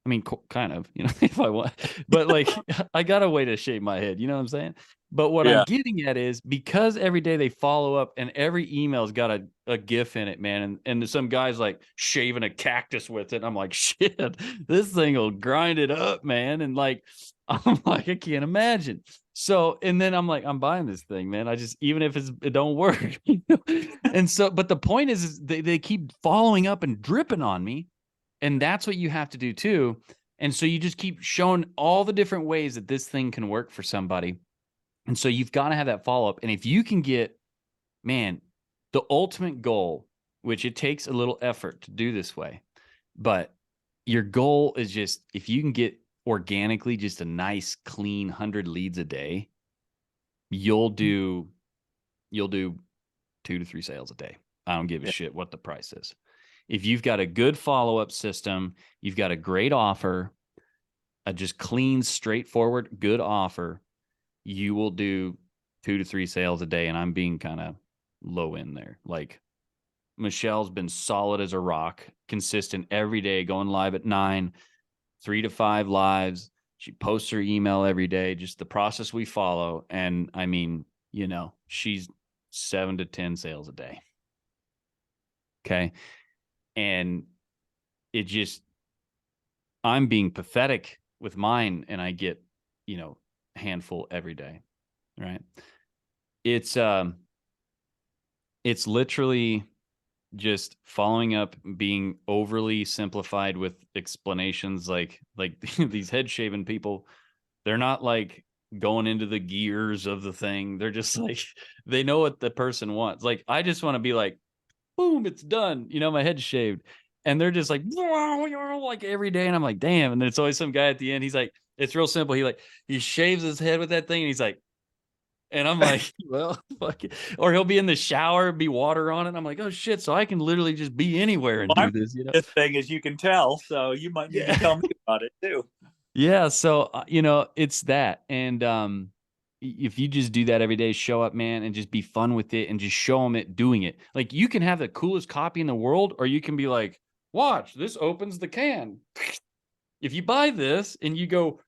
Speaker 1: I mean, kind of, you know, if I want, but like, I got a way to shave my head. You know what I'm saying? But what I'm getting at is because every day they follow up and every email's got a GIF in it, man. And some guy's like shaving a cactus with it. I'm like, shit, this thing will grind it up, man. And like, I'm like, I can't imagine. So, and then I'm like, I'm buying this thing, man. I just, even if it don't work. You know? And so, but the point is they keep following up and dripping on me. And that's what you have to do too. And so you just keep showing all the different ways that this thing can work for somebody. And so you've got to have that follow-up. And if you can get, man, the ultimate goal, which it takes a little effort to do this way, but your goal is just, if you can get organically just a nice, clean 100 leads a day, you'll do 2 to 3 sales a day. I don't give a shit what the price is. If you've got a good follow-up system, you've got a great offer, a just clean, straightforward, good offer, you will do 2 to 3 sales a day. And I'm being kind of low in there. Like Michelle's been solid as a rock, consistent every day, going live at 9, 3 to 5 lives. She posts her email every day, just the process we follow. And I mean, you know, she's 7 to 10 sales a day. Okay. And it just, I'm being pathetic with mine and I get, you know, handful every day, right? It's literally just following up, being overly simplified with explanations like these head shaving people, they're not like going into the gears of the thing. They're just like, they know what the person wants. Like, I just want to be like, boom, it's done. You know, my head's shaved. And they're just like, like every day. And I'm like, damn. And then it's always some guy at the end. He's like, it's real simple. He shaves his head with that thing. And he's like, and I'm like, well, fuck it. Or he'll be in the shower, be water on it. And I'm like, oh shit. So I can literally just be anywhere and do this, you know,
Speaker 6: this thing, as you can tell. So you might need to tell me about it too.
Speaker 1: Yeah. So, you know, it's that. And, if you just do that every day, show up, man, and just be fun with it and just show them it doing it. Like, you can have the coolest copy in the world, or you can be like, watch, this opens the can. If you buy this and you go,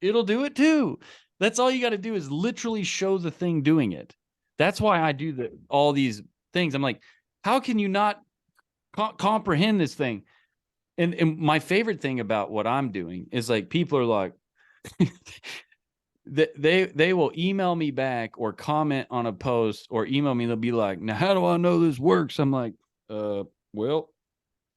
Speaker 1: it'll do it too. That's all you got to do is literally show the thing doing it. That's why I do all these things. I'm like, how can you not comprehend this thing? And my favorite thing about what I'm doing is like, people are like, they will email me back or comment on a post or email me. They'll be like, now, how do I know this works? I'm like, well,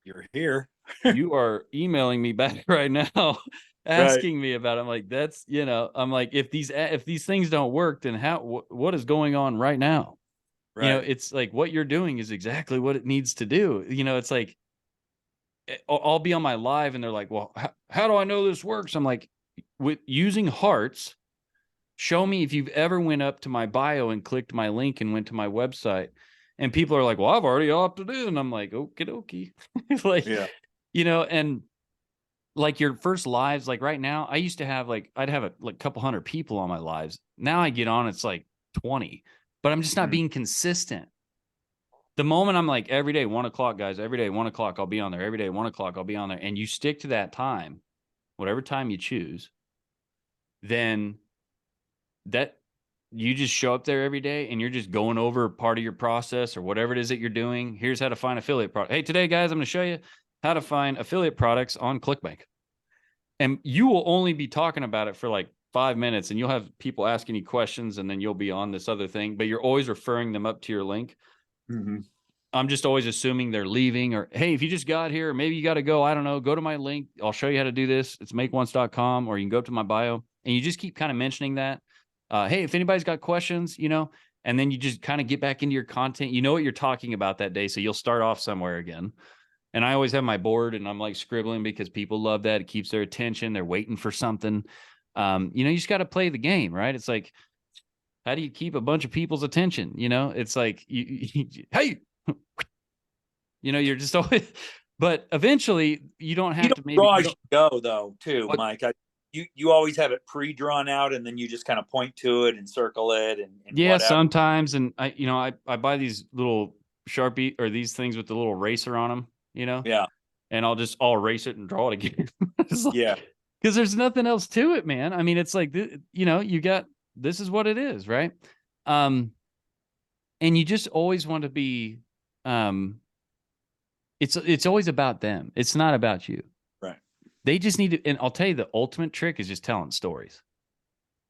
Speaker 6: you're here.
Speaker 1: You are emailing me back right now, asking me about it. I'm like, that's, you know, I'm like, if these things don't work, then what is going on right now? Right. You know, it's like, what you're doing is exactly what it needs to do. You know, it's like, I'll be on my live and they're like, well, how do I know this works? I'm like, with using hearts, show me if you've ever went up to my bio and clicked my link and went to my website. And people are like, well, I've already opted in. And I'm like, okie dokie. Like, you know, and like your first lives, like right now, I used to have like, I'd have a couple hundred people on my lives. Now I get on, it's like 20, but I'm just not being consistent. The moment I'm like, every day, 1 o'clock, guys, every day, 1 o'clock, I'll be on there. Every day, 1 o'clock, I'll be on there. And you stick to that time. whatever time you choose, then that you just show up there every day and you're just going over part of your process or whatever it is that you're doing. Here's how to find affiliate product. Hey, today, guys, I'm going to show you how to find affiliate products on ClickBank. And you will only be talking about it for like 5 minutes, and you'll have people asking you questions, and then you'll be on this other thing, but you're always referring them up to your link.
Speaker 6: Mm-hmm.
Speaker 1: I'm just always assuming they're leaving, or, hey, if you just got here, maybe you got to go, I don't know, go to my link. I'll show you how to do this. It's makeonce.com, or you can go up to my bio, and you just keep kind of mentioning that. Hey, if anybody's got questions, you know, and then you just kind of get back into your content. You know what you're talking about that day. So you'll start off somewhere again. And I always have my board and I'm like scribbling because people love that. It keeps their attention. They're waiting for something. You know, you just got to play the game, right? It's like, how do you keep a bunch of people's attention? You know, it's like, hey, you know, you're just always, but eventually you don't have to maybe
Speaker 6: go though too, what? Mike. You always have it pre-drawn out, and then you just kind of point to it and circle it and
Speaker 1: yeah,
Speaker 6: whatever.
Speaker 1: Sometimes. And I buy these little Sharpie or these things with the little eraser on them, you know?
Speaker 6: Yeah.
Speaker 1: And I'll erase it and draw it again. Like,
Speaker 6: yeah.
Speaker 1: Because there's nothing else to it, man. I mean, it's like, you know, this is what it is, right? And you just always want to be, it's always about them. It's not about you.
Speaker 6: Right.
Speaker 1: They just need to, and I'll tell you, the ultimate trick is just telling stories.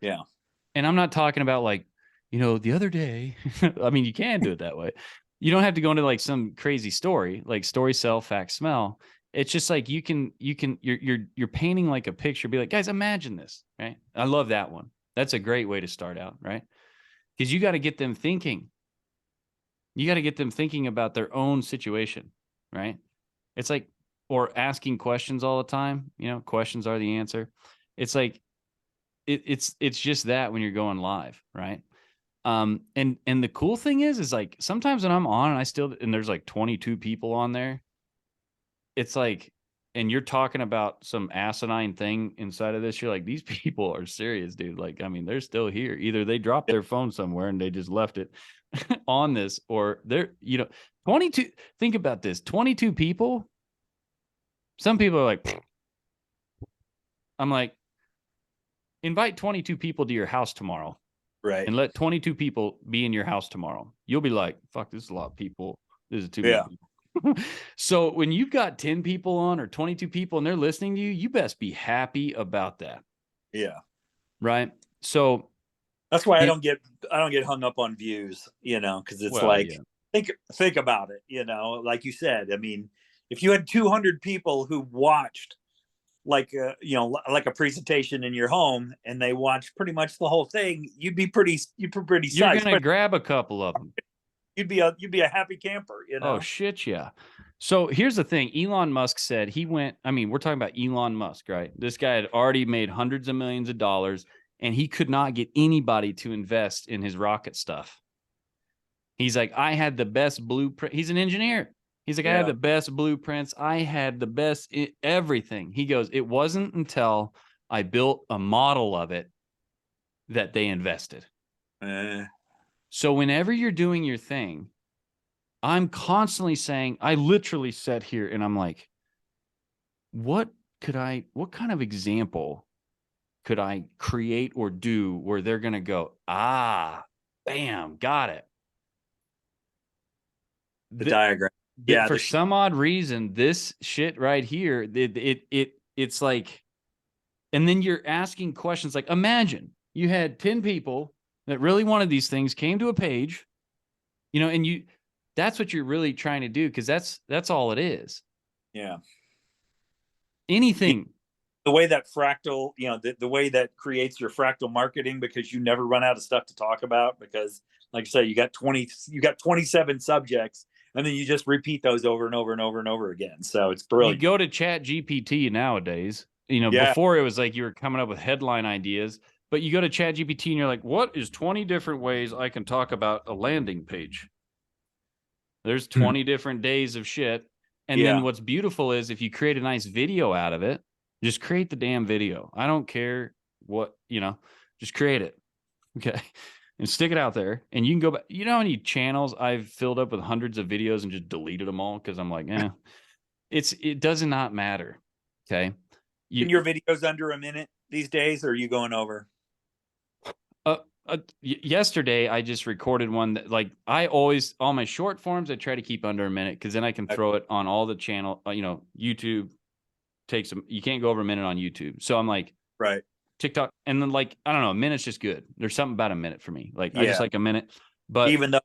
Speaker 6: Yeah.
Speaker 1: And I'm not talking about like, you know, the other day, I mean, you can do it that way. You don't have to go into like some crazy story, like story, sell, fact, smell. It's just like you're painting like a picture. Be like, guys, imagine this, right? I love that one. That's a great way to start out, right? Because you got to get them thinking. You got to get them thinking about their own situation, right? It's like, or asking questions all the time. You know, questions are the answer. It's like, it's just that when you're going live, right? And the cool thing is like sometimes when I'm on and there's like 22 people on there, it's like, and you're talking about some asinine thing inside of this, you're like, these people are serious, dude. Like, I mean, they're still here. Either they dropped their phone somewhere and they just left it on this, or they're, 22, think about this, 22 people. Some people are like, I'm like, invite 22 people to your house tomorrow.
Speaker 6: Right.
Speaker 1: And let 22 people be in your house tomorrow. You'll be like, fuck, this is a lot of people. This is too many people. So when you've got 10 people on or 22 people and they're listening to you, you best be happy about that.
Speaker 6: Yeah.
Speaker 1: Right. So
Speaker 6: that's why I don't get hung up on views, because it's think about it, like you said. I mean, if you had 200 people who watched like a presentation in your home and they watched pretty much the whole thing, you'd be pretty
Speaker 1: you're gonna grab a couple of them.
Speaker 6: You'd be a happy camper,
Speaker 1: Oh shit, yeah. So here's the thing. Elon Musk said we're talking about Elon Musk, right? This guy had already made hundreds of millions of dollars and he could not get anybody to invest in his rocket stuff. He's like, I had the best blueprint. He's an engineer. He's like, I had the best blueprints. I had the best everything. He goes, it wasn't until I built a model of it that they invested. So whenever you're doing your thing, I'm constantly saying, I literally sat here and I'm like, what kind of example could I create or do where they're going to go, bam, got it.
Speaker 6: The diagram. Yeah.
Speaker 1: For some odd reason, this shit right here, it's like, and then you're asking questions like, imagine you had 10 people that really wanted these things, came to a page, and that's what you're really trying to do. Cause that's all it is.
Speaker 6: Yeah.
Speaker 1: Anything.
Speaker 6: The way that fractal, the way that creates your fractal marketing, because you never run out of stuff to talk about, because like I say, you got 27 subjects. And then you just repeat those over and over and over and over again. So it's brilliant.
Speaker 1: You go to Chat GPT nowadays, before it was like you were coming up with headline ideas, but you go to Chat GPT and you're like, what is 20 different ways I can talk about a landing page? There's 20 different days of shit. And then what's beautiful is if you create a nice video out of it, just create the damn video. I don't care what, just create it. Okay. And stick it out there, and you can go back. You know how many channels I've filled up with hundreds of videos and just deleted them all because I'm like, it does not matter. Okay.
Speaker 6: in your videos under a minute these days, or are you going over?
Speaker 1: Yesterday I just recorded one that, like, I always, all my short forms I try to keep under a minute, because then I can throw it on all the channel. YouTube takes them, you can't go over a minute on YouTube. So I'm like,
Speaker 6: right,
Speaker 1: TikTok, and then, like, I don't know, a minute's just good. There's something about a minute for me. Like, I just like a minute. But
Speaker 6: even though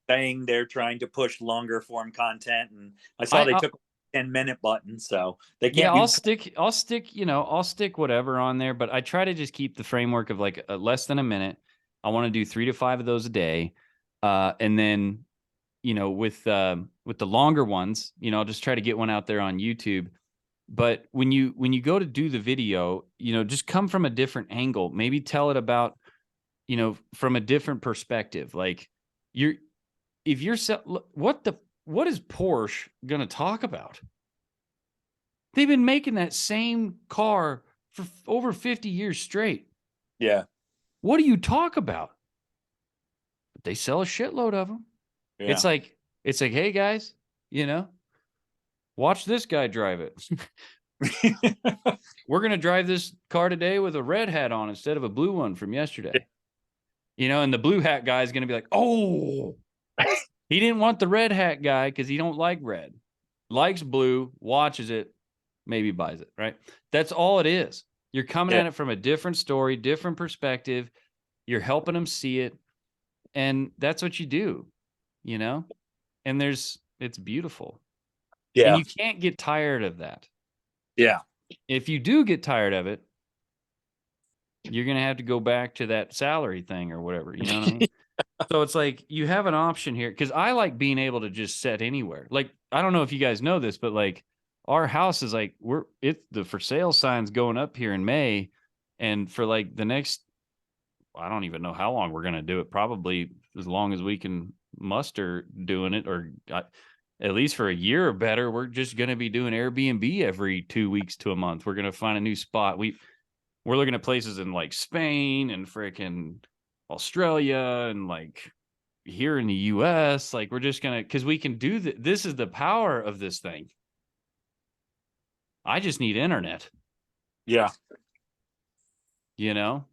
Speaker 6: saying they're trying to push longer form content, and I saw they took 10-minute button, so they can't.
Speaker 1: Yeah, I'll stick whatever on there, but I try to just keep the framework of like less than a minute. I want to do 3 to 5 of those a day, and then, with the longer ones, I'll just try to get one out there on YouTube. But when you go to do the video, just come from a different angle. Maybe tell it about, from a different perspective. Like, what is Porsche going to talk about? They've been making that same car for over 50 years straight.
Speaker 6: Yeah.
Speaker 1: What do you talk about? But they sell a shitload of them. Yeah. It's like, hey guys, watch this guy drive it. We're going to drive this car today with a red hat on instead of a blue one from yesterday. And the blue hat guy is going to be like, oh, he didn't want the red hat guy because he don't like red. Likes blue, watches it, maybe buys it, right? That's all it is. You're coming at it from a different story, different perspective. You're helping them see it. And that's what you do, and it's beautiful. Yeah. And you can't get tired of that.
Speaker 6: Yeah.
Speaker 1: If you do get tired of it, you're going to have to go back to that salary thing or whatever, you know what I mean? So it's like, you have an option here, because I like being able to just set anywhere. Like, I don't know if you guys know this, but like, our house is like, the for sale sign's going up here in May. And for like the next, I don't even know how long we're going to do it. Probably as long as we can muster doing it, or at least for a year or better. We're just going to be doing Airbnb every 2 weeks to a month. We're going to find a new spot. We're looking at places in like Spain and freaking Australia and like here in the US. Like, we're just going to, because we can do this is the power of this thing. I just need internet.
Speaker 6: Yeah.
Speaker 1: Yeah,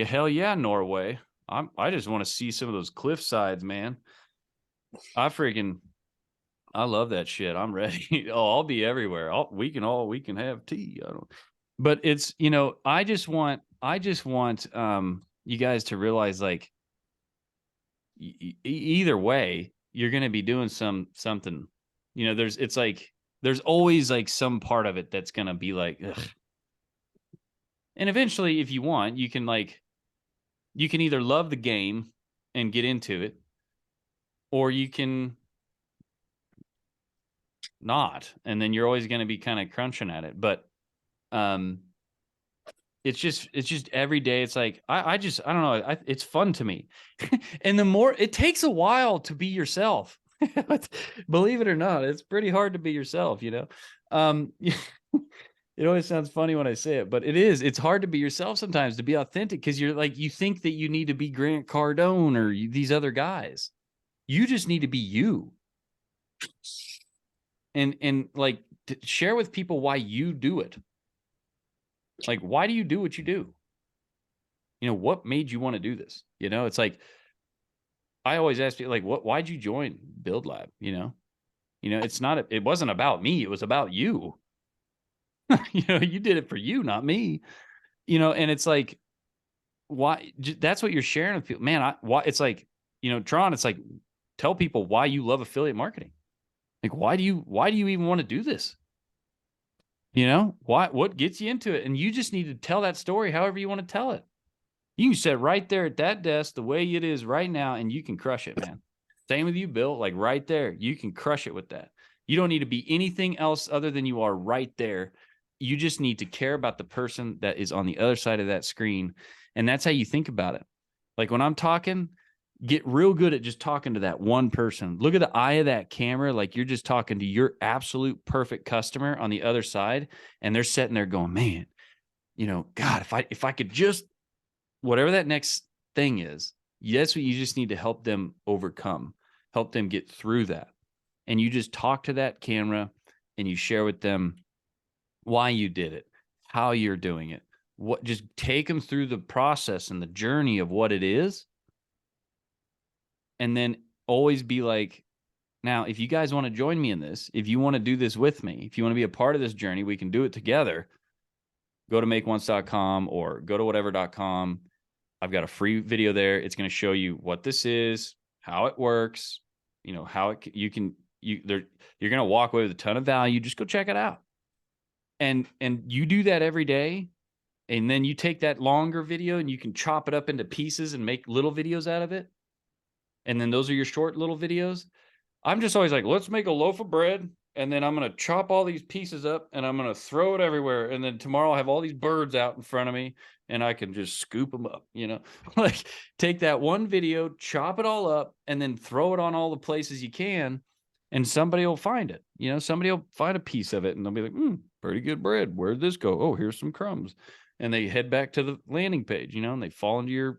Speaker 1: hell yeah, Norway. I just want to see some of those cliff sides, man. I love that shit. I'm ready. I'll be everywhere. We can have tea. But it's, I just want you guys to realize, like, either way, you're going to be doing something, there's always like some part of it that's going to be like, ugh. And eventually, if you want, you can either love the game and get into it, or you can not. And then you're always going to be kind of crunching at it. But it's just every day. It's like, I don't know. It's fun to me. And the more, it takes a while to be yourself. Believe it or not, it's pretty hard to be yourself, It always sounds funny when I say it, but it's hard to be yourself sometimes, to be authentic, because you're like, you think that you need to be Grant Cardone or these other guys. You just need to be you. And like, to share with people why you do it. Like, why do you do what you do? What made you want to do this? It's like, I always ask people, like, why'd you join Build Lab? It wasn't about me. It was about you. You did it for you, not me. And it's like, why? That's what you're sharing with people, man. Why? It's like, Tron. It's like, tell people why you love affiliate marketing. Like, why do you even want to do this? What gets you into it? And you just need to tell that story however you want to tell it. You can sit right there at that desk the way it is right now, and you can crush it, man. Same with you, Bill. Like, right there, you can crush it with that. You don't need to be anything else other than you are right there. You just need to care about the person that is on the other side of that screen. And that's how you think about it. Like, when I'm talking, get real good at just talking to that one person. Look at the eye of that camera. Like, you're just talking to your absolute perfect customer on the other side. And they're sitting there going, man, God, if I could just, whatever that next thing is, that's what you just need to help them overcome, help them get through that. And you just talk to that camera and you share with them why you did it, how you're doing it, what, just take them through the process and the journey of what it is. And then always be like, now, if you guys want to join me in this, if you want to do this with me, if you want to be a part of this journey, we can do it together. Go to makeonce.com or go to whatever.com. I've got a free video there. It's going to show you what this is, how it works, you know, how it, you're going to walk away with a ton of value. Just go check it out. And you do that every day. And then you take that longer video and you can chop it up into pieces and make little videos out of it. And then those are your short little videos. I'm just always like, let's make a loaf of bread. And then I'm going to chop all these pieces up and I'm going to throw it everywhere. And then tomorrow I'll have all these birds out in front of me and I can just scoop them up, you know, like take that one video, chop it all up, and then throw it on all the places you can. And somebody will find it, you know, somebody will find a piece of it and they'll be like, pretty good bread. Where'd this go? Oh, here's some crumbs. And they head back to the landing page, you know, and they fall into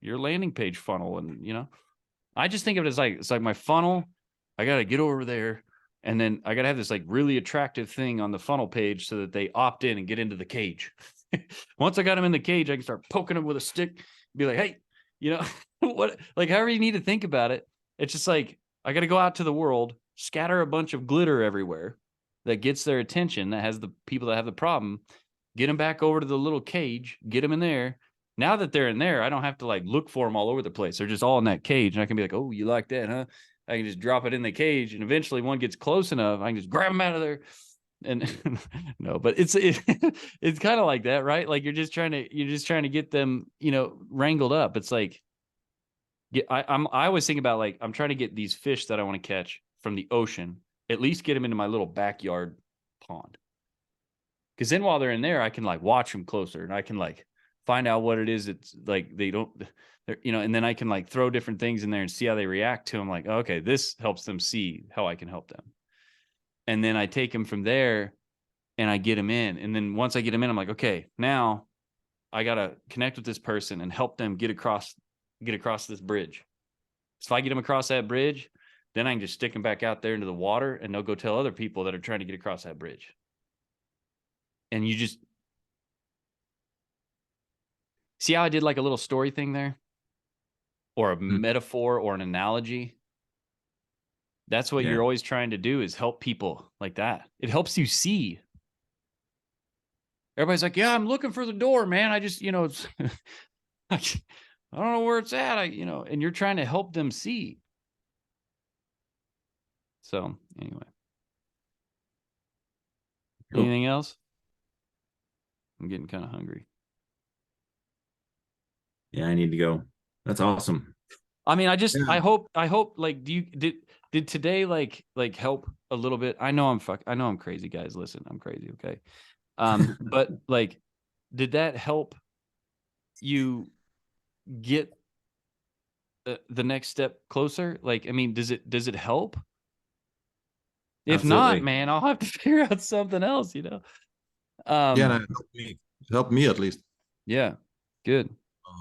Speaker 1: your landing page funnel. And, you know, I just think of it as like, it's like my funnel. I got to get over there. And then I got to have this like really attractive thing on the funnel page so that they opt in and get into the cage. Once I got them in the cage, I can start poking them with a stick, be like, hey, you know, what, like however you need to think about it. It's just like, I got to go out to the world, scatter a bunch of glitter everywhere that gets their attention, that has the people that have the problem, get them back over to the little cage, get them in there. Now that they're in there, I don't have to like look for them all over the place. They're just all in that cage. And I can be like, oh, you like that, huh? I can just drop it in the cage. And eventually one gets close enough, I can just grab them out of there. And no, but it's kind of like that, right? Like you're just trying to get them, you know, wrangled up. It's like, I always think about like, I'm trying to get these fish that I want to catch from the ocean, at least get them into my little backyard pond. Because then while they're in there, I can like watch them closer and I can like find out what it is. It's like, you know, and then I can like throw different things in there and see how they react to them. Like, okay, this helps them see how I can help them. And then I take them from there and I get them in. And then once I get them in, I'm like, okay, now I got to connect with this person and help them get across this bridge. So if I get them across that bridge, then I can just stick them back out there into the water and they'll go tell other people that are trying to get across that bridge. And you just see how I did like a little story thing there, or a metaphor or an analogy. That's what you're always trying to do, is help people like that. It helps you see. Everybody's like, yeah, I'm looking for the door, man. I just, you know, it's I don't know where it's at. You know, and you're trying to help them see. So anyway, anything else? I'm getting kind of hungry.
Speaker 5: Yeah, I need to go. That's awesome. I mean,
Speaker 1: I hope like, did today like help a little bit? I know I'm crazy, guys. Listen, I'm crazy. Okay. But like, did that help you get the next step closer? Like, I mean, does it help? If not, man, I'll have to figure out something else, you know?
Speaker 4: No, help me at least.
Speaker 1: Yeah. Good.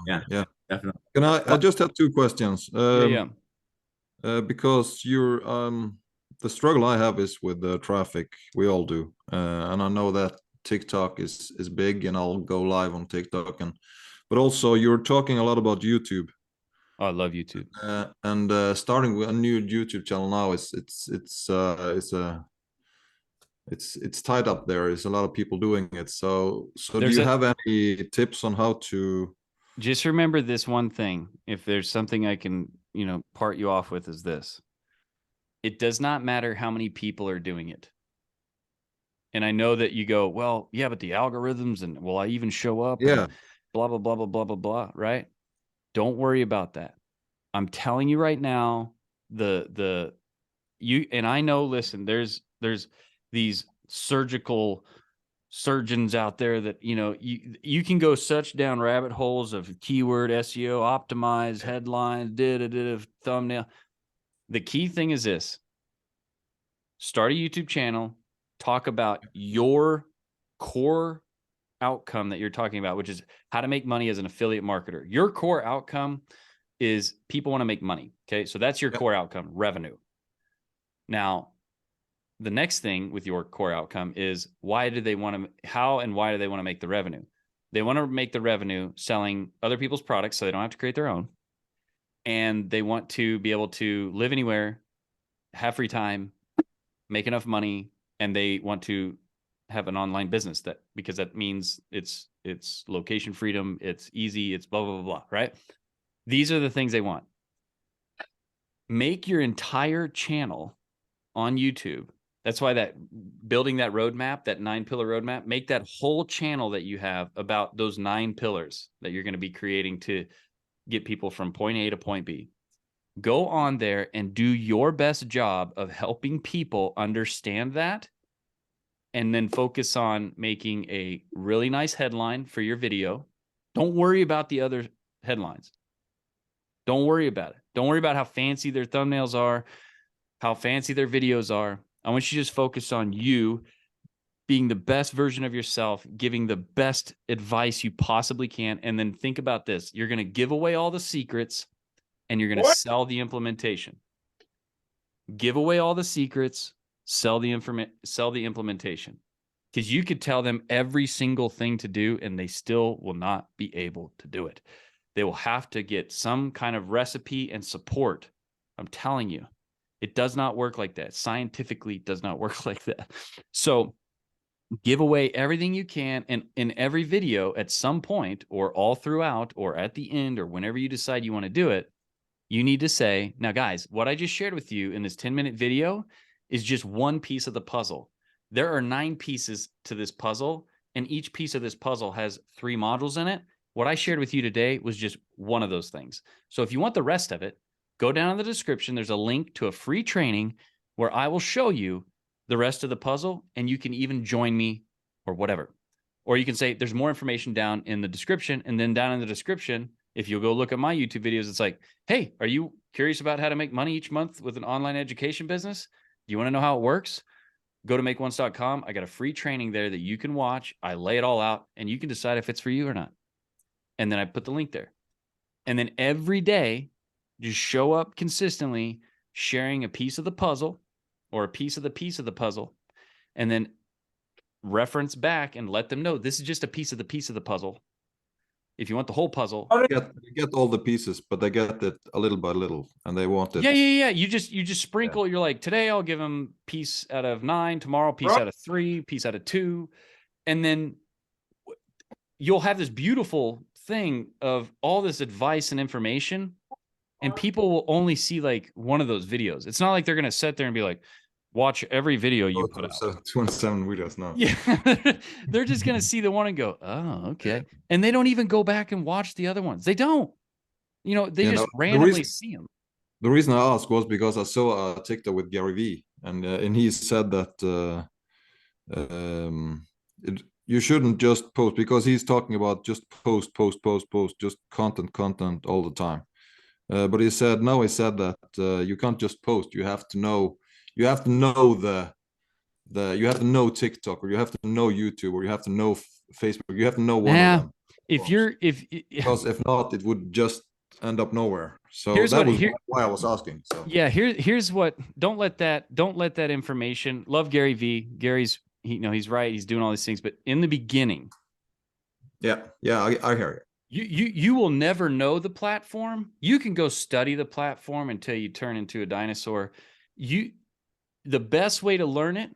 Speaker 5: Yeah, definitely.
Speaker 4: Can I just have two questions.
Speaker 1: Yeah.
Speaker 4: Because you're the struggle I have is with the traffic. We all do, and I know that TikTok is big, and I'll go live on TikTok, but also you're talking a lot about YouTube.
Speaker 1: Oh, I love YouTube.
Speaker 4: And starting with a new YouTube channel now it's tied up there. There's a lot of people doing it. So do you have any tips on how to?
Speaker 1: Just remember this one thing. If there's something I can, you know, part you off with, is this: it does not matter how many people are doing it. And I know that you go, well, yeah, but the algorithms, and will I even show up?
Speaker 4: Yeah.
Speaker 1: Blah, blah, blah, blah, blah, blah, blah. Right. Don't worry about that. I'm telling you right now, and I know, listen, there's these surgeons out there that, you know, you can go such down rabbit holes of keyword SEO, optimize headlines, thumbnail. The key thing is this: start a YouTube channel, talk about your core outcome that you're talking about, which is how to make money as an affiliate marketer. Your core outcome is people want to make money. Okay. So that's your core outcome, revenue. Now, the next thing with your core outcome is why do they want to, how and why do they want to make the revenue? They want to make the revenue selling other people's products so they don't have to create their own. And they want to be able to live anywhere, have free time, make enough money, and they want to have an online business that, because that means it's location freedom, it's easy, it's blah, blah, blah, blah, right? These are the things they want. Make your entire channel on YouTube. That's why that building that roadmap, that 9-pillar roadmap, make that whole channel that you have about those 9 pillars that you're going to be creating to get people from point A to point B. Go on there and do your best job of helping people understand that, and then focus on making a really nice headline for your video. Don't worry about the other headlines. Don't worry about it. Don't worry about how fancy their thumbnails are, how fancy their videos are. I want you to just focus on you being the best version of yourself, giving the best advice you possibly can. And then think about this. You're going to give away all the secrets and you're going to sell the implementation. Give away all the secrets, sell the implementation. Because you could tell them every single thing to do and they still will not be able to do it. They will have to get some kind of recipe and support. I'm telling you, it does not work like that. Scientifically, it does not work like that. So give away everything you can. And in every video at some point, or all throughout, or at the end, or whenever you decide you want to do it, you need to say, now guys, what I just shared with you in this 10-minute video is just one piece of the puzzle. There are 9 pieces to this puzzle, and each piece of this puzzle has 3 modules in it. What I shared with you today was just one of those things. So if you want the rest of it, go down in the description. There's a link to a free training where I will show you the rest of the puzzle, and you can even join me or whatever. Or you can say there's more information down in the description, and then down in the description, if you'll go look at my YouTube videos, it's like, hey, are you curious about how to make money each month with an online education business? Do you want to know how it works? Go to makeonce.com. I got a free training there that you can watch. I lay it all out, and you can decide if it's for you or not. And then I put the link there. And then every day, just show up consistently, sharing a piece of the puzzle or a piece of the puzzle, and then reference back and let them know this is just a piece of the puzzle. If you want the whole puzzle,
Speaker 4: you get all the pieces, but they get it a little by little, and they want it.
Speaker 1: Yeah. You just sprinkle. Yeah. You're like, today I'll give them piece out of 9, tomorrow piece out of 3, piece out of 2, and then you'll have this beautiful thing of all this advice and information, and people will only see like one of those videos. It's not like they're gonna sit there and be like, watch every video you put out. 27 videos now. Yeah, they're just gonna see the one and go, oh, okay, and they don't even go back and watch the other ones. They don't, they just randomly see them.
Speaker 4: The reason I asked was because I saw a TikTok with Gary V, and he said that you shouldn't just post, because he's talking about just post, just content all the time. But he said that you can't just post. You have to know TikTok, or you have to know YouTube, or you have to know Facebook. You have to know one of them. Because if not, it would just end up nowhere. So why I was asking. So
Speaker 1: yeah, here's what. Don't let that information. Love Gary V. Gary's. He's right. He's doing all these things, but in the beginning,
Speaker 4: yeah, I hear you.
Speaker 1: You will never know the platform. You can go study the platform until you turn into a dinosaur. The best way to learn it,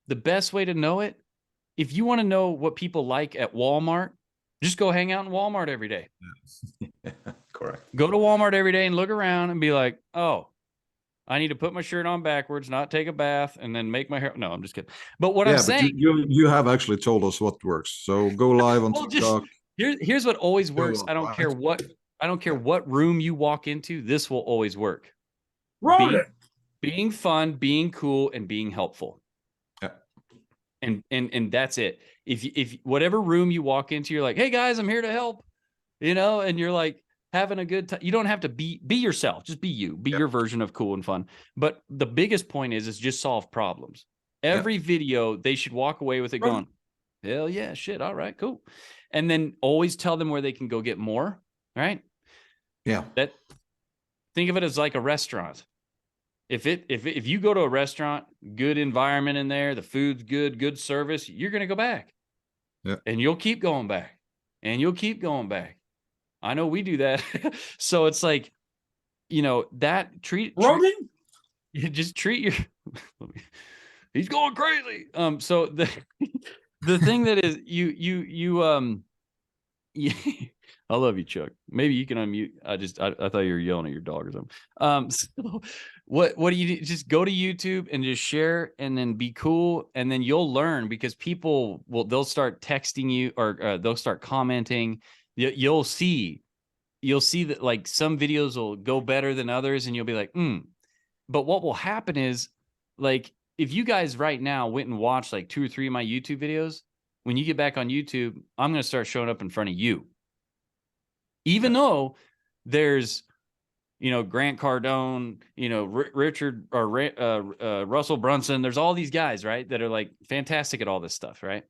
Speaker 1: the best way to know it, if you want to know what people like at Walmart, just go hang out in Walmart every day.
Speaker 4: Yeah, correct.
Speaker 1: Go to Walmart every day and look around and be like, oh, I need to put my shirt on backwards, not take a bath, and then make my hair. No, I'm just kidding. But what I'm saying,
Speaker 4: you have actually told us what works. So go live on TikTok.
Speaker 1: Here's what always works. I don't care what room you walk into. This will always work. Being fun, being cool, and being helpful.
Speaker 4: Yeah.
Speaker 1: And that's it. If whatever room you walk into, you're like, hey guys, I'm here to help. And you're like, having a good time. You don't have to be yourself. Just be you. Be your version of cool and fun. But the biggest point is just solve problems. Every video, they should walk away with it going, hell yeah, shit. All right, cool. And then always tell them where they can go get more. Right?
Speaker 4: Yeah.
Speaker 1: Think of it as like a restaurant. If you go to a restaurant, good environment in there, the food's good service, you're going to go back.
Speaker 4: Yeah.
Speaker 1: And you'll keep going back. And you'll keep going back. I know we do that. So it's like, you know, that
Speaker 6: Rogan?
Speaker 1: You just treat your he's going crazy. So the thing that is I love you, Chuck. Maybe you can unmute. I thought you were yelling at your dog or something. So what do you do? Just go to YouTube and just share and then be cool. And then you'll learn, because people they'll start texting you, or they'll start commenting. You'll see that like some videos will go better than others, and you'll be like, But what will happen is, like, if you guys right now went and watched like 2 or 3 of my YouTube videos, when you get back on YouTube, I'm going to start showing up in front of you. Even though there's, you know, Grant Cardone, you know, Richard or Russell Brunson, there's all these guys, right, that are like fantastic at all this stuff, right?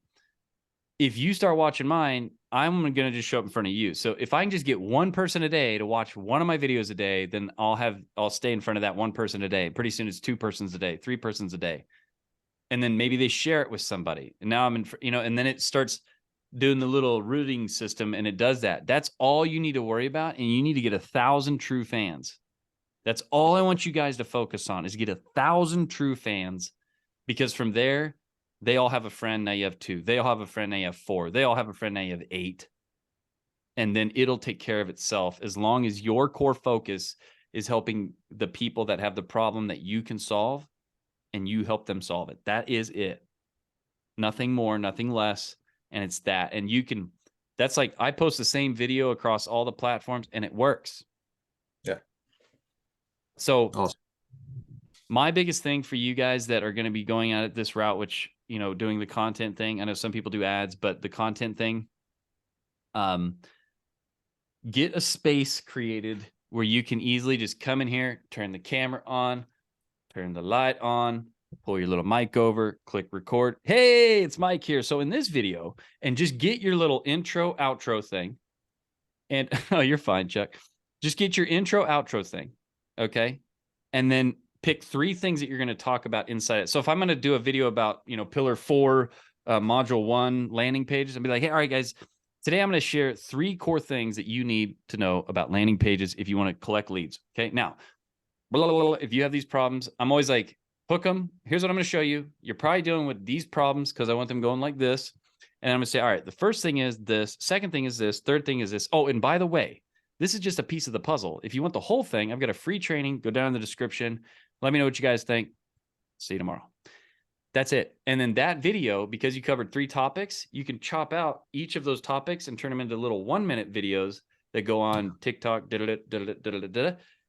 Speaker 1: If you start watching mine, I'm going to just show up in front of you. So if I can just get one person a day to watch one of my videos a day, then I'll stay in front of that one person a day. Pretty soon it's 2 persons a day, 3 persons a day. And then maybe they share it with somebody. And now I'm in, you know, and then it starts doing the little rooting system, and it does that. That's all you need to worry about. And you need to get 1,000 true fans. That's all I want you guys to focus on, is get 1,000 true fans, because from there, they all have a friend. Now you have 2. They all have a friend. Now you have 4. They all have a friend. Now you have 8. And then it'll take care of itself, as long as your core focus is helping the people that have the problem that you can solve, and you help them solve it. That is it. Nothing more, nothing less. And it's that. And you can, that's like, I post the same video across all the platforms, and it works.
Speaker 4: Yeah.
Speaker 1: So
Speaker 4: awesome.
Speaker 1: My biggest thing for you guys that are going to be going at it this route, which, you know, doing the content thing, I know some people do ads, but the content thing, get a space created where you can easily just come in here, turn the camera on, turn the light on, pull your little mic over, click record. Hey, it's Mike here. So in this video, and just get your little intro, outro thing. And oh, you're fine, Chuck. Just get your intro, outro thing. Okay. And then pick 3 things that you're going to talk about inside it. So if I'm going to do a video about, you know, pillar 4, module 1 landing pages, I'll be like, hey, all right, guys, today I'm going to share 3 core things that you need to know about landing pages if you want to collect leads. Okay. Now, blah, blah, blah, if you have these problems, I'm always like, hook them. Here's what I'm going to show you. You're probably dealing with these problems because I want them going like this. And I'm going to say, all right, the first thing is this. Second thing is this. Third thing is this. Oh, and by the way, this is just a piece of the puzzle. If you want the whole thing, I've got a free training. Go down in the description. Let me know what you guys think. See you tomorrow. That's it. And then that video, because you covered 3 topics, you can chop out each of those topics and turn them into little 1-minute videos that go on TikTok.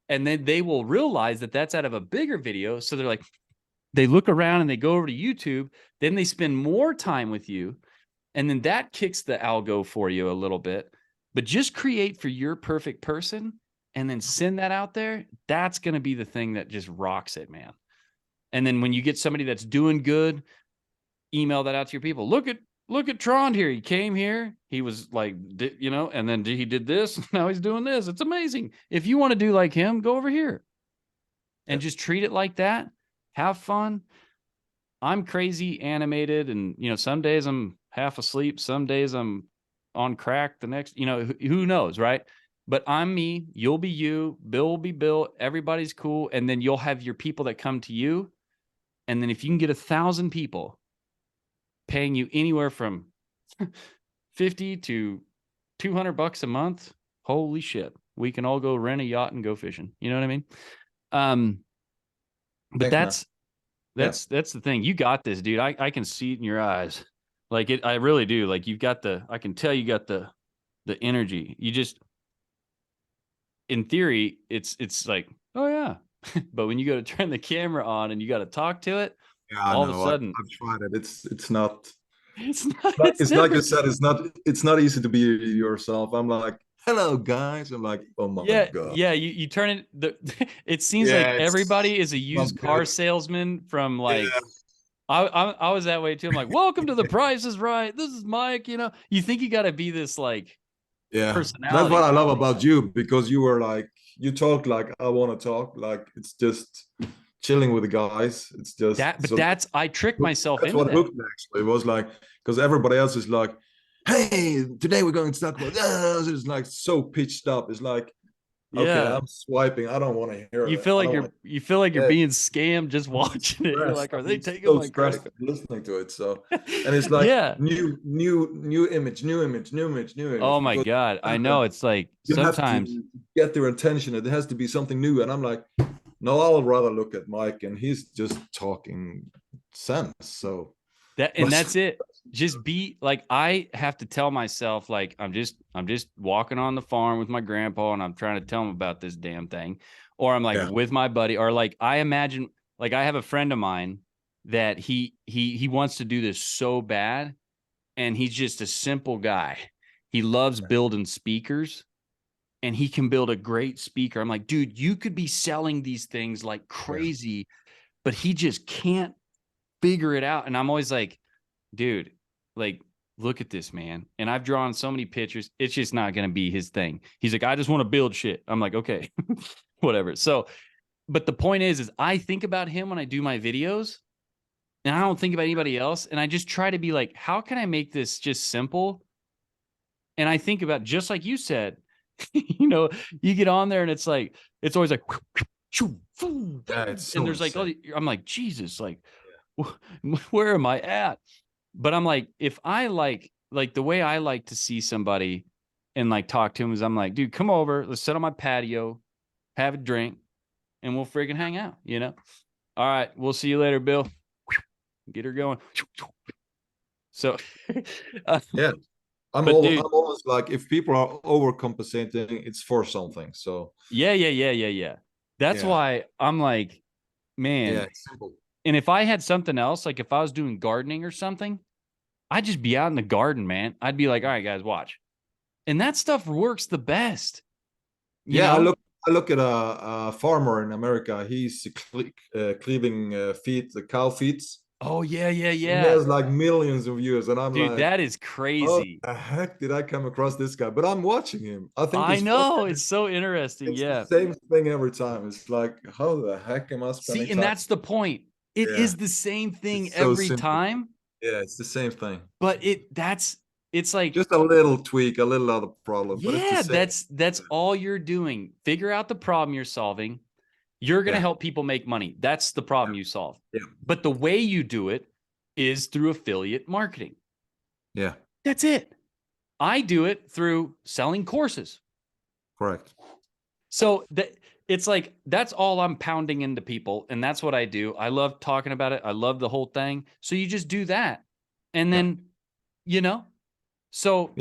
Speaker 1: And then they will realize that that's out of a bigger video. So they're like, they look around and they go over to YouTube. Then they spend more time with you. And then that kicks the algo for you a little bit. But just create for your perfect person and then send that out there. That's going to be the thing that just rocks it, man. And then when you get somebody that's doing good, email that out to your people. Look at Trond here. He came here. He was like, you know, and then he did this. Now he's doing this. It's amazing. If you want to do like him, go over here and just treat it like that. Have fun. I'm crazy animated. And, you know, some days I'm half asleep. Some days I'm on crack. The next, you know, who knows, right? But I'm me. You'll be you. Bill will be Bill. Everybody's cool. And then you'll have your people that come to you. And then if you can get 1,000 people paying you anywhere from 50 to $200 a month, holy shit, we can all go rent a yacht and go fishing. You know what I mean? But
Speaker 4: Thanks,
Speaker 1: that's the thing. You got this, dude. I can see it in your eyes. Like I really do. Like you've got I can tell you got the energy. You just, in theory, it's like, oh yeah. But when you go to turn the camera on and you got to talk to it,
Speaker 4: yeah,
Speaker 1: all of a sudden,
Speaker 4: I've tried it. It's not.
Speaker 1: It's
Speaker 4: like you said. It's not easy to be yourself. I'm like, hello guys. I'm like, oh my god.
Speaker 1: Yeah. You turn it. It seems like everybody is a used car salesman from like. Yeah. I was that way too. I'm like, welcome to The Price is Right. This is Mike. You know, you think you got to be this like.
Speaker 4: Yeah,
Speaker 1: personality.
Speaker 4: That's what I love about you, because you were like, you talk like I want to talk. Like it's just chilling with the guys. It's just
Speaker 1: that, but
Speaker 4: so
Speaker 1: that's, I tricked myself
Speaker 4: that's
Speaker 1: into
Speaker 4: what
Speaker 1: that.
Speaker 4: hooked me actually. It was like, because everybody else is like, hey, today we're going to talk about this. It's like so pitched up. It's like, okay,
Speaker 1: Yeah.
Speaker 4: I'm swiping. I don't want to hear
Speaker 1: You
Speaker 4: that.
Speaker 1: feel
Speaker 4: I
Speaker 1: like
Speaker 4: don't
Speaker 1: you're,
Speaker 4: want
Speaker 1: you feel like you're
Speaker 4: yeah,
Speaker 1: being scammed just watching it. You're
Speaker 4: stressed.
Speaker 1: like, are
Speaker 4: I'm
Speaker 1: they taking
Speaker 4: so
Speaker 1: my credit
Speaker 4: stressed
Speaker 1: card?
Speaker 4: listening to it. So, and it's like
Speaker 1: Yeah.
Speaker 4: new image, new image, new image, new image.
Speaker 1: Oh my
Speaker 4: Because
Speaker 1: God. I know. It's like
Speaker 4: you have
Speaker 1: sometimes,
Speaker 4: to get their attention. It has to be something new. And I'm like, no, I'll rather look at Mike, and he's just talking sense. So
Speaker 1: and that's it. Just be like, I have to tell myself, like, I'm just walking on the farm with my grandpa and I'm trying to tell him about this damn thing. Or I'm like with my buddy, or like, I imagine, like, I have a friend of mine that he wants to do this so bad. And he's just a simple guy. He loves building speakers and he can build a great speaker. I'm like, dude, you could be selling these things like crazy, but he just can't figure it out. And I'm always like, dude, like, look at this, man. And I've drawn so many pictures. It's just not going to be his thing. He's like, I just want to build shit. I'm like, okay, whatever. So, but the point is I think about him when I do my videos and I don't think about anybody else. And I just try to be like, how can I make this just simple? And I think about, just like you said, you know, you get on there and it's like, it's always like,
Speaker 4: it's so
Speaker 1: and there's like,
Speaker 4: insane.
Speaker 1: I'm like, Jesus, like, where am I at? But I'm like, if I like the way I like to see somebody and like talk to him is I'm like, dude, come over, let's sit on my patio, have a drink, and we'll friggin' hang out, you know? All right, we'll see you later, Bill. Get her going. So,
Speaker 4: Yeah. I'm always like, if people are overcompensating, it's for something. So
Speaker 1: yeah. That's why I'm like, man.
Speaker 4: it's simple.
Speaker 1: And if I had something else, like if I was doing gardening or something, I'd just be out in the garden, man. I'd be like, all right, guys, watch. And that stuff works the best. You know?
Speaker 4: I look at a farmer in America. He's cleaving feet, the cow feet.
Speaker 1: Oh, yeah.
Speaker 4: He has like millions of views, and I'm
Speaker 1: Dude,
Speaker 4: like,
Speaker 1: that is
Speaker 4: how
Speaker 1: crazy.
Speaker 4: the heck did I come across this guy? But I'm watching him. I think
Speaker 1: I
Speaker 4: he's
Speaker 1: know.
Speaker 4: funny.
Speaker 1: It's so interesting.
Speaker 4: It's
Speaker 1: Yeah.
Speaker 4: the same thing every time. It's like, how the heck am I spending
Speaker 1: See, and
Speaker 4: time?
Speaker 1: that's the point. It is the same thing
Speaker 4: It's so
Speaker 1: every
Speaker 4: simple.
Speaker 1: time.
Speaker 4: Yeah, it's the same thing.
Speaker 1: But it's like,
Speaker 4: Just a little tweak, a little other problem. But it's the same.
Speaker 1: that's all you're doing. Figure out the problem you're solving. You're going to help people make money. That's the problem you solve.
Speaker 4: Yeah.
Speaker 1: But the way you do it is through affiliate marketing.
Speaker 4: Yeah.
Speaker 1: That's it. I do it through selling courses.
Speaker 4: Correct.
Speaker 1: So it's like, that's all I'm pounding into people. And that's what I do. I love talking about it. I love the whole thing. So you just do that. And then, you know, so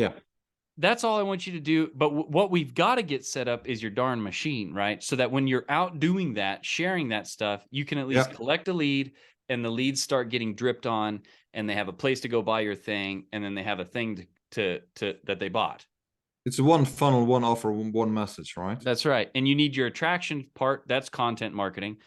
Speaker 1: that's all I want you to do. But what we've got to get set up is your darn machine, right? So that when you're out doing that, sharing that stuff, you can at least collect a lead and the leads start getting dripped on and they have a place to go buy your thing. And then they have a thing to that they bought.
Speaker 4: It's one funnel, one offer, one message, right?
Speaker 1: That's right. And you need your attraction part. That's content marketing.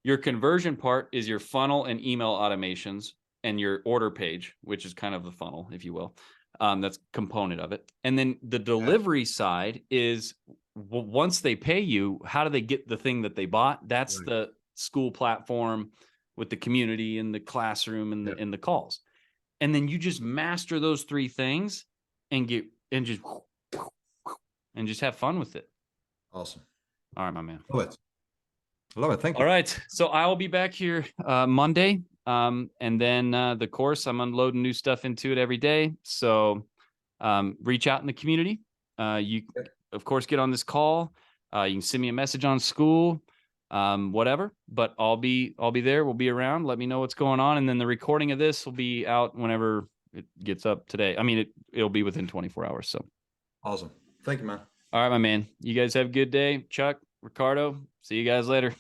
Speaker 1: Your conversion part is your funnel and email automations and your order page, which is kind of the funnel, if you will. That's a component of it. And then the delivery side is once they pay you, how do they get the thing that they bought? That's the Skool platform with the community and the classroom and the calls. And then you just master those three things and just have fun with it.
Speaker 4: Awesome.
Speaker 1: All right, my man.
Speaker 4: Love it. Thank you.
Speaker 1: All right. So I will be back here Monday. And then the course, I'm unloading new stuff into it every day. So reach out in the community. You, of course, get on this call. You can send me a message on Skool, whatever. But I'll be there. We'll be around. Let me know what's going on. And then the recording of this will be out whenever it gets up today. I mean, it'll be within 24 hours. So
Speaker 4: awesome. Thank you, man.
Speaker 1: All right, my man. You guys have a good day. Chuck, Ricardo, see you guys later.